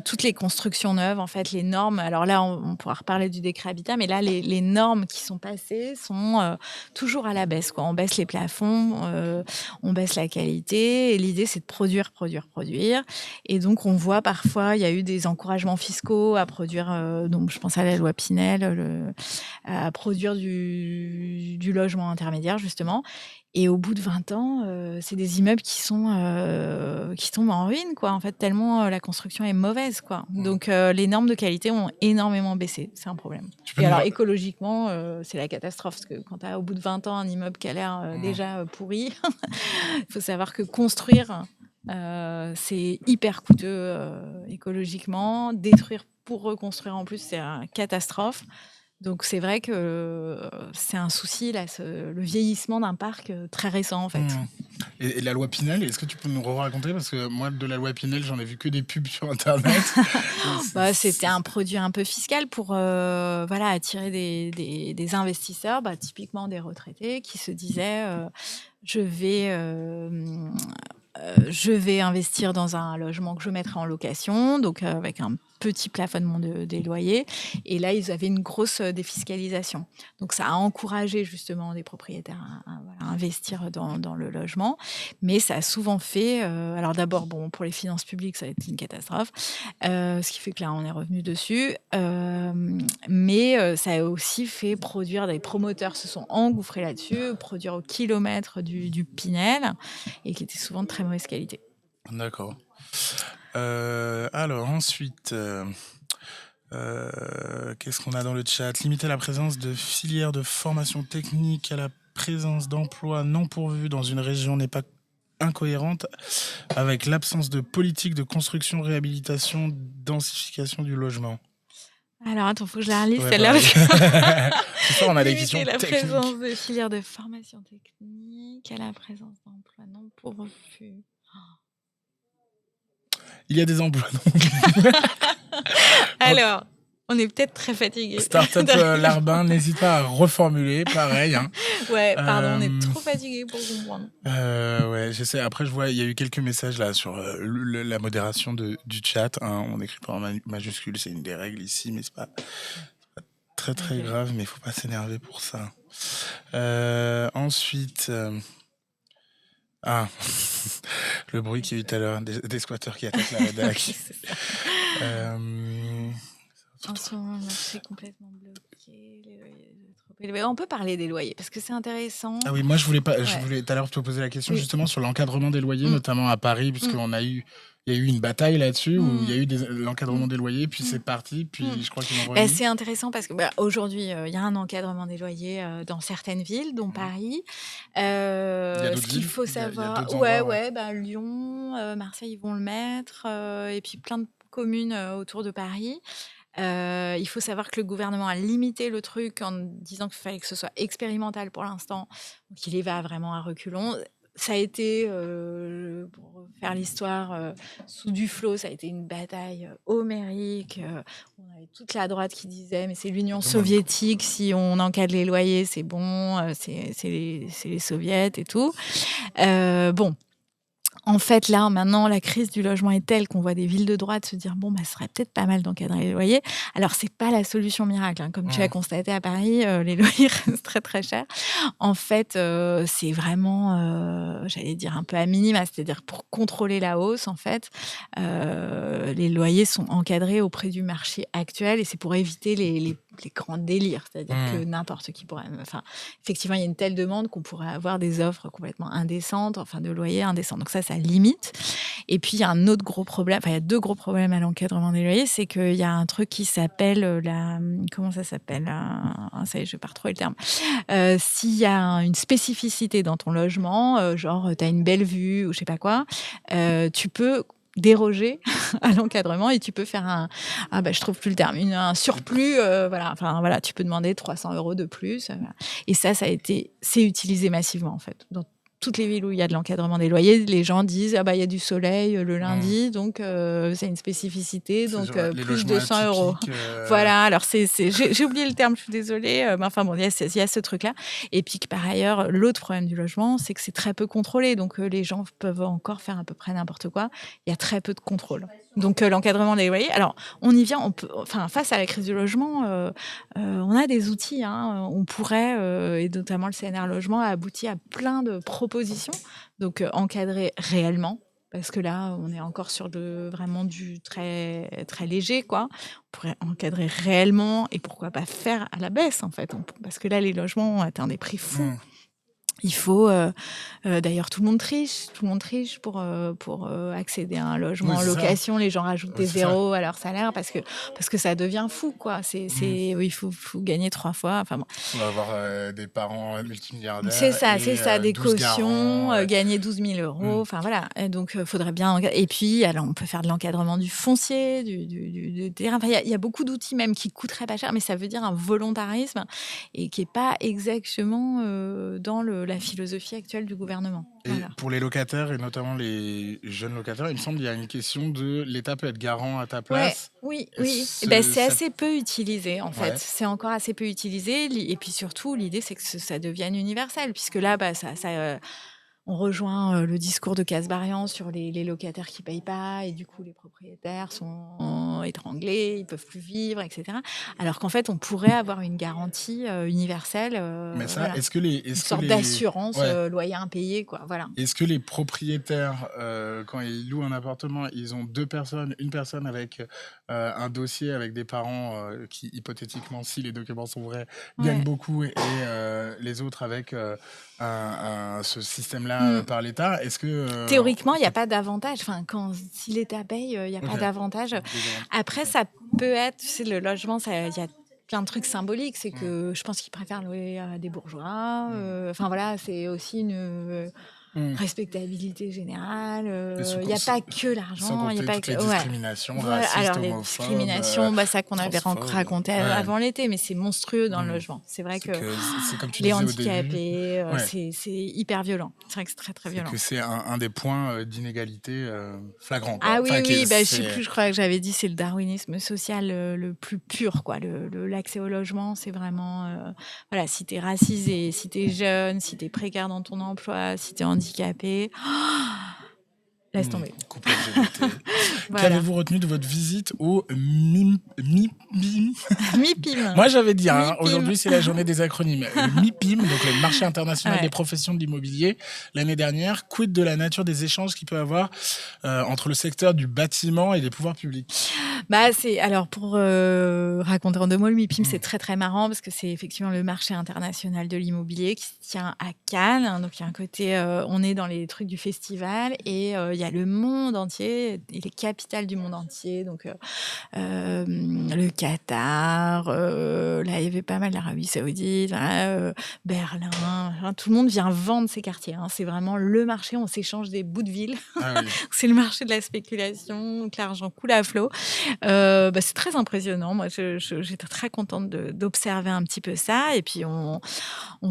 Speaker 2: toutes les constructions neuves, en fait, les normes. Alors là, on pourra reparler du décret Habitat, mais là, les normes qui sont passées sont toujours à la baisse, quoi. On baisse les plafonds, on baisse la qualité. Et l'idée, c'est de produire. Et donc, on voit parfois, il y a eu des encouragements fiscaux à produire, donc je pense à la loi Pinel, à produire du logement intermédiaire, justement. Et au bout de 20 ans, c'est des immeubles qui tombent en ruine, quoi, en fait, tellement la construction est mauvaise, quoi. Donc, les normes de qualité ont énormément baissé. C'est un problème. Et alors, écologiquement, c'est la catastrophe, parce que quand tu as, au bout de 20 ans, un immeuble qui a l'air déjà pourri, il faut savoir que construire, c'est hyper coûteux écologiquement. Détruire pour reconstruire, en plus, c'est une catastrophe. Donc, c'est vrai que c'est un souci, là, le vieillissement d'un parc très récent, en fait.
Speaker 1: Et la loi Pinel, est-ce que tu peux nous raconter? Parce que moi, de la loi Pinel, j'en ai vu que des pubs sur Internet.
Speaker 2: C'était un produit un peu fiscal pour attirer des investisseurs, typiquement des retraités, qui se disaient je vais investir dans un logement que je mettrai en location, donc avec un petit plafonnement des loyers. Et là, ils avaient une grosse défiscalisation. Donc, ça a encouragé justement des propriétaires à investir dans le logement. Mais ça a souvent fait... alors d'abord, pour les finances publiques, ça a été une catastrophe. Ce qui fait que là, on est revenu dessus. Mais ça a aussi fait produire... Des promoteurs se sont engouffrés là-dessus, produire au kilomètre du Pinel, et qui était souvent de très mauvaise qualité.
Speaker 1: D'accord. Alors ensuite, qu'est-ce qu'on a dans le chat? Limiter la présence de filières de formation technique à la présence d'emplois non pourvus dans une région n'est pas incohérente avec l'absence de politique de construction, réhabilitation, densification du logement.
Speaker 2: Alors attends, faut que je la relise celle-là.
Speaker 1: Ce soir, on a des questions
Speaker 2: Limiter la
Speaker 1: techniques.
Speaker 2: présence de filières de formation technique à la présence d'emplois non pourvus.
Speaker 1: Il y a des emplois.
Speaker 2: Alors, on est peut-être très fatigué.
Speaker 1: Startup Larbin, n'hésite pas à reformuler, pareil. Hein.
Speaker 2: Ouais, pardon, on est trop fatigué pour comprendre.
Speaker 1: Ouais, j'essaie. Après, je vois, il y a eu quelques messages là sur la modération du chat. Hein. On écrit pas en majuscule, c'est une des règles ici, mais c'est pas très très grave, mais il faut pas s'énerver pour ça. Ensuite. Le bruit qu'il y a eu tout à l'heure, des squatteurs qui attaquent la rédac.
Speaker 2: En ce moment, le marché est complètement bloqué. Les loyers trop élevés. On peut parler des loyers parce que c'est intéressant.
Speaker 1: Ah oui, moi je voulais tout à l'heure te poser la question justement sur l'encadrement des loyers, notamment à Paris, puisqu'on a eu. Il y a eu une bataille là-dessus où il y a eu l'encadrement des loyers, puis c'est parti, puis je crois qu'ils ont remis.
Speaker 2: C'est intéressant parce que aujourd'hui, il y a un encadrement des loyers dans certaines villes, dont Paris. Ce qu'il faut savoir, Lyon, Marseille, ils vont le mettre, et puis plein de communes autour de Paris. Il faut savoir que le gouvernement a limité le truc en disant qu'il fallait que ce soit expérimental pour l'instant. Donc, il y va vraiment à reculons. ça a été, pour faire l'histoire, sous Duflot, ça a été une bataille, homérique, on avait toute la droite qui disait: «Mais c'est l'Union
Speaker 1: Tout le monde.
Speaker 2: soviétique, si on encadre les loyers, c'est bon, c'est les soviets et tout». Bon, en fait, là, maintenant, la crise du logement est telle qu'on voit des villes de droite se dire: «Bon, bah, ce serait peut-être pas mal d'encadrer les loyers». Alors c'est pas la solution miracle, hein. Comme tu as
Speaker 1: Mmh.
Speaker 2: constaté à Paris, les loyers restent très, très chers. En fait, c'est vraiment, j'allais dire un peu à minima, c'est-à-dire pour contrôler la hausse, en fait, les loyers sont encadrés au prix du marché actuel et c'est pour éviter les grands délires. C'est-à-dire que
Speaker 1: Mmh.
Speaker 2: n'importe qui pourrait enfin, effectivement, il y a une telle demande qu'on pourrait avoir des offres complètement indécentes, enfin de loyers indécents. Donc ça limite. Et puis il y a un autre gros problème, enfin il y a 2 gros problèmes à l'encadrement des loyers, c'est qu'il y a un truc qui s'appelle, comment ça s'appelle? Ça y est, je vais pas retrouver le terme. S'il y a une spécificité dans ton logement, genre, tu as une belle vue ou je sais pas quoi, tu peux déroger à l'encadrement et tu peux faire je trouve plus le terme, un surplus, voilà, enfin voilà, tu peux demander 300 € de plus, voilà. Et c'est utilisé massivement en fait. Dans toutes les villes où il y a de l'encadrement des loyers, les gens disent: «Ah bah, il y a du soleil, le
Speaker 1: Mmh.
Speaker 2: lundi, donc c'est une spécificité,
Speaker 1: C'est
Speaker 2: donc
Speaker 1: genre les
Speaker 2: plus
Speaker 1: logements
Speaker 2: 200 €».
Speaker 1: atypiques.
Speaker 2: Voilà, alors j'ai oublié le terme, je suis désolée, mais enfin bon, il y a ce truc-là et puis que par ailleurs, l'autre problème du logement, c'est que c'est très peu contrôlé, donc les gens peuvent encore faire à peu près n'importe quoi. Il y a très peu de contrôle. Donc l'encadrement des loyers, alors on y vient, on peut enfin face à la crise du logement, on a des outils, hein, on pourrait, et notamment le CNR Logement a abouti à plein de propositions, donc encadrer réellement, parce que là, on est encore sur vraiment du très, très léger, quoi. On pourrait encadrer réellement et pourquoi pas faire à la baisse, en fait. Parce que là, les logements ont atteint des prix fous.
Speaker 1: Mmh.
Speaker 2: Il faut, d'ailleurs, tout le monde triche pour accéder à un logement
Speaker 1: Oui,
Speaker 2: en
Speaker 1: c'est ça.
Speaker 2: location. Les gens rajoutent
Speaker 1: Ouais,
Speaker 2: des
Speaker 1: c'est ça.
Speaker 2: zéros à leur salaire parce que ça devient fou, quoi.
Speaker 1: Mmh.
Speaker 2: Oui, il faut gagner 3 fois. Enfin bon,
Speaker 1: Faut avoir, des parents,
Speaker 2: c'est
Speaker 1: multimilliardaires
Speaker 2: ça, c'est
Speaker 1: et
Speaker 2: ça, des
Speaker 1: 12
Speaker 2: cautions,
Speaker 1: garants,
Speaker 2: gagner 12 000 €,
Speaker 1: mmh.
Speaker 2: enfin voilà. Et donc faudrait bien et puis alors on peut faire de l'encadrement du foncier, du terrain. Enfin, il y a beaucoup d'outils même qui coûteraient pas cher, mais ça veut dire un volontarisme et qui est pas exactement, dans la philosophie actuelle du gouvernement.
Speaker 1: Et
Speaker 2: Voilà.
Speaker 1: pour les locataires et notamment les jeunes locataires, il me semble qu'il y a une question de l'État peut être garant à ta
Speaker 2: Ouais,
Speaker 1: place.
Speaker 2: oui,
Speaker 1: Et
Speaker 2: oui. Et ben
Speaker 1: ce
Speaker 2: c'est
Speaker 1: cette
Speaker 2: assez peu utilisé, en fait.
Speaker 1: ouais.
Speaker 2: C'est encore assez peu utilisé. Et puis surtout, l'idée, c'est que ça devienne universel, puisque là, bah, on rejoint le discours de Casbarian sur les locataires qui payent pas, et du coup, les propriétaires sont étranglés, ils peuvent plus vivre, etc. Alors qu'en fait, on pourrait avoir une garantie universelle,
Speaker 1: Mais ça,
Speaker 2: voilà, une
Speaker 1: est-ce que
Speaker 2: sorte
Speaker 1: les
Speaker 2: d'assurance
Speaker 1: ouais.
Speaker 2: loyer impayé, quoi. Voilà.
Speaker 1: Est-ce que les propriétaires, quand ils louent un appartement, ils ont 2 personnes, une personne avec, un dossier avec des parents, qui hypothétiquement, si les documents sont vrais, gagnent
Speaker 2: Ouais.
Speaker 1: beaucoup et les autres avec, ce système-là,
Speaker 2: Mm.
Speaker 1: par l'État? Est-ce que,
Speaker 2: Théoriquement, il y a
Speaker 1: tu
Speaker 2: pas d'avantage. Enfin, si l'État paye, il y a
Speaker 1: OK.
Speaker 2: pas d'avantage. Après,
Speaker 1: OK.
Speaker 2: ça peut être, tu sais, le logement, il y a plein de trucs symboliques. C'est
Speaker 1: Mmh.
Speaker 2: que je pense qu'ils préfèrent louer à des bourgeois.
Speaker 1: Mmh.
Speaker 2: Enfin voilà, c'est aussi une
Speaker 1: Mmh.
Speaker 2: respectabilité générale.
Speaker 1: Et
Speaker 2: Il y a pas que
Speaker 1: sans
Speaker 2: l'argent, il y a
Speaker 1: compter
Speaker 2: pas
Speaker 1: toutes les
Speaker 2: que ouais.
Speaker 1: discriminations
Speaker 2: Voilà, alors
Speaker 1: racistes,
Speaker 2: les
Speaker 1: homophobes,
Speaker 2: discriminations, bah, ça qu'on avait
Speaker 1: transphobes.
Speaker 2: raconté
Speaker 1: Ouais.
Speaker 2: avant l'été, mais c'est monstrueux dans le
Speaker 1: Mmh.
Speaker 2: logement. C'est vrai que
Speaker 1: C'est comme tu
Speaker 2: les
Speaker 1: disais au début,
Speaker 2: handicapés,
Speaker 1: ouais.
Speaker 2: c'est hyper violent. C'est vrai que c'est très, très
Speaker 1: C'est
Speaker 2: violent.
Speaker 1: que c'est un des points, d'inégalité, flagrant, quoi.
Speaker 2: Ah oui,
Speaker 1: Enfin,
Speaker 2: oui, bah, je sais
Speaker 1: c'est
Speaker 2: plus, je crois que j'avais dit, c'est le darwinisme social, le plus pur, quoi. L'accès au logement, c'est vraiment, voilà, si tu es racisé, si tu es jeune, si tu es précaire dans ton emploi, si tu es handicapé, laisse tomber.
Speaker 1: couple LGBT.
Speaker 2: Voilà.
Speaker 1: Qu'avez-vous retenu de votre visite au MIPIM?
Speaker 2: MIPIM,
Speaker 1: Moi, j'avais dit, hein,
Speaker 2: MIPIM.
Speaker 1: aujourd'hui, c'est la journée des acronymes. Le MIPIM, donc le Marché international des
Speaker 2: Ouais.
Speaker 1: professions de l'immobilier, l'année dernière, quid de la nature des échanges qu'il peut y avoir, entre le secteur du bâtiment et les pouvoirs publics?
Speaker 2: Bah, alors pour raconter en 2 mots, le MIPIM, c'est
Speaker 1: Mmh.
Speaker 2: très, très marrant parce que c'est effectivement le marché international de l'immobilier qui se tient à Cannes. Donc il y a un côté, on est dans les trucs du festival et il y a le monde entier et les capitales du monde entier. Donc le Qatar, là, il y avait pas mal l'Arabie Saoudite, voilà, Berlin, enfin, tout le monde vient vendre ses quartiers, hein. C'est vraiment le marché, on s'échange des bouts de ville.
Speaker 1: Ah oui.
Speaker 2: C'est le marché de la spéculation, donc l'argent coule à flot. C'est très impressionnant. Moi, j'étais très contente d'observer un petit peu ça. Et puis, on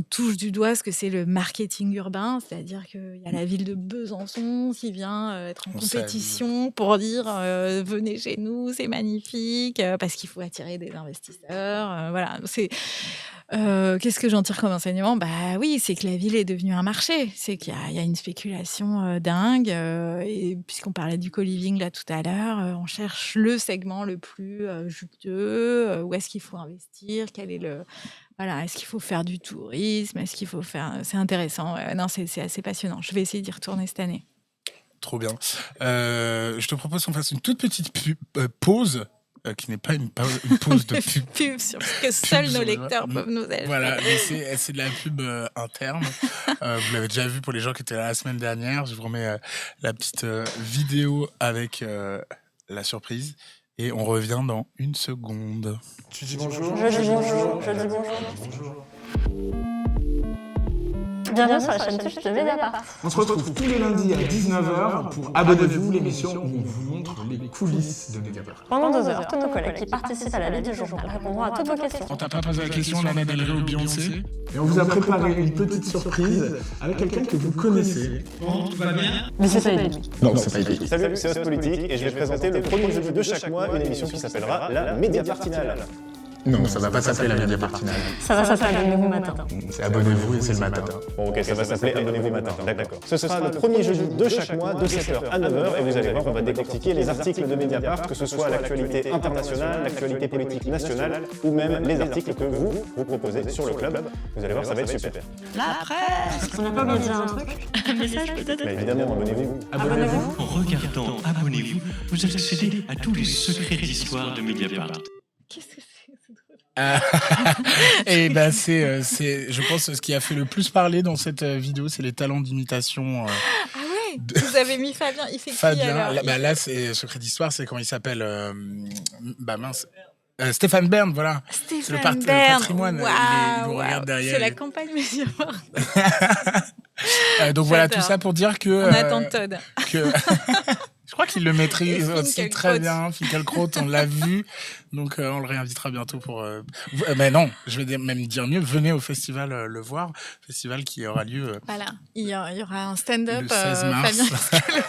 Speaker 2: touche du doigt ce que c'est le marketing urbain, c'est-à-dire qu'il y a la ville de Besançon qui vient être en
Speaker 1: On s'amuse.
Speaker 2: compétition pour dire venez chez nous, c'est magnifique, parce qu'il faut attirer des investisseurs. Voilà. Qu'est-ce que j'en tire comme enseignement? Bah oui, c'est que la ville est devenue un marché. C'est qu'il y a une spéculation dingue. Et puisqu'on parlait du co-living là tout à l'heure, on cherche le segment le plus juteux. Où est-ce qu'il faut investir? Voilà, est-ce qu'il faut faire du tourisme? Est-ce qu'il faut faire... C'est intéressant. Ouais. Non, c'est assez passionnant. Je vais essayer d'y retourner cette année.
Speaker 1: Trop bien. Je te propose qu'on fasse une toute petite pause, qui n'est pas une pause de pub.
Speaker 2: Pub sur ce que seuls nos lecteurs peuvent nous acheter.
Speaker 1: Voilà, mais c'est de la pub interne. Vous l'avez déjà vu pour les gens qui étaient là la semaine dernière. Je vous remets la petite vidéo avec la surprise. Et on revient dans une seconde.
Speaker 3: Tu dis bonjour.
Speaker 4: Je dis bonjour. Je dis bonjour. Bienvenue sur la chaîne Twitch de Mediapart.
Speaker 3: On se retrouve tous les lundis à 19h pour Abonnez-vous, l'émission où on vous montre les coulisses de Mediapart.
Speaker 4: Pendant 2 heures, tous nos collègues qui participent à la vie du journal répondront à toutes vos questions.
Speaker 1: On t'a pas posé la question, Lana Del Rey ou Beyoncé?
Speaker 3: Et on vous a préparé une petite surprise avec quelqu'un que vous connaissez.
Speaker 5: Tout va bien?
Speaker 4: Mais c'est pas évident.
Speaker 3: Non, c'est pas évident.
Speaker 6: Salut, c'est Os Politique et je vais présenter le premier jeudi de chaque mois une émission qui s'appellera la Mediapartinale.
Speaker 3: Non, ça va pas s'appeler la Mediapartinale.
Speaker 4: Ça va s'appeler Abonnez-vous matin.
Speaker 3: C'est Abonnez-vous et c'est le matin.
Speaker 6: Bon, ok, ça va s'appeler Abonnez-vous matin, d'accord. Ce sera le premier jeudi de chaque mois de 7h à 9h et vous allez voir, on va décortiquer les articles de Mediapart, que ce soit l'actualité internationale, l'actualité politique nationale ou même les articles que vous proposez sur le club. Vous allez voir, ça va être super.
Speaker 2: La presse.
Speaker 4: On n'a pas oublié de dire un truc? Un message peut-être?
Speaker 6: Mais évidemment, abonnez-vous.
Speaker 4: Abonnez-vous.
Speaker 5: En regardant Abonnez-vous, vous accédez à tous les secrets d'histoire de Mediapart.
Speaker 2: Qu'est-ce que c'est?
Speaker 1: Et ben je pense, ce qui a fait le plus parler dans cette vidéo, c'est les talents d'imitation.
Speaker 2: Ah ouais, vous avez mis Fabien. Il fait qui
Speaker 1: Fabien,
Speaker 2: alors?
Speaker 1: là, c'est secret d'histoire, c'est quand il s'appelle Stéphane Bern, voilà. C'est le
Speaker 2: Stéphane Bern.
Speaker 1: patrimoine. Il nous regarde derrière.
Speaker 2: C'est la campagne Mediapart.
Speaker 1: Donc voilà,
Speaker 2: J'adore.
Speaker 1: tout ça pour dire que.
Speaker 2: On attend Todd.
Speaker 1: Je crois qu'il le maîtrise
Speaker 2: Et
Speaker 1: aussi
Speaker 2: Finkielkraut.
Speaker 1: très bien. Finkielkraut, on l'a vu. Donc on le réinvitera bientôt pour. Mais non, je vais même dire mieux. Venez au festival le voir. Festival qui aura lieu.
Speaker 2: Voilà, il y aura un stand-up.
Speaker 1: Le 16 mars.
Speaker 2: Fabien.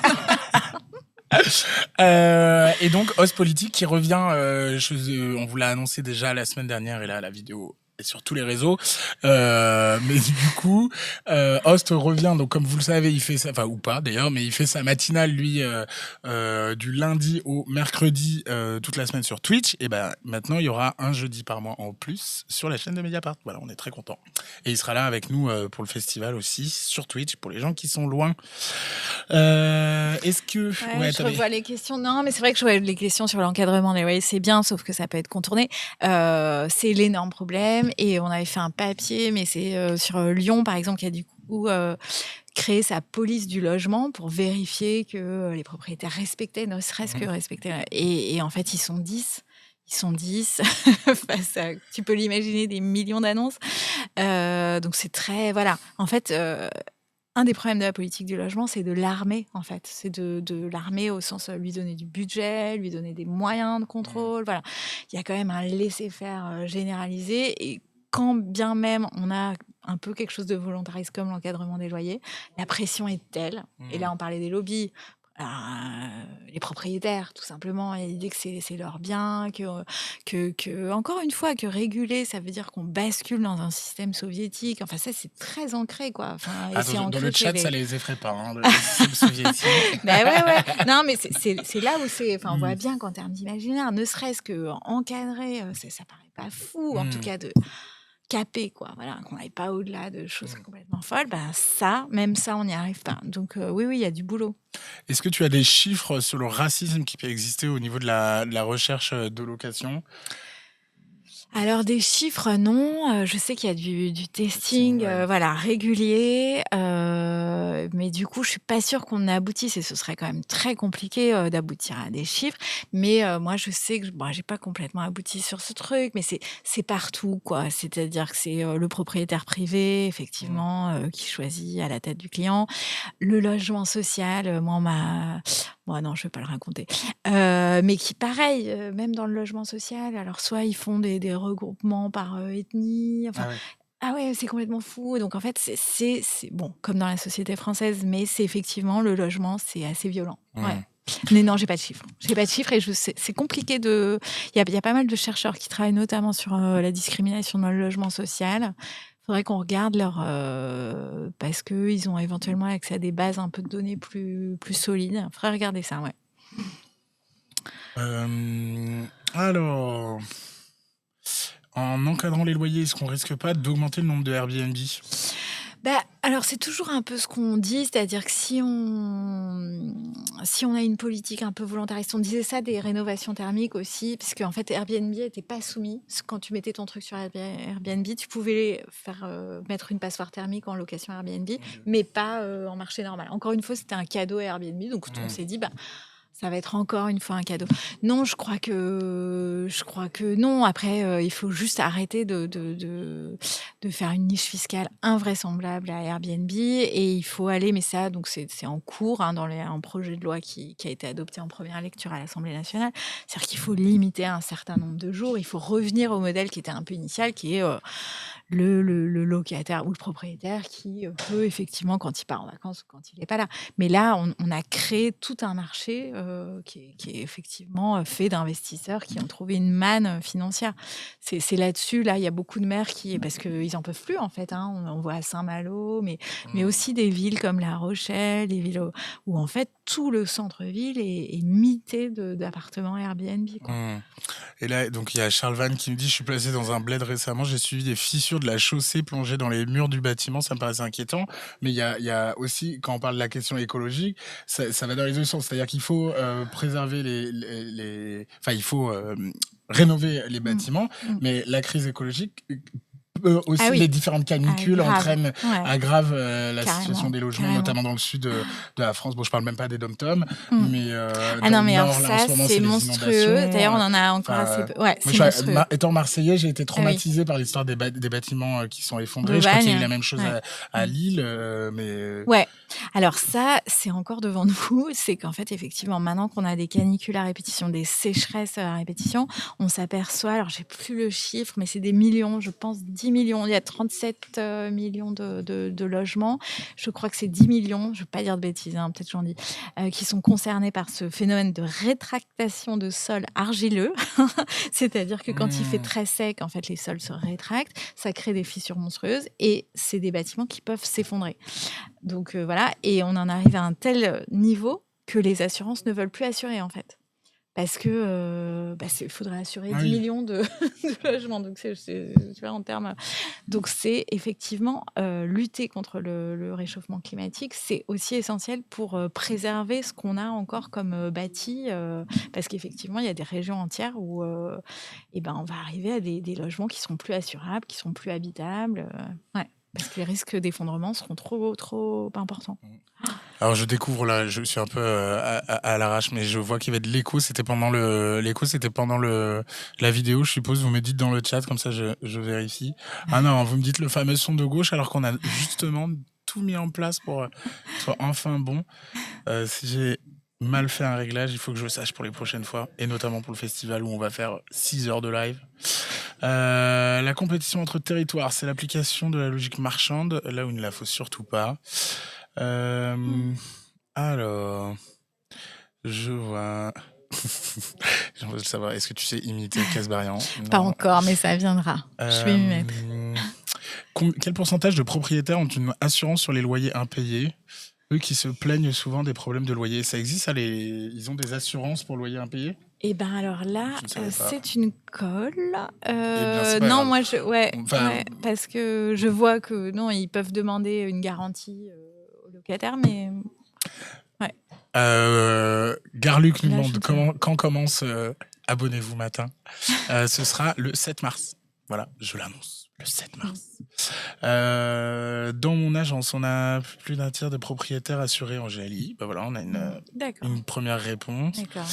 Speaker 1: Et donc, Os Politique qui revient, on vous l'a annoncé déjà la semaine dernière, et là, la vidéo est sur tous les réseaux. Mais du coup, Host revient, donc comme vous le savez, il fait ça, enfin, ou pas d'ailleurs, mais il fait sa matinale, lui, du lundi au mercredi, toute la semaine sur Twitch. Et ben, maintenant, il y aura un jeudi par mois en plus sur la chaîne de Mediapart. Voilà, on est très contents. Et il sera là avec nous pour le festival aussi, sur Twitch, pour les gens qui sont loin. Est-ce que...
Speaker 2: Je revois les questions. Non, mais c'est vrai que je vois les questions sur l'encadrement des loyers, c'est bien, sauf que ça peut être contourné. C'est l'énorme problème. Et on avait fait un papier, mais c'est sur Lyon, par exemple, qui a du coup créé sa police du logement pour vérifier que les propriétaires respectaient, ne serait-ce que respectaient. Et en fait, ils sont 10. Ils sont 10 face à, tu peux l'imaginer, des millions d'annonces. Donc c'est très... Voilà. En fait... un des problèmes de la politique du logement, c'est de l'armer, en fait. C'est de l'armer au sens lui donner du budget, lui donner des moyens de contrôle. Voilà. Il y a quand même un laisser-faire généralisé. Et quand bien même on a un peu quelque chose de volontariste comme l'encadrement des loyers, la pression est telle. Et là, on parlait des lobbies. Les propriétaires, tout simplement, et l'idée que c'est leur bien, que encore une fois, que réguler, ça veut dire qu'on bascule dans un système soviétique. Enfin, ça, c'est très ancré, quoi. Enfin,
Speaker 1: dans le chat, ça les effraie pas, hein, le système soviétique.
Speaker 2: Ben ouais. Non, mais c'est là où c'est... Enfin, on voit bien qu'en termes d'imaginaire, ne serait-ce que encadrer, ça paraît pas fou, en tout cas, de caper, quoi. Voilà, qu'on n'aille pas au-delà de choses complètement folles. Ben ça, même ça, on n'y arrive pas. Donc oui, il y a du boulot.
Speaker 1: Est-ce que tu as des chiffres sur le racisme qui peut exister au niveau de la recherche de location ?
Speaker 2: Alors des chiffres, non. Je sais qu'il y a du testing, régulier. Mais du coup, je suis pas sûre qu'on aboutisse et ce serait quand même très compliqué d'aboutir à des chiffres. Mais moi, je sais que j'ai pas complètement abouti sur ce truc, mais c'est partout, quoi. C'est-à-dire que c'est le propriétaire privé, effectivement, qui choisit à la tête du client. Le logement social, moi, non, je vais pas le raconter. Mais qui, pareil, même dans le logement social, alors soit ils font des regroupements par ethnie, enfin,
Speaker 1: Ah ouais.
Speaker 2: ah ouais, c'est complètement fou. Donc en fait, c'est bon, comme dans la société française, mais c'est effectivement le logement, c'est assez violent. Ouais. Mais non, j'ai pas de chiffres. J'ai pas de chiffres et c'est compliqué de. Il y a pas mal de chercheurs qui travaillent notamment sur la discrimination dans le logement social. Il faudrait qu'on regarde parce qu'ils ont éventuellement accès à des bases un peu de données plus solides. Il faudrait regarder ça, ouais.
Speaker 1: Alors, en encadrant les loyers, est-ce qu'on risque pas d'augmenter le nombre de Airbnb?
Speaker 2: Alors c'est toujours un peu ce qu'on dit, c'est-à-dire que si on a une politique un peu volontariste, on disait ça des rénovations thermiques aussi, parce qu'en fait Airbnb n'était pas soumis. Quand tu mettais ton truc sur Airbnb, tu pouvais faire mettre une passoire thermique en location Airbnb, mais pas en marché normal. Encore une fois, c'était un cadeau Airbnb, donc on s'est dit, ça va être encore une fois un cadeau. Non, je crois que non. Après, il faut juste arrêter de faire une niche fiscale invraisemblable à Airbnb et il faut aller, mais ça, donc c'est en cours dans un projet de loi qui a été adopté en première lecture à l'Assemblée nationale. C'est-à-dire qu'il faut limiter un certain nombre de jours. Il faut revenir au modèle qui était un peu initial, qui est le locataire ou le propriétaire qui peut effectivement, quand il part en vacances ou quand il n'est pas là. Mais là, on a créé tout un marché qui est effectivement fait d'investisseurs qui ont trouvé une manne financière. C'est là-dessus, là, il y a beaucoup de maires parce qu'ils n'en peuvent plus, en fait. On voit à Saint-Malo, mais aussi des villes comme La Rochelle, des villes où, en fait, tout le centre-ville est mité d'appartements Airbnb, quoi.
Speaker 1: Et là, donc il y a Charles Van qui nous dit: je suis placé dans un bled récemment, j'ai suivi des fissures de la chaussée plongées dans les murs du bâtiment, ça me paraissait inquiétant. Mais il y a aussi, quand on parle de la question écologique, ça va dans les deux sens. C'est-à-dire qu'il faut préserver enfin, il faut rénover les bâtiments, mais la crise écologique aussi, les différentes canicules aggravent la situation des logements, notamment dans le sud de la France. Bon, je parle même pas des dom-toms, mais
Speaker 2: non, mais
Speaker 1: nord,
Speaker 2: alors
Speaker 1: là,
Speaker 2: ça,
Speaker 1: en ce moment,
Speaker 2: c'est
Speaker 1: les
Speaker 2: monstrueux.
Speaker 1: inondations.
Speaker 2: D'ailleurs, on en a encore assez peu. Ouais,
Speaker 1: Moi,
Speaker 2: c'est monstrueux.
Speaker 1: étant marseillais, j'ai été traumatisé par l'histoire des bâtiments qui sont effondrés. Je crois qu'il y a eu la même chose à Lille, mais...
Speaker 2: Ouais. Alors ça, c'est encore devant nous. C'est qu'en fait, effectivement, maintenant qu'on a des canicules à répétition, des sécheresses à répétition, on s'aperçoit, alors j'ai plus le chiffre, mais c'est des millions, je pense 10 millions. Il y a 37 millions de logements. Je crois que c'est 10 millions, je ne veux pas dire de bêtises, peut-être j'en dis, qui sont concernés par ce phénomène de rétractation de sol argileux. C'est-à-dire que quand il fait très sec, en fait, les sols se rétractent, ça crée des fissures monstrueuses et c'est des bâtiments qui peuvent s'effondrer. Donc voilà, et on en arrive à un tel niveau que les assurances ne veulent plus assurer, en fait. Parce que faudrait assurer 10 millions de logements. Donc, tu vois, en termes... Donc, c'est effectivement lutter contre le réchauffement climatique. C'est aussi essentiel pour préserver ce qu'on a encore comme bâti. Parce qu'effectivement, il y a des régions entières où on va arriver à des logements qui ne seront plus assurables, qui ne seront plus habitables. Ouais. Parce que les risques d'effondrement seront trop importants.
Speaker 1: Alors je découvre là, je suis un peu à l'arrache, mais je vois qu'il y avait de l'écho. C'était pendant la vidéo, je suppose. Vous me dites dans le chat, comme ça je vérifie. Ah non, vous me dites le fameux son de gauche, alors qu'on a justement tout mis en place pour que soit enfin bon. Si j'ai mal fait un réglage, il faut que je le sache pour les prochaines fois, et notamment pour le festival où on va faire 6 heures de live. La compétition entre territoires, c'est l'application de la logique marchande, là où il ne la faut surtout pas. Alors, je vois... J'aimerais savoir, est-ce que tu sais imiter Casbarian?
Speaker 2: Pas encore, mais ça viendra. Je vais m'y mettre.
Speaker 1: Quel pourcentage de propriétaires ont une assurance sur les loyers impayés? Eux qui se plaignent souvent des problèmes de loyer. Ça existe, ça, ils ont des assurances pour loyer impayé?
Speaker 2: Eh ben alors là, c'est une colle.
Speaker 1: Non,
Speaker 2: moi parce que je vois que non, ils peuvent demander une garantie aux locataires, mais ouais.
Speaker 1: Garluc nous demande quand commence Abonnez-vous matin. Ce sera le 7 mars. Voilà, je l'annonce, le 7 mars. Dans mon agence, on a plus d'un tiers de propriétaires assurés en GLI. Bah voilà, on a
Speaker 2: D'accord.
Speaker 1: une première réponse.
Speaker 2: D'accord.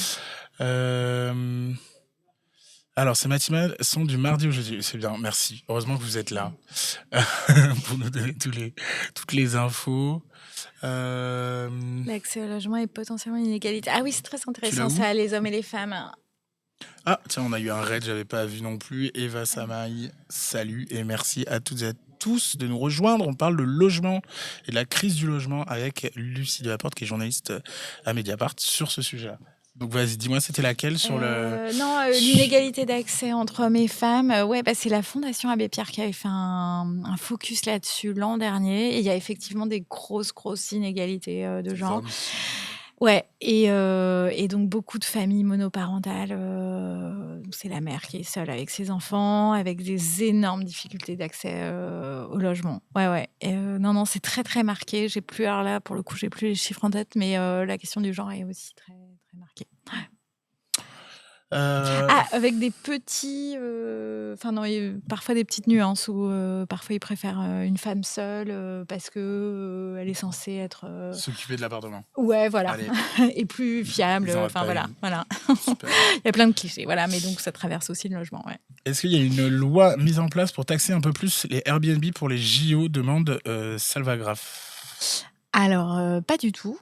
Speaker 1: Alors, ces matinales sont du mardi au jeudi. C'est bien, merci. Heureusement que vous êtes là pour nous donner toutes les infos.
Speaker 2: L'accès au logement est potentiellement une inégalité. Ah oui, c'est très
Speaker 1: Tu l'as
Speaker 2: intéressant,
Speaker 1: où
Speaker 2: ça, les hommes et les femmes.
Speaker 1: Ah, tiens, on a eu un raid, j'avais pas vu non plus. Eva Samaï, salut et merci à toutes et à tous de nous rejoindre. On parle de logement et de la crise du logement avec Lucie Delaporte, qui est journaliste à Mediapart sur ce sujet-là. Donc vas-y, dis-moi, c'était laquelle sur le...
Speaker 2: Non, l'inégalité d'accès entre hommes et femmes, ouais, bah, c'est la Fondation Abbé Pierre qui avait fait un focus là-dessus l'an dernier. Et il y a effectivement des grosses inégalités de genre.
Speaker 1: Hommes.
Speaker 2: Ouais, et donc beaucoup de familles monoparentales, c'est la mère qui est seule avec ses enfants, avec des énormes difficultés d'accès au logement. Ouais. Et, non, c'est très très marqué. J'ai plus, alors là, pour le coup, j'ai plus les chiffres en tête, mais la question du genre est aussi très très marquée. Ah, avec des petits, enfin non, parfois des petites nuances où parfois ils préfèrent une femme seule parce que elle est censée être.
Speaker 1: S'occuper de l'appartement.
Speaker 2: Ouais, voilà,
Speaker 1: Allez.
Speaker 2: et plus fiable.
Speaker 1: Ils en
Speaker 2: Enfin
Speaker 1: ratent pas
Speaker 2: voilà.
Speaker 1: Super.
Speaker 2: Il y a plein de clichés, voilà, mais donc ça traverse aussi le logement, ouais.
Speaker 1: Est-ce qu'il y a une loi mise en place pour taxer un peu plus les Airbnb pour les JO, demande Salvagraph.
Speaker 2: Alors, pas du tout.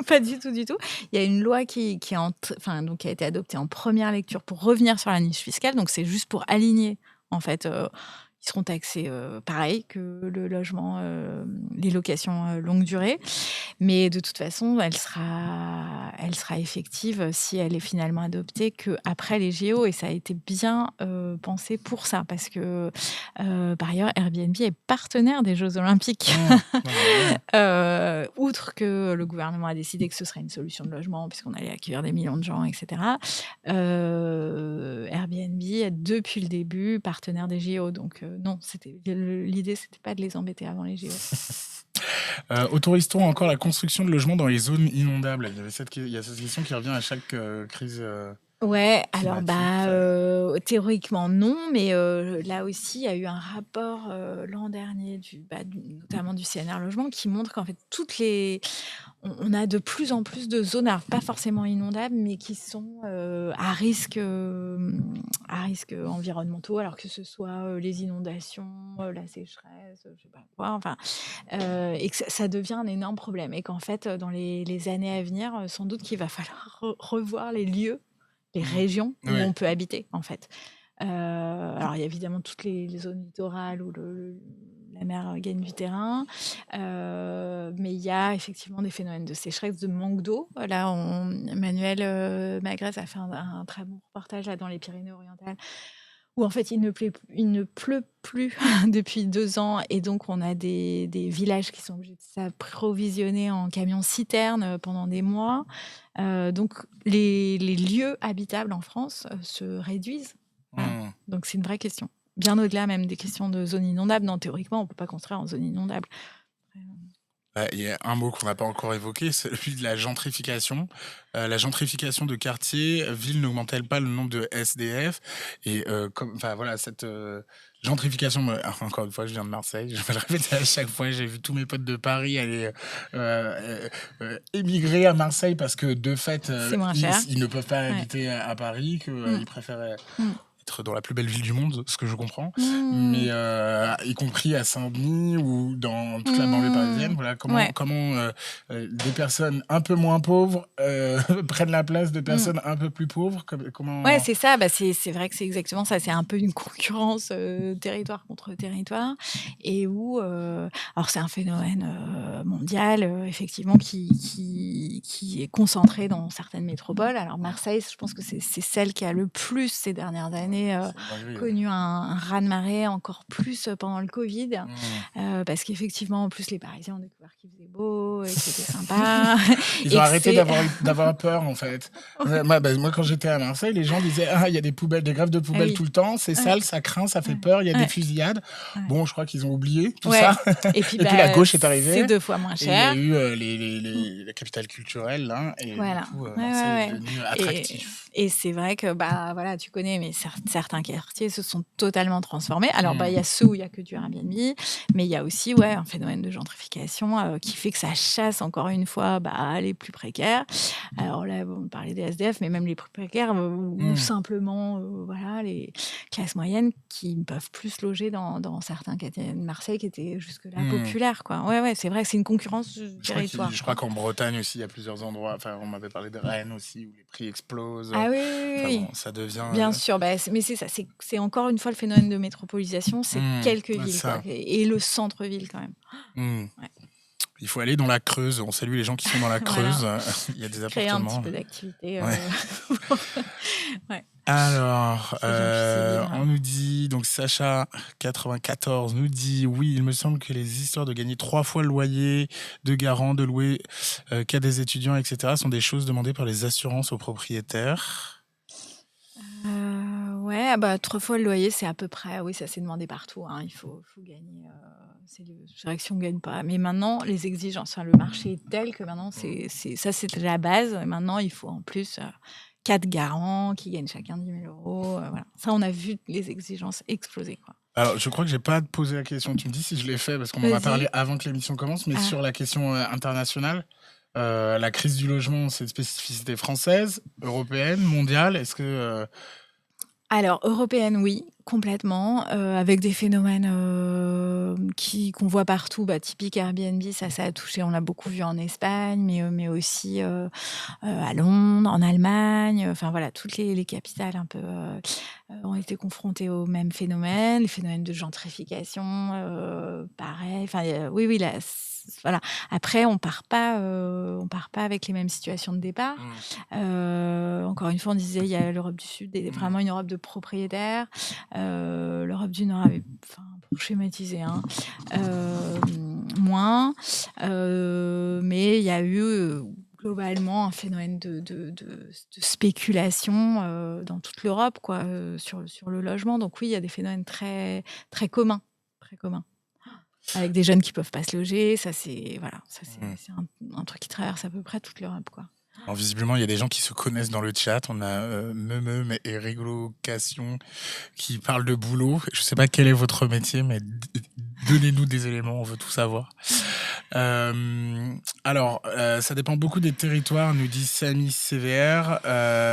Speaker 2: Pas du tout. Il y a une loi qui a été adoptée en première lecture pour revenir sur la niche fiscale. Donc, c'est juste pour aligner, en fait. Ils seront taxés pareil que le logement, les locations longue durée. Mais de toute façon, elle sera effective si elle est finalement adoptée qu'après les JO. Et ça a été bien pensé pour ça. Parce que, par ailleurs, Airbnb est partenaire des Jeux Olympiques. Outre que le gouvernement a décidé que ce serait une solution de logement puisqu'on allait accueillir des millions de gens, etc. Airbnb est depuis le début partenaire des JO. Donc non, l'idée, c'était pas de les embêter avant les JO.
Speaker 1: Autorise-t-on encore la construction de logements dans les zones inondables ? Il y a cette question qui revient à chaque crise.
Speaker 2: Ouais, alors
Speaker 1: climatique.
Speaker 2: théoriquement non, mais là aussi, il y a eu un rapport l'an dernier, notamment du CNR Logement, qui montre qu'en fait, on a de plus en plus de zones, alors pas forcément inondables, mais qui sont à risque environnementaux, alors que ce soit les inondations, la sécheresse, je sais pas quoi, enfin, et que ça devient un énorme problème. Et qu'en fait, dans les années à venir, sans doute qu'il va falloir revoir les lieux, les régions où
Speaker 1: Oui.
Speaker 2: on peut habiter, en fait. Alors, il y a évidemment toutes les zones littorales où la mer gagne du terrain, mais il y a effectivement des phénomènes de sécheresse, de manque d'eau. Là, Emmanuel Magrez a fait un très bon reportage là, dans les Pyrénées-Orientales, où en fait il ne pleut plus depuis 2 ans, et donc on a des villages qui sont obligés de s'approvisionner en camions citernes pendant des mois. Donc les lieux habitables en France se réduisent. Voilà. Donc c'est une vraie question. Bien au-delà même des questions de zones inondables. Non, théoriquement, on ne peut pas construire en zone inondable.
Speaker 1: Il y a un mot qu'on n'a pas encore évoqué, c'est celui de la gentrification. La gentrification de quartiers, ville n'augmente-t-elle pas le nombre de SDF ? Et cette gentrification, encore une fois, je viens de Marseille, je vais le répéter à chaque fois, j'ai vu tous mes potes de Paris aller émigrer à Marseille parce que de fait,
Speaker 2: C'est moins cher.
Speaker 1: ils ne peuvent pas habiter à Paris, qu'ils préféraient... être dans la plus belle ville du monde, ce que je comprends, mais y compris à Saint-Denis ou dans toute la banlieue parisienne. Voilà, comment des personnes un peu moins pauvres prennent la place de personnes un peu plus pauvres. Comment...
Speaker 2: Ouais, c'est ça. C'est vrai que c'est exactement ça. C'est un peu une concurrence territoire contre territoire, et où alors c'est un phénomène mondial effectivement qui est concentré dans certaines métropoles. Alors Marseille, je pense que c'est celle qui a le plus ces dernières années connu un raz-de-marée, encore plus pendant le Covid, parce qu'effectivement, en plus, les Parisiens ont découvert qu'il faisait beau et que c'était sympa.
Speaker 1: Ils
Speaker 2: Et
Speaker 1: ont
Speaker 2: que
Speaker 1: arrêté
Speaker 2: c'est-
Speaker 1: d'avoir peur, en fait. Moi, quand j'étais à Marseille, les gens disaient il y a des poubelles, des grèves de poubelles
Speaker 2: oui.
Speaker 1: tout le temps, c'est
Speaker 2: Ouais.
Speaker 1: sale, ça craint, ça fait
Speaker 2: Ouais.
Speaker 1: peur, il y a des
Speaker 2: Ouais.
Speaker 1: fusillades.
Speaker 2: Ouais.
Speaker 1: Bon, je crois qu'ils ont oublié tout
Speaker 2: Ouais.
Speaker 1: ça.
Speaker 2: Et puis,
Speaker 1: Et puis la gauche est
Speaker 2: c'est
Speaker 1: arrivée.
Speaker 2: 2 fois moins
Speaker 1: Et il y a
Speaker 2: cher.
Speaker 1: eu la capitale culturelle, là, et
Speaker 2: Voilà.
Speaker 1: du coup,
Speaker 2: Ouais,
Speaker 1: Marseille
Speaker 2: ouais,
Speaker 1: est
Speaker 2: ouais.
Speaker 1: devenu attractif.
Speaker 2: Et c'est vrai que, voilà, tu connais, mais certains quartiers se sont totalement transformés. Alors, il y a ceux où il y a que du Airbnb, mais il y a aussi, un phénomène de gentrification qui fait que ça chasse encore une fois, les plus précaires. Alors là, on parlait des SDF, mais même les plus précaires, ou simplement, les classes moyennes qui ne peuvent plus se loger dans certains quartiers de Marseille qui étaient jusque-là populaires, quoi. Ouais, c'est vrai que c'est une concurrence du territoire.
Speaker 1: Je crois qu'en Bretagne aussi, il y a plusieurs endroits. Enfin, on m'avait parlé de Rennes aussi, où les prix explosent.
Speaker 2: Ah oui,
Speaker 1: Enfin,
Speaker 2: oui.
Speaker 1: bon, ça devient.
Speaker 2: Bien sûr, mais c'est ça, c'est encore une fois le phénomène de métropolisation, c'est quelques villes,
Speaker 1: ça.
Speaker 2: quoi, et le centre-ville quand même.
Speaker 1: Ouais. Il faut aller dans la Creuse. On salue les gens qui sont dans la Creuse. Il y a des
Speaker 2: Créer un
Speaker 1: appartements.
Speaker 2: petit peu d'activité.
Speaker 1: Alors,
Speaker 2: Les gens qui s'y
Speaker 1: on nous dit, donc Sacha94 nous dit, oui, il me semble que les histoires de gagner 3 fois le loyer, de garant, de louer qu'à des étudiants, etc., sont des choses demandées par les assurances aux propriétaires.
Speaker 2: 3 fois le loyer, c'est à peu près, oui, ça s'est demandé partout, hein. Il faut gagner. C'est vrai que si on ne gagne pas. Mais maintenant, les exigences, le marché est tel que maintenant, ça, c'était la base. Et maintenant, il faut en plus 4 garants qui gagnent chacun 10 000 €. Voilà. Ça, on a vu les exigences exploser, quoi.
Speaker 1: Alors, je crois que j'ai pas posé la question. Tu me dis si je l'ai fait, parce qu'on en a
Speaker 2: Vas-y.
Speaker 1: parlé avant que l'émission commence, mais sur la question internationale, la crise du logement, c'est une spécificité française, européenne, mondiale. Est-ce que...
Speaker 2: Alors, européenne, oui, complètement, avec des phénomènes qu'on voit partout, typique Airbnb, ça a touché, on l'a beaucoup vu en Espagne, mais aussi à Londres, en Allemagne, enfin voilà, toutes les capitales un peu ont été confrontées au même phénomène, les phénomènes de gentrification, pareil, enfin oui, là, voilà. Après, on part pas avec les mêmes situations de départ. Encore une fois, on disait il y a l'Europe du Sud, vraiment une Europe de propriétaires. L'Europe du Nord avait, pour schématiser, moins. Mais il y a eu globalement un phénomène de spéculation dans toute l'Europe, quoi, sur le logement. Donc oui, il y a des phénomènes très, très communs, très communs. Avec des jeunes qui peuvent pas se loger, c'est un truc qui traverse à peu près toute l'Europe, quoi.
Speaker 1: Alors, visiblement, il y a des gens qui se connaissent dans le chat. On a Meumeu et Rigolocation qui parlent de boulot. Je sais pas quel est votre métier, mais donnez-nous des éléments, on veut tout savoir. Alors, ça dépend beaucoup des territoires, nous dit Samy CVR.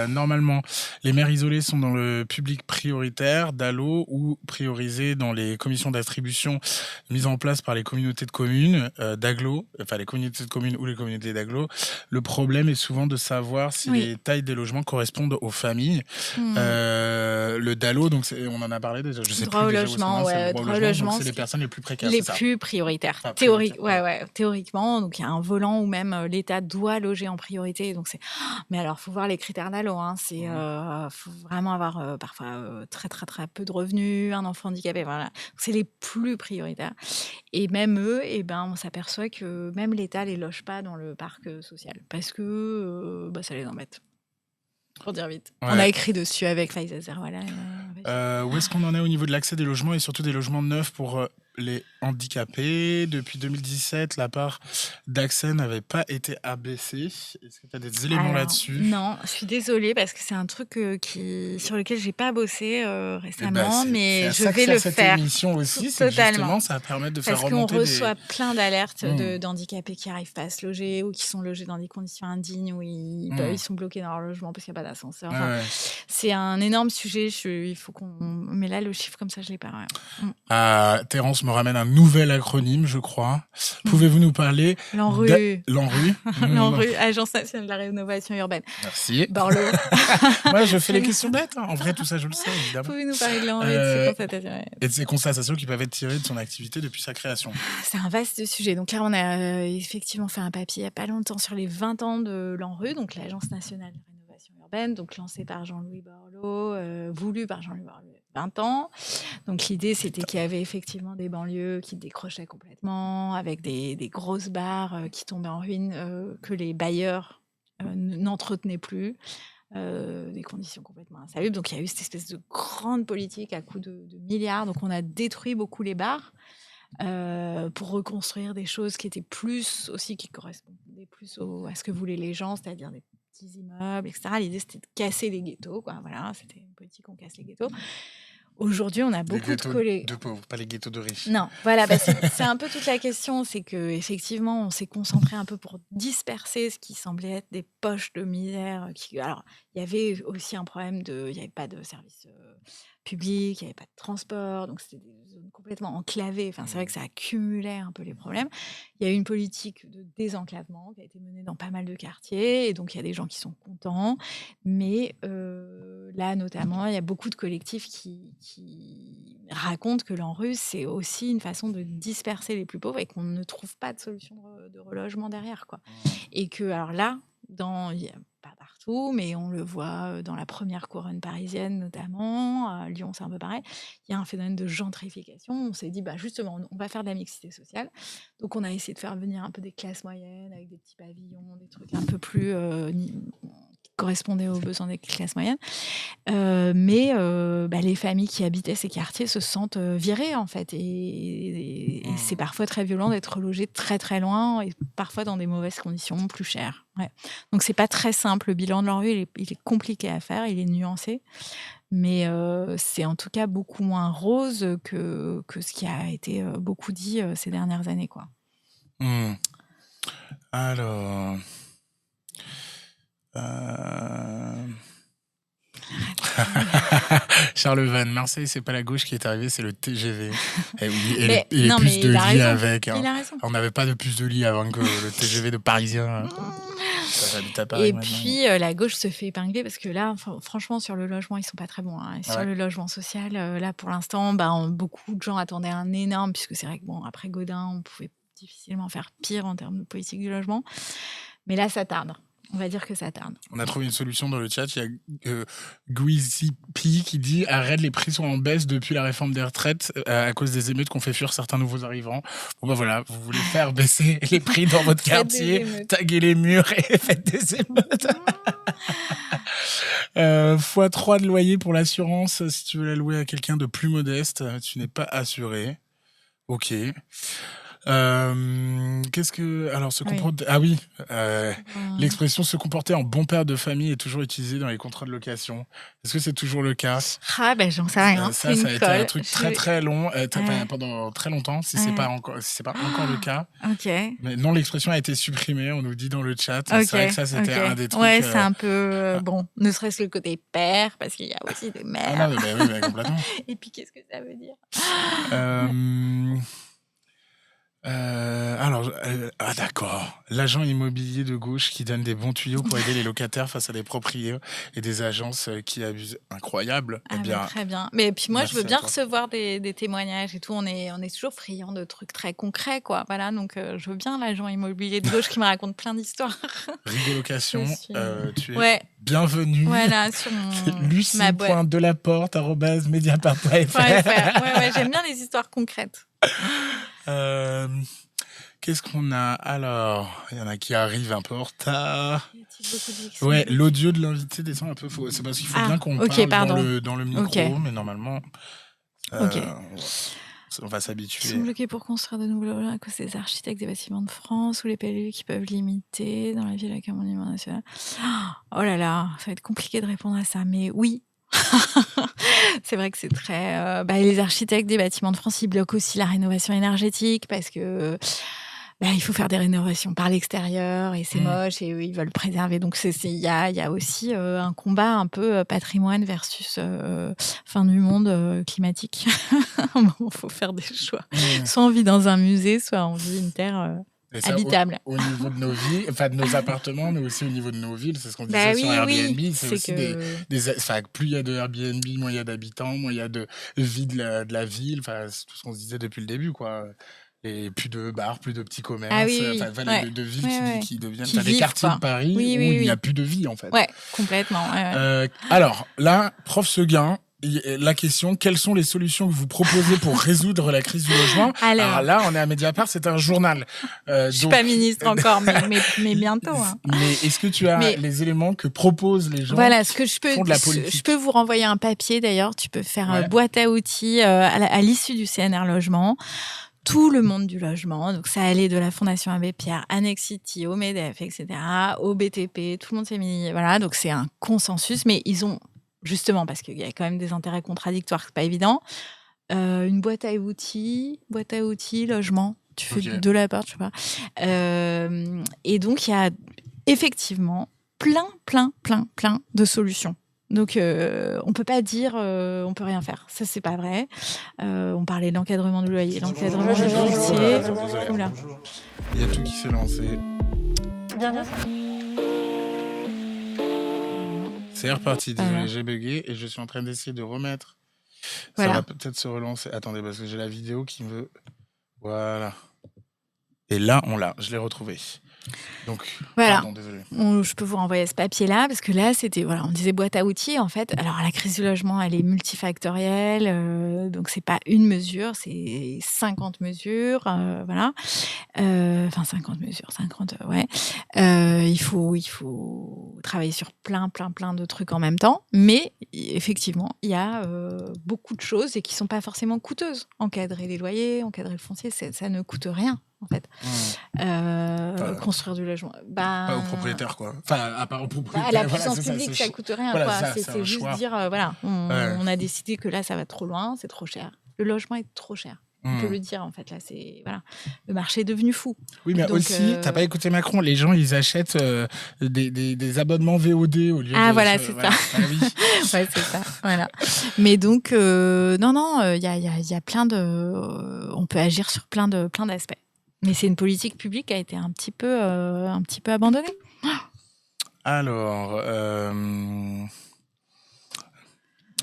Speaker 1: Normalement, les maires isolés sont dans le public prioritaire d'Allo ou priorisés dans les commissions d'attribution mises en place par les communautés de communes d'agglo, enfin les communautés de communes ou les communautés d'agglo. Le problème est souvent de savoir si les tailles des logements correspondent aux familles. Le DALO, donc on en a parlé déjà, je sais
Speaker 2: droit
Speaker 1: plus
Speaker 2: au
Speaker 1: déjà
Speaker 2: logement,
Speaker 1: où c'est,
Speaker 2: ouais, droit au logement,
Speaker 1: c'est les personnes les plus précaires,
Speaker 2: les
Speaker 1: c'est ça
Speaker 2: plus prioritaires.
Speaker 1: Enfin,
Speaker 2: Théoriquement, donc il y a un volant où même l'État doit loger en priorité. Donc mais alors, faut voir les critères DALO. Faut vraiment avoir parfois très très très peu de revenus, un enfant handicapé. Voilà, c'est les plus prioritaires. Et même eux, on s'aperçoit que même l'État les loge pas dans le parc social parce que ça les embête. Pour dire vite. Ouais. On a écrit dessus avec Faiza Zerwala.
Speaker 1: Où est-ce qu'on en est au niveau de l'accès des logements et surtout des logements neufs pour les handicapés? Depuis 2017, la part d'accès n'avait pas été abaissée. Est-ce que tu as des éléments là-dessus?
Speaker 2: Non, je suis désolée parce que c'est un truc sur lequel j'ai pas bossé récemment, mais je vais le faire.
Speaker 1: Cette émission aussi, c'est justement ça permet de faire remonter
Speaker 2: parce qu'on reçoit plein d'alertes d'handicapés qui n'arrivent pas à se loger ou qui sont logés dans des conditions indignes où ils sont bloqués dans leur logement parce qu'il n'y a pas d'ascenseur. Enfin, c'est un énorme sujet. Il faut qu'on. Mais là, le chiffre comme ça, je l'ai pas.
Speaker 1: Terence me ramène un nouvel acronyme, je crois. Pouvez-vous nous parler
Speaker 2: l'ANRU.
Speaker 1: L'ANRU.
Speaker 2: L'ANRU, Agence nationale de la rénovation urbaine.
Speaker 1: Merci.
Speaker 2: Borloo.
Speaker 1: Moi, je fais les questions bêtes. En vrai, tout ça, je le sais, évidemment.
Speaker 2: Pouvez-nous parler de l'ANRU et de ses constatations.
Speaker 1: Et de ses constatations qui peuvent être tirées de son activité depuis sa création.
Speaker 2: C'est un vaste sujet. Donc là, on a effectivement fait un papier il n'y a pas longtemps sur les 20 ans de l'ANRU, donc l'Agence nationale de rénovation urbaine, donc lancée par Jean-Louis Borloo, voulu par Jean-Louis Borloo, 20 ans. Donc l'idée, c'était qu'il y avait effectivement des banlieues qui décrochaient complètement, avec des grosses bars qui tombaient en ruine, que les bailleurs n'entretenaient plus, des conditions complètement insalubres. Donc il y a eu cette espèce de grande politique à coût de milliards. Donc on a détruit beaucoup les bars pour reconstruire des choses qui étaient plus aussi, qui correspondaient plus à ce que voulaient les gens, c'est-à-dire des petits immeubles, etc. L'idée, c'était de casser les ghettos, quoi. Voilà, c'était une politique, on casse les ghettos. Aujourd'hui, on a
Speaker 1: Les
Speaker 2: beaucoup de
Speaker 1: ghettos
Speaker 2: collègues.
Speaker 1: de pauvres, pas les ghettos de riches.
Speaker 2: Non, voilà, c'est un peu toute la question, c'est que effectivement, on s'est concentré un peu pour disperser ce qui semblait être des poches de misère. Alors, il y avait aussi un problème il n'y avait pas de service public, il n'y avait pas de transport, donc c'était des zones complètement enclavées. Enfin, c'est vrai que ça accumulait un peu les problèmes. Il y a eu une politique de désenclavement qui a été menée dans pas mal de quartiers, et donc il y a des gens qui sont contents, mais là, notamment, il y a beaucoup de collectifs qui racontent que l'ANRU, c'est aussi une façon de disperser les plus pauvres et qu'on ne trouve pas de solution de relogement derrière, quoi. Et que, alors là, il y a pas partout, mais on le voit dans la première couronne parisienne notamment, à Lyon c'est un peu pareil, il y a un phénomène de gentrification. On s'est dit, justement, on va faire de la mixité sociale. Donc on a essayé de faire venir un peu des classes moyennes, avec des petits pavillons, des trucs un peu plus qui correspondaient aux besoins des classes moyennes. Mais les familles qui habitaient ces quartiers se sentent virées, en fait. Et c'est parfois très violent d'être logé très très loin, et parfois dans des mauvaises conditions, plus chères. Ouais. Donc c'est pas très simple. Le bilan de l'ANRU, il est compliqué à faire, il est nuancé. Mais c'est en tout cas beaucoup moins rose que ce qui a été beaucoup dit ces dernières années, quoi.
Speaker 1: Alors... Charles Van, Marseille, c'est pas la gauche qui est arrivée, c'est le TGV. Et les plus de lits avec.
Speaker 2: Il a raison.
Speaker 1: On n'avait pas de plus de lits avant que le TGV de Parisien. J'habite à Paris
Speaker 2: Et
Speaker 1: maintenant.
Speaker 2: puis la gauche se fait épingler parce que là, franchement, sur le logement, ils sont pas très bons. Hein. Et sur le logement social, là, pour l'instant, beaucoup de gens attendaient un énorme, puisque c'est vrai que après Gaudin, on pouvait difficilement faire pire en termes de politique du logement. Mais là, ça tarde. On va dire que ça tarde.
Speaker 1: On a trouvé une solution dans le chat. Il y a Guizy P qui dit « Arrête, les prix sont en baisse depuis la réforme des retraites à cause des émeutes qu'on fait fuir certains nouveaux arrivants. » Bon voilà, vous voulez faire baisser les prix dans votre quartier, taguez les murs et faites des émeutes. x3 de loyer pour l'assurance. Si tu veux la louer à quelqu'un de plus modeste, tu n'es pas assuré. Ok. Qu'est-ce que... Alors, se comporter... Ah oui, l'expression « se comporter en bon père de famille » est toujours utilisée dans les contrats de location. Est-ce que c'est toujours le cas?
Speaker 2: J'en sais rien.
Speaker 1: Ça a été un truc très très long, pendant très longtemps, si c'est pas encore le cas.
Speaker 2: Ok.
Speaker 1: Mais non, l'expression a été supprimée, on nous dit dans le chat. C'est vrai que ça, c'était un des trucs...
Speaker 2: Ouais, c'est un peu... ne serait-ce que le côté père, parce qu'il y a aussi des mères.
Speaker 1: Ah non, oui, complètement.
Speaker 2: Et puis, qu'est-ce que ça veut dire?
Speaker 1: D'accord. L'agent immobilier de gauche qui donne des bons tuyaux pour aider les locataires face à des propriétaires et des agences qui abusent. Incroyable.
Speaker 2: Très bien. Mais puis moi, je veux bien recevoir des témoignages et tout. On est toujours friands de trucs très concrets, quoi. Voilà, donc je veux bien l'agent immobilier de gauche qui me raconte plein d'histoires.
Speaker 1: Rigolocation, tu es bienvenue.
Speaker 2: Voilà, sur ma
Speaker 1: Lucie.delaporte@mediapart.fr.
Speaker 2: Ouais, j'aime bien les histoires concrètes.
Speaker 1: Qu'est-ce qu'on a? Alors, il y en a qui arrivent un peu en retard. Ouais, l'audio de l'invité descend un peu. C'est parce qu'il faut bien qu'on parle dans le micro, mais normalement, on va s'habituer.
Speaker 2: Ils sont bloqués pour construire de nouveaux logements à cause des architectes des bâtiments de France ou les PLU qui peuvent limiter dans la ville avec un monument national. Oh là là, ça va être compliqué de répondre à ça, mais oui. C'est vrai que c'est très... les architectes des bâtiments de France, ils bloquent aussi la rénovation énergétique parce que il faut faire des rénovations par l'extérieur et c'est moche et eux, ils veulent préserver. Donc, il y a aussi un combat un peu patrimoine versus fin du monde climatique. Il faut faire des choix. Soit on vit dans un musée, soit on vit une terre... habitable.
Speaker 1: Au niveau de nos villes, enfin de nos appartements, mais aussi au niveau de nos villes, c'est ce qu'on disait sur Airbnb. C'est aussi plus il y a de Airbnb, moins il y a d'habitants, moins il y a de vie de la ville. Enfin, c'est tout ce qu'on se disait depuis le début, quoi. Et plus de bars, plus de petits commerces, de villes qui deviennent des quartiers de Paris où il n'y a plus de vie, en fait.
Speaker 2: Ouais, complètement.
Speaker 1: Alors là, prof Seguin, la question, quelles sont les solutions que vous proposez pour résoudre la crise du logement? Alors là, on est à Mediapart, c'est un journal.
Speaker 2: Je suis pas ministre encore, mais bientôt. Hein.
Speaker 1: Mais est-ce que tu as les éléments que proposent les gens
Speaker 2: voilà, ce que
Speaker 1: qui font de la politique?
Speaker 2: je peux vous renvoyer un papier d'ailleurs. Tu peux faire boîte à outils à l'issue du CNR Logement. Tout le monde du logement, donc ça allait de la Fondation Abbé Pierre, Annexity, au MEDEF, etc., au BTP, tout le monde s'est mis, voilà, donc c'est un consensus, mais ils ont, justement, parce qu'il y a quand même des intérêts contradictoires, c'est pas évident, une boîte à outils, logement, tu fais de la part, je sais pas, et donc il y a effectivement plein de solutions. Donc, on peut pas dire on peut rien faire. Ça, c'est pas vrai. On parlait de l'encadrement du loyer, l'encadrement du foncier. Oula.
Speaker 1: Il y a tout qui s'est lancé.
Speaker 4: Bienvenue.
Speaker 1: C'est reparti. Désolé, j'ai bugué et je suis en train d'essayer de remettre. Ça va peut-être se relancer. Attendez, parce que j'ai la vidéo qui me... Voilà. Et là, on l'a. Je l'ai retrouvé. Donc,
Speaker 2: voilà.
Speaker 1: Pardon, désolé.
Speaker 2: Je peux vous renvoyer ce papier-là, parce que là, c'était, voilà, on disait boîte à outils. En fait, alors la crise du logement, elle est multifactorielle, donc c'est pas une mesure, c'est 50 mesures, voilà. Enfin, 50 mesures, 50, ouais. Il faut travailler sur plein de trucs en même temps, mais effectivement, il y a beaucoup de choses et qui sont pas forcément coûteuses. Encadrer les loyers, encadrer le foncier, ça ne coûte rien. En fait, construire du logement.
Speaker 1: Pas aux propriétaires, quoi. Enfin, à part aux propriétaires.
Speaker 2: À la puissance publique, ça coûte rien.
Speaker 1: Voilà,
Speaker 2: quoi.
Speaker 1: c'est
Speaker 2: C'est juste
Speaker 1: choix.
Speaker 2: dire, voilà, on a décidé que là, ça va trop loin, c'est trop cher. Le logement est trop cher. On peut le dire, en fait. Là, c'est, voilà. Le marché est devenu fou.
Speaker 1: Oui, mais donc, aussi, t'as pas écouté Macron. Les gens, ils achètent des abonnements VOD au lieu de...
Speaker 2: Ah, voilà, c'est ça.
Speaker 1: Oui.
Speaker 2: Ouais, c'est ça. Voilà. Mais donc, non, il y a plein de... on peut agir sur plein d'aspects. Mais c'est une politique publique qui a été un petit peu abandonnée.
Speaker 1: Alors,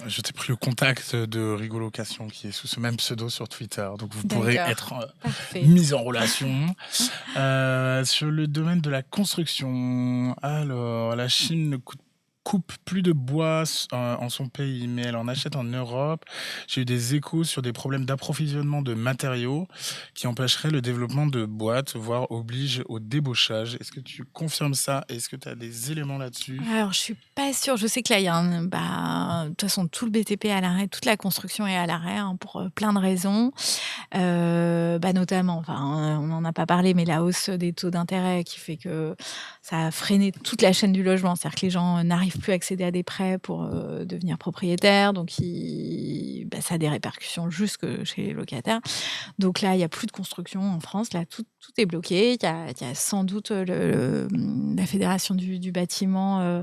Speaker 1: je t'ai pris le contact de Rigolocation qui est sous ce même pseudo sur Twitter. Donc, vous pourrez être mis en relation. Sur le domaine de la construction, alors, la Chine coupe plus de bois en son pays, mais elle en achète en Europe. J'ai eu des échos sur des problèmes d'approvisionnement de matériaux qui empêcheraient le développement de boîtes, voire obligent au débauchage. Est-ce que tu confirmes ça? Est-ce que tu as des éléments là-dessus?
Speaker 2: Alors, je suis pas sûre. Je sais que là, il y a de toute façon, tout le BTP est à l'arrêt, toute la construction est à l'arrêt pour plein de raisons. Notamment, enfin, on n'en a pas parlé, mais la hausse des taux d'intérêt qui fait que ça a freiné toute la chaîne du logement. C'est-à-dire que les gens n'arrivent plus à accéder à des prêts pour devenir propriétaires. Donc, ça a des répercussions jusque chez les locataires. Donc là, il n'y a plus de construction en France. Là, tout est bloqué. Il y a sans doute la Fédération du bâtiment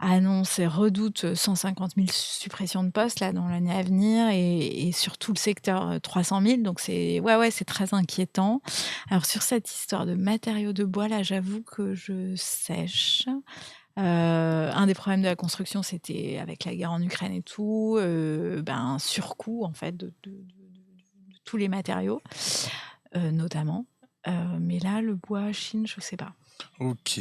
Speaker 2: annonce et redoute 150 000 suppressions de postes là, dans l'année à venir et sur tout le secteur 300 000. Donc, c'est très inquiétant. Alors, sur cette histoire de matériaux de bois, là, j'avoue que je sèche. Un des problèmes de la construction, c'était avec la guerre en Ukraine et tout, un surcoût en fait de tous les matériaux, notamment. Mais là, le bois Chine, je sais pas.
Speaker 1: Ok.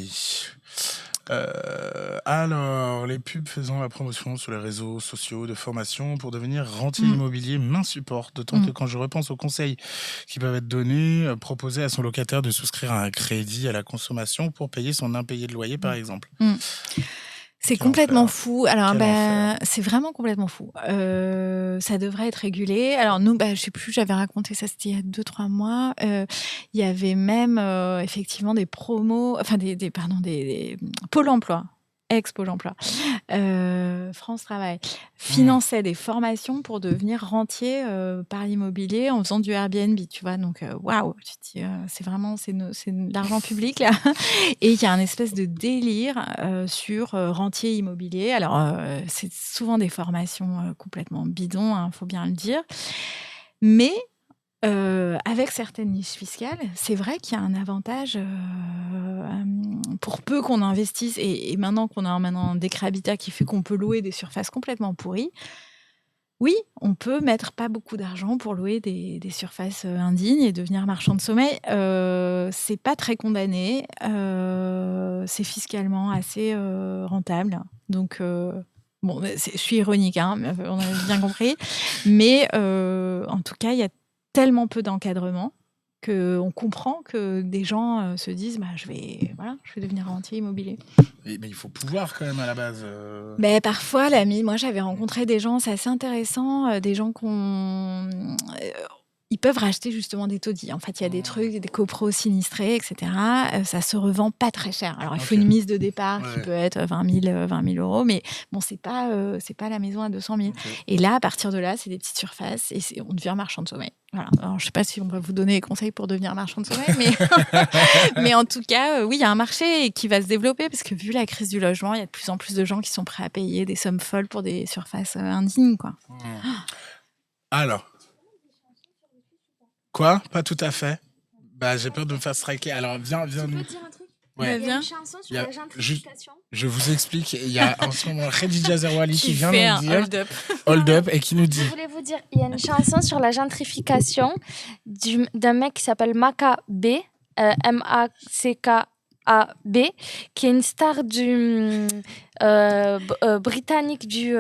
Speaker 1: Alors, les pubs faisant la promotion sur les réseaux sociaux de formation pour devenir rentier immobilier m'insupportent, d'autant que quand je repense aux conseils qui peuvent être donnés, proposer à son locataire de souscrire à un crédit à la consommation pour payer son impayé de loyer, par exemple.
Speaker 2: C'est complètement fou. Alors, c'est vraiment complètement fou. Ça devrait être régulé. Alors, nous, je sais plus, j'avais raconté ça, c'était il y a 2-3 mois. Il y avait même, effectivement, des promos, enfin, des Pôle emploi, ex-Pôle emploi, France Travail, finançait des formations pour devenir rentier par l'immobilier en faisant du Airbnb, tu vois. Donc, waouh, tu te dis, c'est vraiment, c'est de l'argent public, là. Et il y a un espèce de délire sur rentier immobilier. Alors, c'est souvent des formations complètement bidons, hein, faut bien le dire. Mais avec certaines niches fiscales, c'est vrai qu'il y a un avantage pour peu qu'on investisse et maintenant qu'on a un décret habitat qui fait qu'on peut louer des surfaces complètement pourries. Oui, on peut mettre pas beaucoup d'argent pour louer des surfaces indignes et devenir marchand de sommeil. C'est pas très condamné. C'est fiscalement assez rentable. Donc, Bon, je suis ironique, hein, mais on a bien compris. Mais en tout cas, il y a tellement peu d'encadrement qu'on comprend que des gens se disent je vais devenir rentier immobilier.
Speaker 1: Mais il faut pouvoir quand même à la base.
Speaker 2: Mais parfois, moi j'avais rencontré des gens, c'est assez intéressant, des gens ils peuvent racheter justement des taudis. En fait, il y a des trucs, des copros sinistrés, etc. Ça se revend pas très cher. Alors, il faut une mise de départ qui peut être 20 000 euros, mais bon, c'est pas la maison à 200 000. Et là, à partir de là, c'est des petites surfaces et on devient marchand de sommeil. Voilà. Alors, je sais pas si on va vous donner des conseils pour devenir marchand de sommeil, mais en tout cas, oui, il y a un marché qui va se développer parce que vu la crise du logement, il y a de plus en plus de gens qui sont prêts à payer des sommes folles pour des surfaces indignes, quoi.
Speaker 1: Alors. Quoi? Pas tout à fait. J'ai peur de me faire striker. Alors, viens nous.
Speaker 7: Tu peux dire un truc?
Speaker 1: Ouais.
Speaker 7: Il y a une chanson sur la gentrification.
Speaker 1: Je vous explique. Il y a en ce moment Khadija Zerwali qui vient nous dire
Speaker 2: hold up
Speaker 1: et qui nous dit.
Speaker 7: Je voulais vous dire, il y a une chanson sur la gentrification d'un mec qui s'appelle Maka B, M-A-C-K-A-B, qui est une star britannique du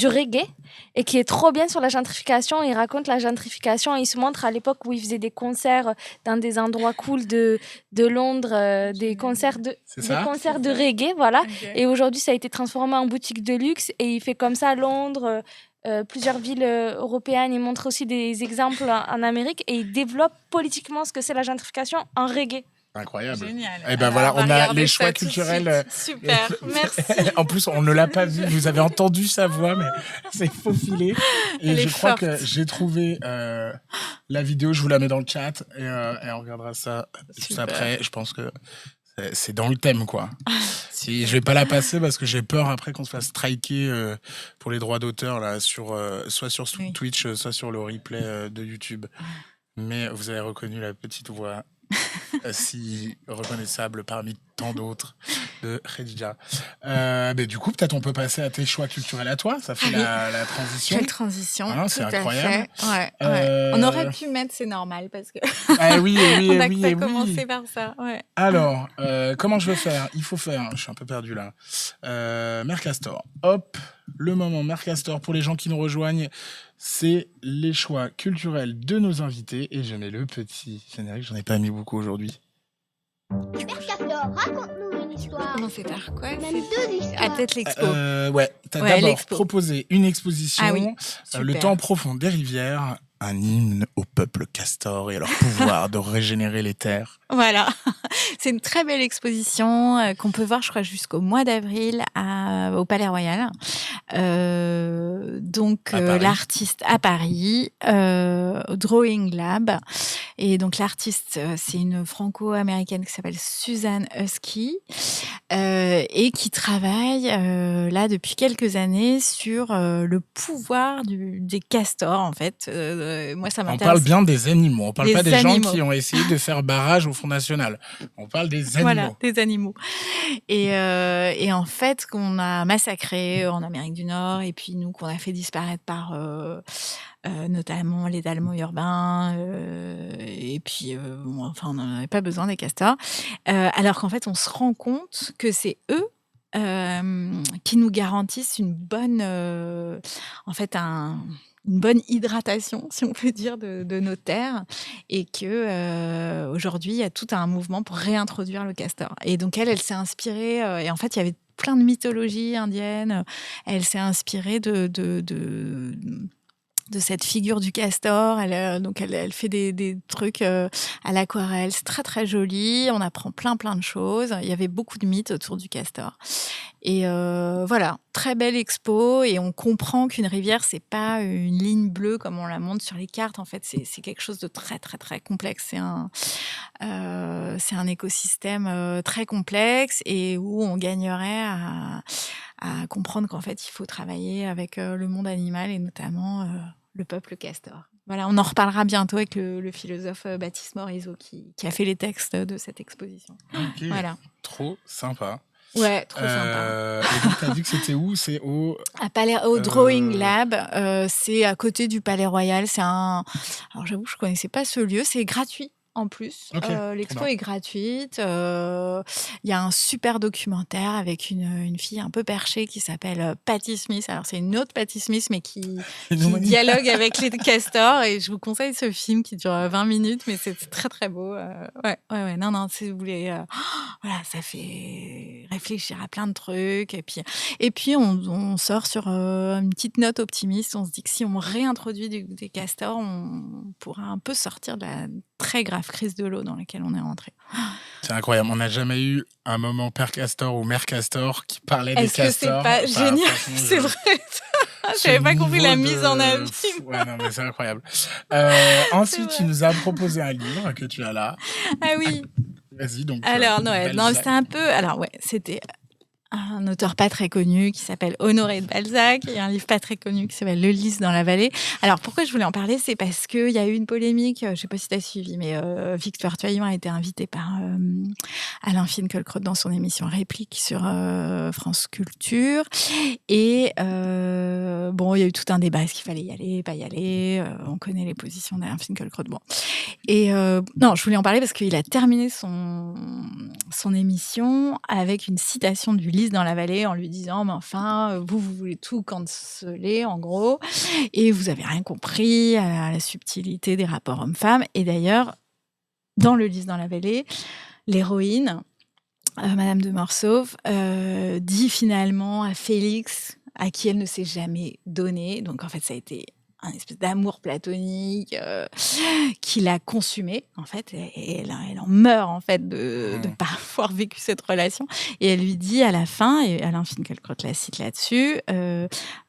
Speaker 7: reggae et qui est trop bien sur la gentrification. Il raconte la gentrification et il se montre à l'époque où il faisait des concerts dans des endroits cool de Londres, des concerts de reggae, voilà. Okay. Et aujourd'hui, ça a été transformé en boutique de luxe et il fait comme ça à Londres, plusieurs villes européennes. Il montre aussi des exemples en Amérique et il développe politiquement ce que c'est la gentrification en reggae.
Speaker 1: Incroyable.
Speaker 2: Génial.
Speaker 1: Et voilà, on a les choix culturels.
Speaker 2: Super, merci.
Speaker 1: En plus, on ne l'a pas vu. Vous avez entendu sa voix, mais c'est faufilé. Et je crois que j'ai trouvé la vidéo. Je vous la mets dans le chat et on regardera ça juste après. Je pense que c'est dans le thème, quoi. Si je vais pas la passer parce que j'ai peur après qu'on se fasse striker pour les droits d'auteur là soit sur Twitch, soit sur le replay de YouTube. Mais vous avez reconnu la petite voix. Si reconnaissable parmi tant d'autres de Khadija. Mais du coup, peut-être on peut passer à tes choix culturels à toi. Ça fait la transition.
Speaker 2: Quelle transition.
Speaker 1: C'est incroyable.
Speaker 2: Ouais. On aurait pu mettre C'est normal parce que on a commencé par ça. Ouais.
Speaker 1: Alors, comment je vais faire? Il faut faire, je suis un peu perdu là. Mère Castor. Hop, le moment Mère Castor pour les gens qui nous rejoignent. C'est les choix culturels de nos invités et je mets le petit générique, j'en ai pas mis beaucoup aujourd'hui.
Speaker 8: Mère Castor, raconte-nous une histoire.
Speaker 2: Comment c'est par quoi?
Speaker 8: Même deux histoires.
Speaker 2: Peut-être l'expo.
Speaker 1: T'as d'abord proposé une exposition, Le temps profond des rivières, un hymne au peuple castor et à leur pouvoir de régénérer les terres.
Speaker 2: Voilà, c'est une très belle exposition qu'on peut voir, je crois, jusqu'au mois d'avril au Palais Royal. L'artiste à Paris, Drawing Lab. Et donc l'artiste, c'est une franco-américaine qui s'appelle Suzanne Husky et qui travaille là depuis quelques années sur le pouvoir des castors, en fait. Moi, ça m'intéresse.
Speaker 1: On parle bien des animaux. On parle pas des gens qui ont essayé de faire barrage au Front National. On parle des animaux.
Speaker 2: Voilà, des animaux. Et en fait, qu'on a massacré en Amérique du Nord et puis nous, qu'on a fait disparaître par notamment les dalmaux urbains. Et puis, on n'en avait pas besoin des castors. Alors qu'en fait, on se rend compte que c'est eux qui nous garantissent une bonne hydratation, si on peut dire, de nos terres, et que aujourd'hui il y a tout un mouvement pour réintroduire le castor. Et donc elle s'est inspirée, et en fait il y avait plein de mythologies indiennes. Elle s'est inspirée de cette figure du castor. Elle fait des trucs à l'aquarelle. C'est très, très joli. On apprend plein de choses. Il y avait beaucoup de mythes autour du castor. Et voilà, très belle expo. Et on comprend qu'une rivière, c'est pas une ligne bleue comme on la montre sur les cartes. En fait, c'est quelque chose de très, très, très complexe. C'est un écosystème très complexe et où on gagnerait à comprendre qu'en fait, il faut travailler avec le monde animal et notamment le peuple castor. Voilà, on en reparlera bientôt avec le philosophe Baptiste Morisot qui a fait les textes de cette exposition.
Speaker 1: Okay.
Speaker 2: Voilà.
Speaker 1: Trop sympa.
Speaker 2: Ouais, trop sympa.
Speaker 1: Et donc, t'as dit que c'était où? C'est au
Speaker 2: Drawing Lab. C'est à côté du Palais Royal. Alors, j'avoue, je connaissais pas ce lieu. C'est gratuit. en plus.
Speaker 1: Ok, trop
Speaker 2: L'expo
Speaker 1: bien.
Speaker 2: est gratuite. Il y a un super documentaire avec une fille un peu perchée qui s'appelle Patti Smith. Alors, c'est une autre Patti Smith, mais qui dialogue avec les castors. Et je vous conseille ce film qui dure 20 minutes, mais c'est très, très beau. Ouais. Non, si vous voulez... voilà, ça fait réfléchir à plein de trucs. Et puis on sort sur une petite note optimiste. On se dit que si on réintroduit des castors, on pourra un peu sortir de la très grave crise de l'eau dans laquelle on est rentré.
Speaker 1: C'est incroyable. On n'a jamais eu un moment Père Castor ou Mère Castor qui parlait des
Speaker 2: Est-ce que c'est
Speaker 1: castors.
Speaker 2: pas
Speaker 1: Enfin,
Speaker 2: génial?
Speaker 1: franchement,
Speaker 2: C'est vrai. J'avais pas compris la mise en abîme.
Speaker 1: Ouais, non, mais c'est incroyable. Ensuite, tu nous as proposé un livre que tu as là.
Speaker 2: Ah oui.
Speaker 1: Vas-y, donc.
Speaker 2: Alors, non,
Speaker 1: Balzac.
Speaker 2: c'était un peu... Alors, ouais, c'était un auteur pas très connu qui s'appelle Honoré de Balzac et un livre pas très connu qui s'appelle Le Lys dans la vallée. Alors, pourquoi je voulais en parler? C'est parce qu'il y a eu une polémique, je sais pas si tu as suivi, mais Victor Tuaillon a été invité par Alain Finkielkraut dans son émission Réplique sur France Culture. Et bon, il y a eu tout un débat, est-ce qu'il fallait y aller, pas y aller. On connaît les positions d'Alain Finkielkraut. Bon. Et non, je voulais en parler parce qu'il a terminé son émission avec une citation du Lys dans la vallée en lui disant mais enfin vous voulez tout canceller en gros et vous avez rien compris à la subtilité des rapports hommes-femmes. Et d'ailleurs dans le Lys dans la vallée, l'héroïne Madame de Morsauf dit finalement à Félix à qui elle ne s'est jamais donnée, donc en fait ça a été un espèce d'amour platonique qui l'a consumé en fait, et elle en meurt en fait de pas avoir vécu cette relation. Et elle lui dit à la fin, et Alain Finkielkraut la cite là-dessus,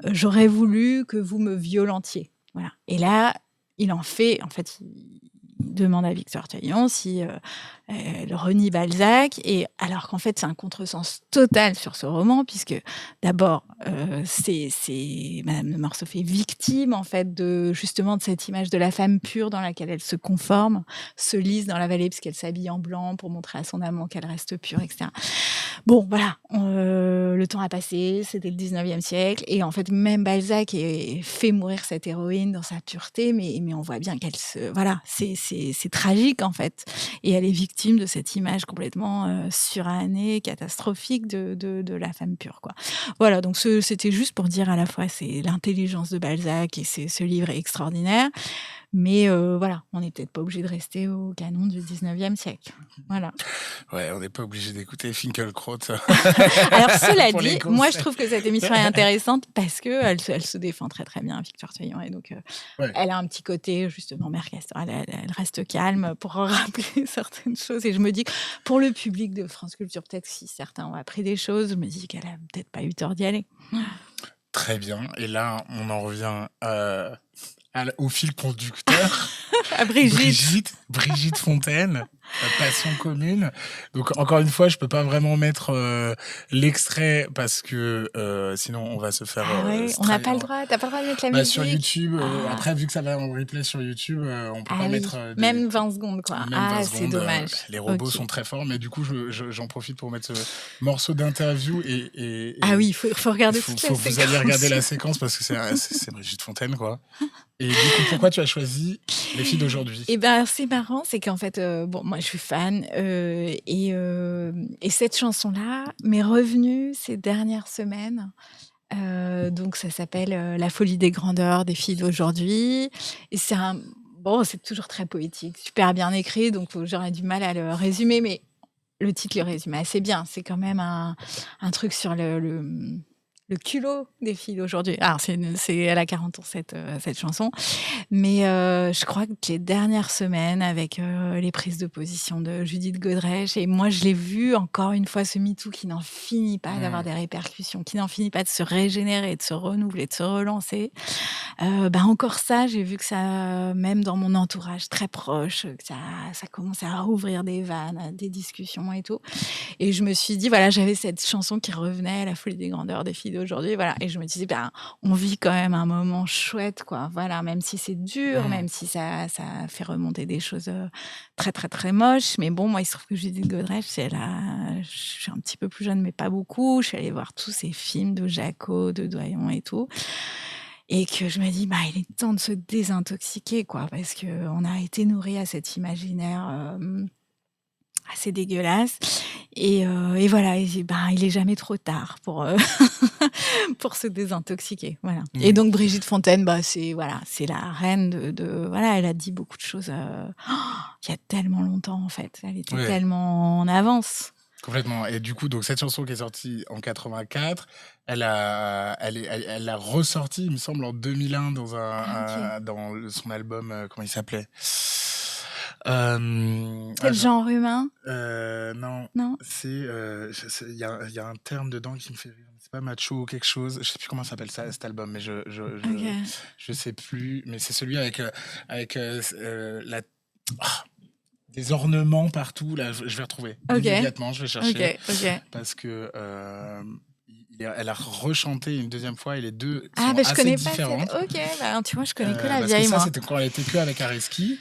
Speaker 2: j'aurais voulu que vous me violentiez. Voilà. Et là, il en fait, en fait, il demande à Victor Tuaillon si elle renie Balzac, et alors qu'en fait c'est un contresens total sur ce roman, puisque d'abord c'est Madame de Morsauf est victime en fait de justement de cette image de la femme pure dans laquelle elle se conforme, se lisse dans la vallée parce qu'elle s'habille en blanc pour montrer à son amant qu'elle reste pure, etc. Bon voilà, le temps a passé, c'était le 19e siècle, et en fait même Balzac fait mourir cette héroïne dans sa pureté, mais on voit bien qu'elle voilà, c'est tragique en fait, et elle est victime de cette image complètement surannée, catastrophique de la femme pure, quoi. Voilà, donc c'était juste pour dire à la fois c'est l'intelligence de Balzac et ce livre est extraordinaire, mais voilà, on n'est peut-être pas obligé de rester au canon du 19e siècle. Voilà.
Speaker 1: Ouais, on n'est pas obligé d'écouter Finkielkraut.
Speaker 2: Alors cela
Speaker 1: Pour les
Speaker 2: dit, moi je
Speaker 1: conseils.
Speaker 2: trouve que cette émission est intéressante parce que elle se défend très très bien, Victor Tuaillon, et donc
Speaker 1: Ouais.
Speaker 2: elle a un petit côté justement Mère Castor, elle reste calme pour rappeler certaines choses, et je me dis que pour le public de France Culture, peut-être si certains ont appris des choses, je me dis qu'elle a peut-être pas eu tort d'y aller.
Speaker 1: Très bien. Et là, on en revient au fil conducteur.
Speaker 2: À
Speaker 1: Brigitte Fontaine, Passion commune. Donc, encore une fois, je peux pas vraiment mettre l'extrait parce que sinon, on va se faire...
Speaker 2: Ah ouais, on n'a pas le droit, t'as pas le droit de mettre la musique
Speaker 1: sur YouTube,
Speaker 2: Ah.
Speaker 1: après, vu que ça va en replay sur YouTube, on peut
Speaker 2: Ah
Speaker 1: pas
Speaker 2: oui,
Speaker 1: mettre...
Speaker 2: même 20 secondes, quoi.
Speaker 1: Même 20
Speaker 2: c'est
Speaker 1: secondes,
Speaker 2: dommage.
Speaker 1: les robots
Speaker 2: Ok.
Speaker 1: sont très forts, mais du coup, j'en profite pour mettre ce morceau d'interview et
Speaker 2: Ah oui, il faut regarder
Speaker 1: faut
Speaker 2: toute la
Speaker 1: que vous alliez
Speaker 2: séquence.
Speaker 1: regarder la séquence parce que c'est Brigitte Fontaine, quoi. Et du coup, pourquoi tu as choisi Les filles d'aujourd'hui?
Speaker 2: Eh ben, c'est marrant, c'est qu'en fait, bon, moi, je suis fan, et cette chanson-là m'est revenue ces dernières semaines. Donc, ça s'appelle La folie des grandeurs des filles d'aujourd'hui. Et bon, c'est toujours très poétique, super bien écrit, donc j'aurais du mal à le résumer, mais le titre le résume assez bien. C'est quand même un truc sur le culot des filles d'aujourd'hui. Alors, elle a 40 ans, cette chanson. Mais je crois que les dernières semaines, avec les prises de position de Judith Godrèche, et moi, je l'ai vu encore une fois, ce MeToo qui n'en finit pas d'avoir des répercussions, qui n'en finit pas de se régénérer, de se renouveler, de se relancer. Encore ça, j'ai vu que ça, même dans mon entourage très proche, que ça commençait à rouvrir des vannes, des discussions et tout. Et je me suis dit, voilà, j'avais cette chanson qui revenait, La folie des grandeurs des filles d'aujourd'hui, voilà. Et je me disais, on vit quand même un moment chouette, quoi. Voilà, même si c'est dur, même si ça fait remonter des choses très, très, très moches. Mais bon, moi, il se trouve que Judith Godrèche, je suis un petit peu plus jeune, mais pas beaucoup. Je suis allée voir tous ces films de Jacot, de Doyon et tout. et que je me dis, bah, il est temps de se désintoxiquer, quoi, parce qu'on a été nourri à cet imaginaire assez dégueulasse. Et voilà, il est jamais trop tard pour, pour se désintoxiquer. Voilà. Et donc, Brigitte Fontaine, c'est la reine voilà, elle a dit beaucoup de choses il y a tellement longtemps, en fait. Elle était tellement en avance.
Speaker 1: Complètement. Et du coup, donc, cette chanson qui est sortie en 84, elle l'a ressortie, il me semble, en 2001 dans son album, comment il s'appelait
Speaker 2: C'est le genre humain
Speaker 1: Non. C'est il y a un terme dedans qui me fait rire. C'est pas macho ou quelque chose. Je sais plus comment s'appelle cet album, mais je sais plus. Mais c'est celui avec des ornements partout. Là, je vais retrouver immédiatement. Je vais chercher parce que elle a rechanté une deuxième fois et les deux sont
Speaker 2: je
Speaker 1: assez
Speaker 2: connais
Speaker 1: différentes.
Speaker 2: pas tu vois, je connais que la
Speaker 1: parce
Speaker 2: vieille,
Speaker 1: que ça,
Speaker 2: moi.
Speaker 1: c'était quand elle était que avec Areski.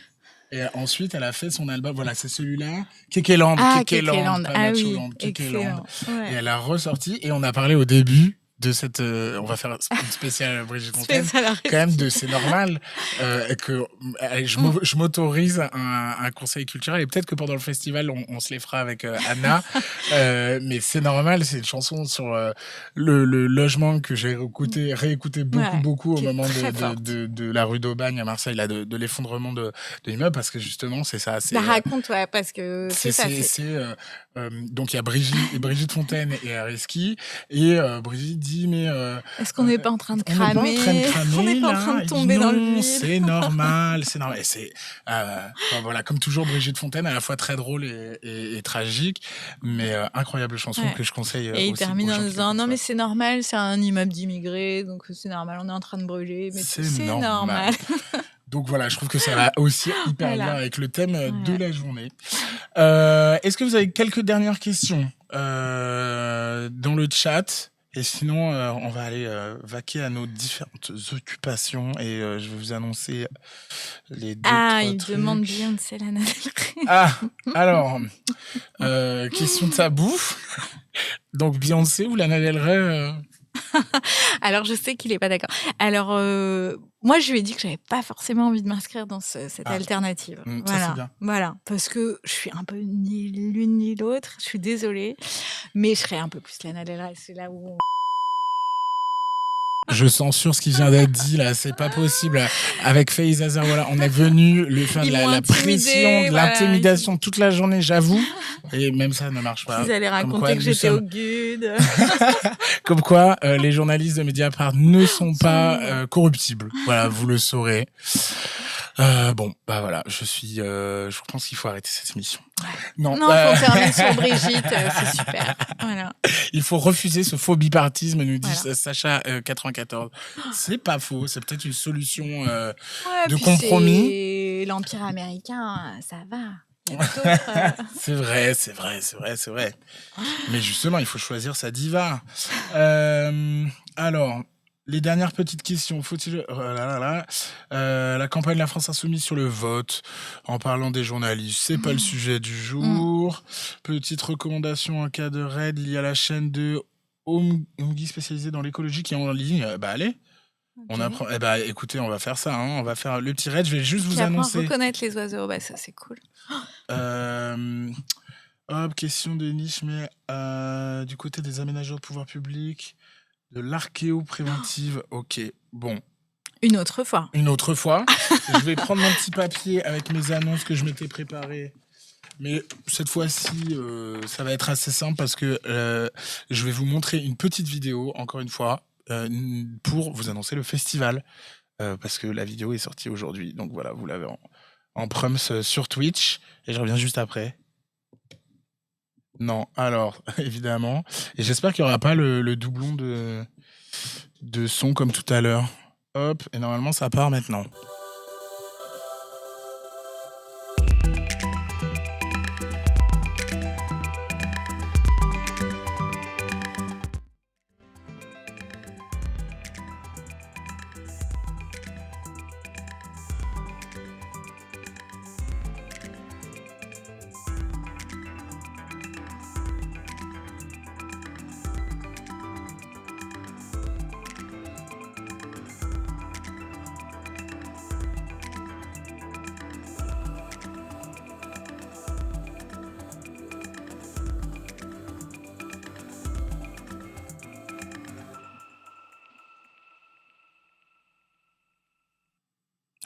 Speaker 1: Et ensuite, elle a fait son album. Voilà, c'est celui-là. Kekeland.
Speaker 2: Kekeland.
Speaker 1: Pas Macho
Speaker 2: Oui,
Speaker 1: Land, Kekeland.
Speaker 2: Ouais.
Speaker 1: Et elle a ressorti. Et on a parlé au début de cette. On va faire une spéciale Brigitte Fontaine. Quand même, c'est normal que je m'autorise un conseil culturel. Et peut-être que pendant le festival, on se les fera avec Anna. Mais c'est normal. C'est une chanson sur le logement que j'ai réécouté beaucoup au moment de la rue d'Aubagne à Marseille, là, de l'effondrement de l'immeuble, parce que justement, c'est ça.
Speaker 2: La raconte, parce que c'est ça.
Speaker 1: Donc il y a Brigitte Fontaine et Areski, et Brigitte dit mais
Speaker 2: est-ce qu'on n'est pas en train de cramer?
Speaker 1: On
Speaker 2: n'est pas en train de tomber dans le vide.
Speaker 1: C'est normal. Et c'est voilà, comme toujours, Brigitte Fontaine, à la fois très drôle et tragique, mais incroyable chanson que je conseille.
Speaker 2: Et il termine en disant non mais c'est normal, c'est un immeuble d'immigrés, donc c'est normal, on est en train de brûler, mais c'est normal.
Speaker 1: Donc voilà, je trouve que ça va aussi hyper bien avec le thème de la journée. Est-ce que vous avez quelques dernières questions dans le chat? Et sinon, on va aller vaquer à nos différentes occupations et je vais vous annoncer les deux
Speaker 2: il
Speaker 1: trucs.
Speaker 2: demande Beyoncé, Lana Del Rey.
Speaker 1: Alors, question tabou. Donc Beyoncé ou Lana Del Rey
Speaker 2: Alors, je sais qu'il n'est pas d'accord. Alors, moi, je lui ai dit que j'avais pas forcément envie de m'inscrire dans cette alternative.
Speaker 1: Ça, c'est bien.
Speaker 2: Voilà, parce que je suis un peu ni l'une ni l'autre. Je suis désolée, mais je serais un peu plus Lana Del Rey. C'est là où
Speaker 1: Je censure ce qui vient d'être dit là, c'est pas possible. Avec Faïz Azar, voilà, on est venu lui faire de la pression, de l'intimidation toute la journée, j'avoue. Et même ça ne marche pas.
Speaker 2: Ils allaient raconter que j'étais au GUD.
Speaker 1: Comme quoi, les journalistes de Mediapart ne sont pas corruptibles. Voilà, vous le saurez. Voilà, je pense qu'il faut arrêter cette émission.
Speaker 2: Non, faut fermer sur Brigitte, c'est super. Voilà.
Speaker 1: Il faut refuser ce faux bipartisme, nous dit Sacha 94. C'est pas faux, c'est peut-être une solution de compromis.
Speaker 2: C'est l'Empire américain, ça va.
Speaker 1: C'est vrai. Mais justement, il faut choisir sa diva. Alors, les dernières petites questions. Faut-il la campagne de la France Insoumise sur le vote, en parlant des journalistes, c'est pas le sujet du jour. Petite recommandation en cas de raid liée à la chaîne de Omgi spécialisée dans l'écologie qui est en ligne. Allez. On apprend. Écoutez, on va faire ça. On va faire le petit raid. Je vais juste vous annoncer.
Speaker 2: Reconnaître les oiseaux, ça c'est cool.
Speaker 1: Question de niche, mais du côté des aménageurs de pouvoir public, de l'archéo-préventive. Ok, bon.
Speaker 2: Une autre fois.
Speaker 1: Je vais prendre mon petit papier avec mes annonces que je m'étais préparées. Mais cette fois-ci, ça va être assez simple parce que je vais vous montrer une petite vidéo, encore une fois, pour vous annoncer le festival. Parce que la vidéo est sortie aujourd'hui. Donc voilà, vous l'avez en prums sur Twitch. Et je reviens juste après. Non, alors, évidemment. Et j'espère qu'il n'y aura pas le doublon de son comme tout à l'heure. Hop, et normalement, ça part maintenant.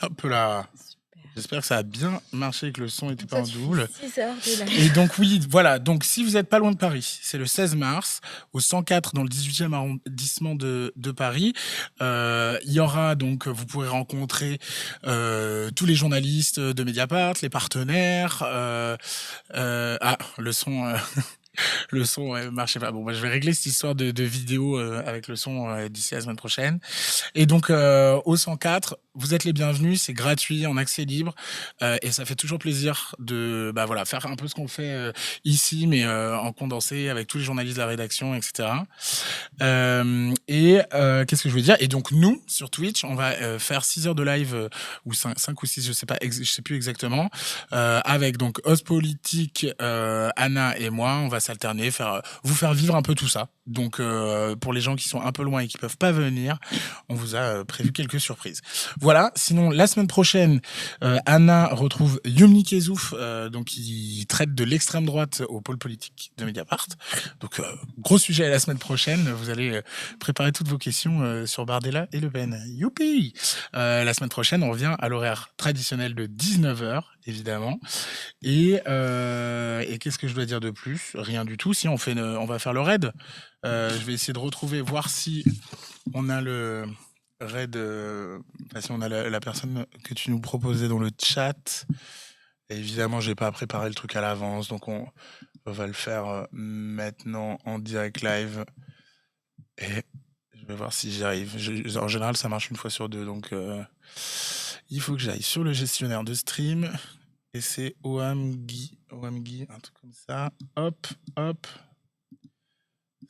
Speaker 1: Hop là.
Speaker 2: Super.
Speaker 1: J'espère que ça a bien marché, que le son n'était pas en
Speaker 7: Ça, tu
Speaker 1: double.
Speaker 7: fais 6 heures de live.
Speaker 1: Et donc oui, voilà. Donc si vous n'êtes pas loin de Paris, c'est le 16 mars au 104 dans le 18e arrondissement de Paris. Il y aura donc, vous pourrez rencontrer tous les journalistes de Mediapart, les partenaires. Le son. Le son marchait pas. Bon, je vais régler cette histoire de vidéo avec le son d'ici la semaine prochaine. Et donc, au 104, vous êtes les bienvenus. C'est gratuit, en accès libre. Et ça fait toujours plaisir de faire un peu ce qu'on fait ici, mais en condensé avec tous les journalistes de la rédaction, etc. Qu'est-ce que je veux dire? Et donc, nous, sur Twitch, on va faire 6 heures de live, ou 5 ou 6, je sais plus exactement, avec donc Os Politique, Anna et moi. On va s'alterner, vous faire vivre un peu tout ça. Donc, pour les gens qui sont un peu loin et qui peuvent pas venir, on vous a prévu quelques surprises. Voilà. Sinon, la semaine prochaine, Anna retrouve Yumni Kezouf, donc qui traite de l'extrême droite au pôle politique de Mediapart. Donc, gros sujet à la semaine prochaine. Vous allez préparer toutes vos questions sur Bardella et Le Pen. Youpi! La semaine prochaine, on revient à l'horaire traditionnel de 19h, évidemment. Et qu'est-ce que je dois dire de plus? Rien du tout. Si on va faire le raid. Je vais essayer de retrouver, voir si on a le raid, si on a la personne que tu nous proposais dans le chat. Et évidemment, j'ai pas préparé le truc à l'avance, donc on va le faire maintenant en direct live. Et je vais voir si j'y arrive. En général, ça marche une fois sur deux, donc il faut que j'aille sur le gestionnaire de stream. Et c'est OAMGui, un truc comme ça. Hop, hop.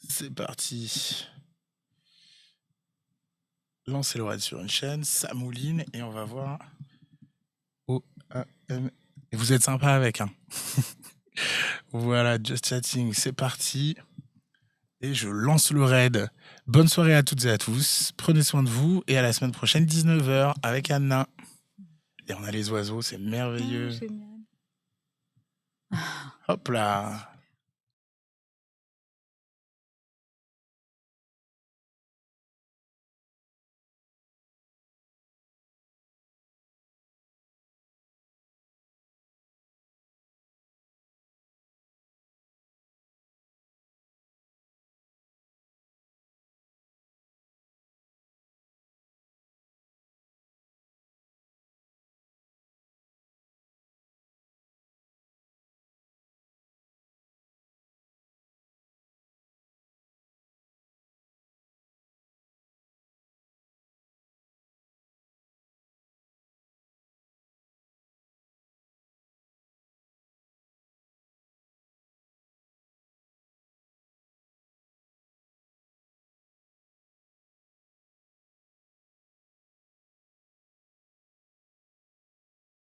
Speaker 1: C'est parti. Lancez le raid sur une chaîne, ça mouline, et on va voir. OAM. Et vous êtes sympa avec, hein. Voilà, Just Chatting, c'est parti. Et je lance le raid. Bonne soirée à toutes et à tous. Prenez soin de vous, et à la semaine prochaine, 19h, avec Anna. Et on a les oiseaux, c'est merveilleux.
Speaker 2: Génial.
Speaker 1: Hop là.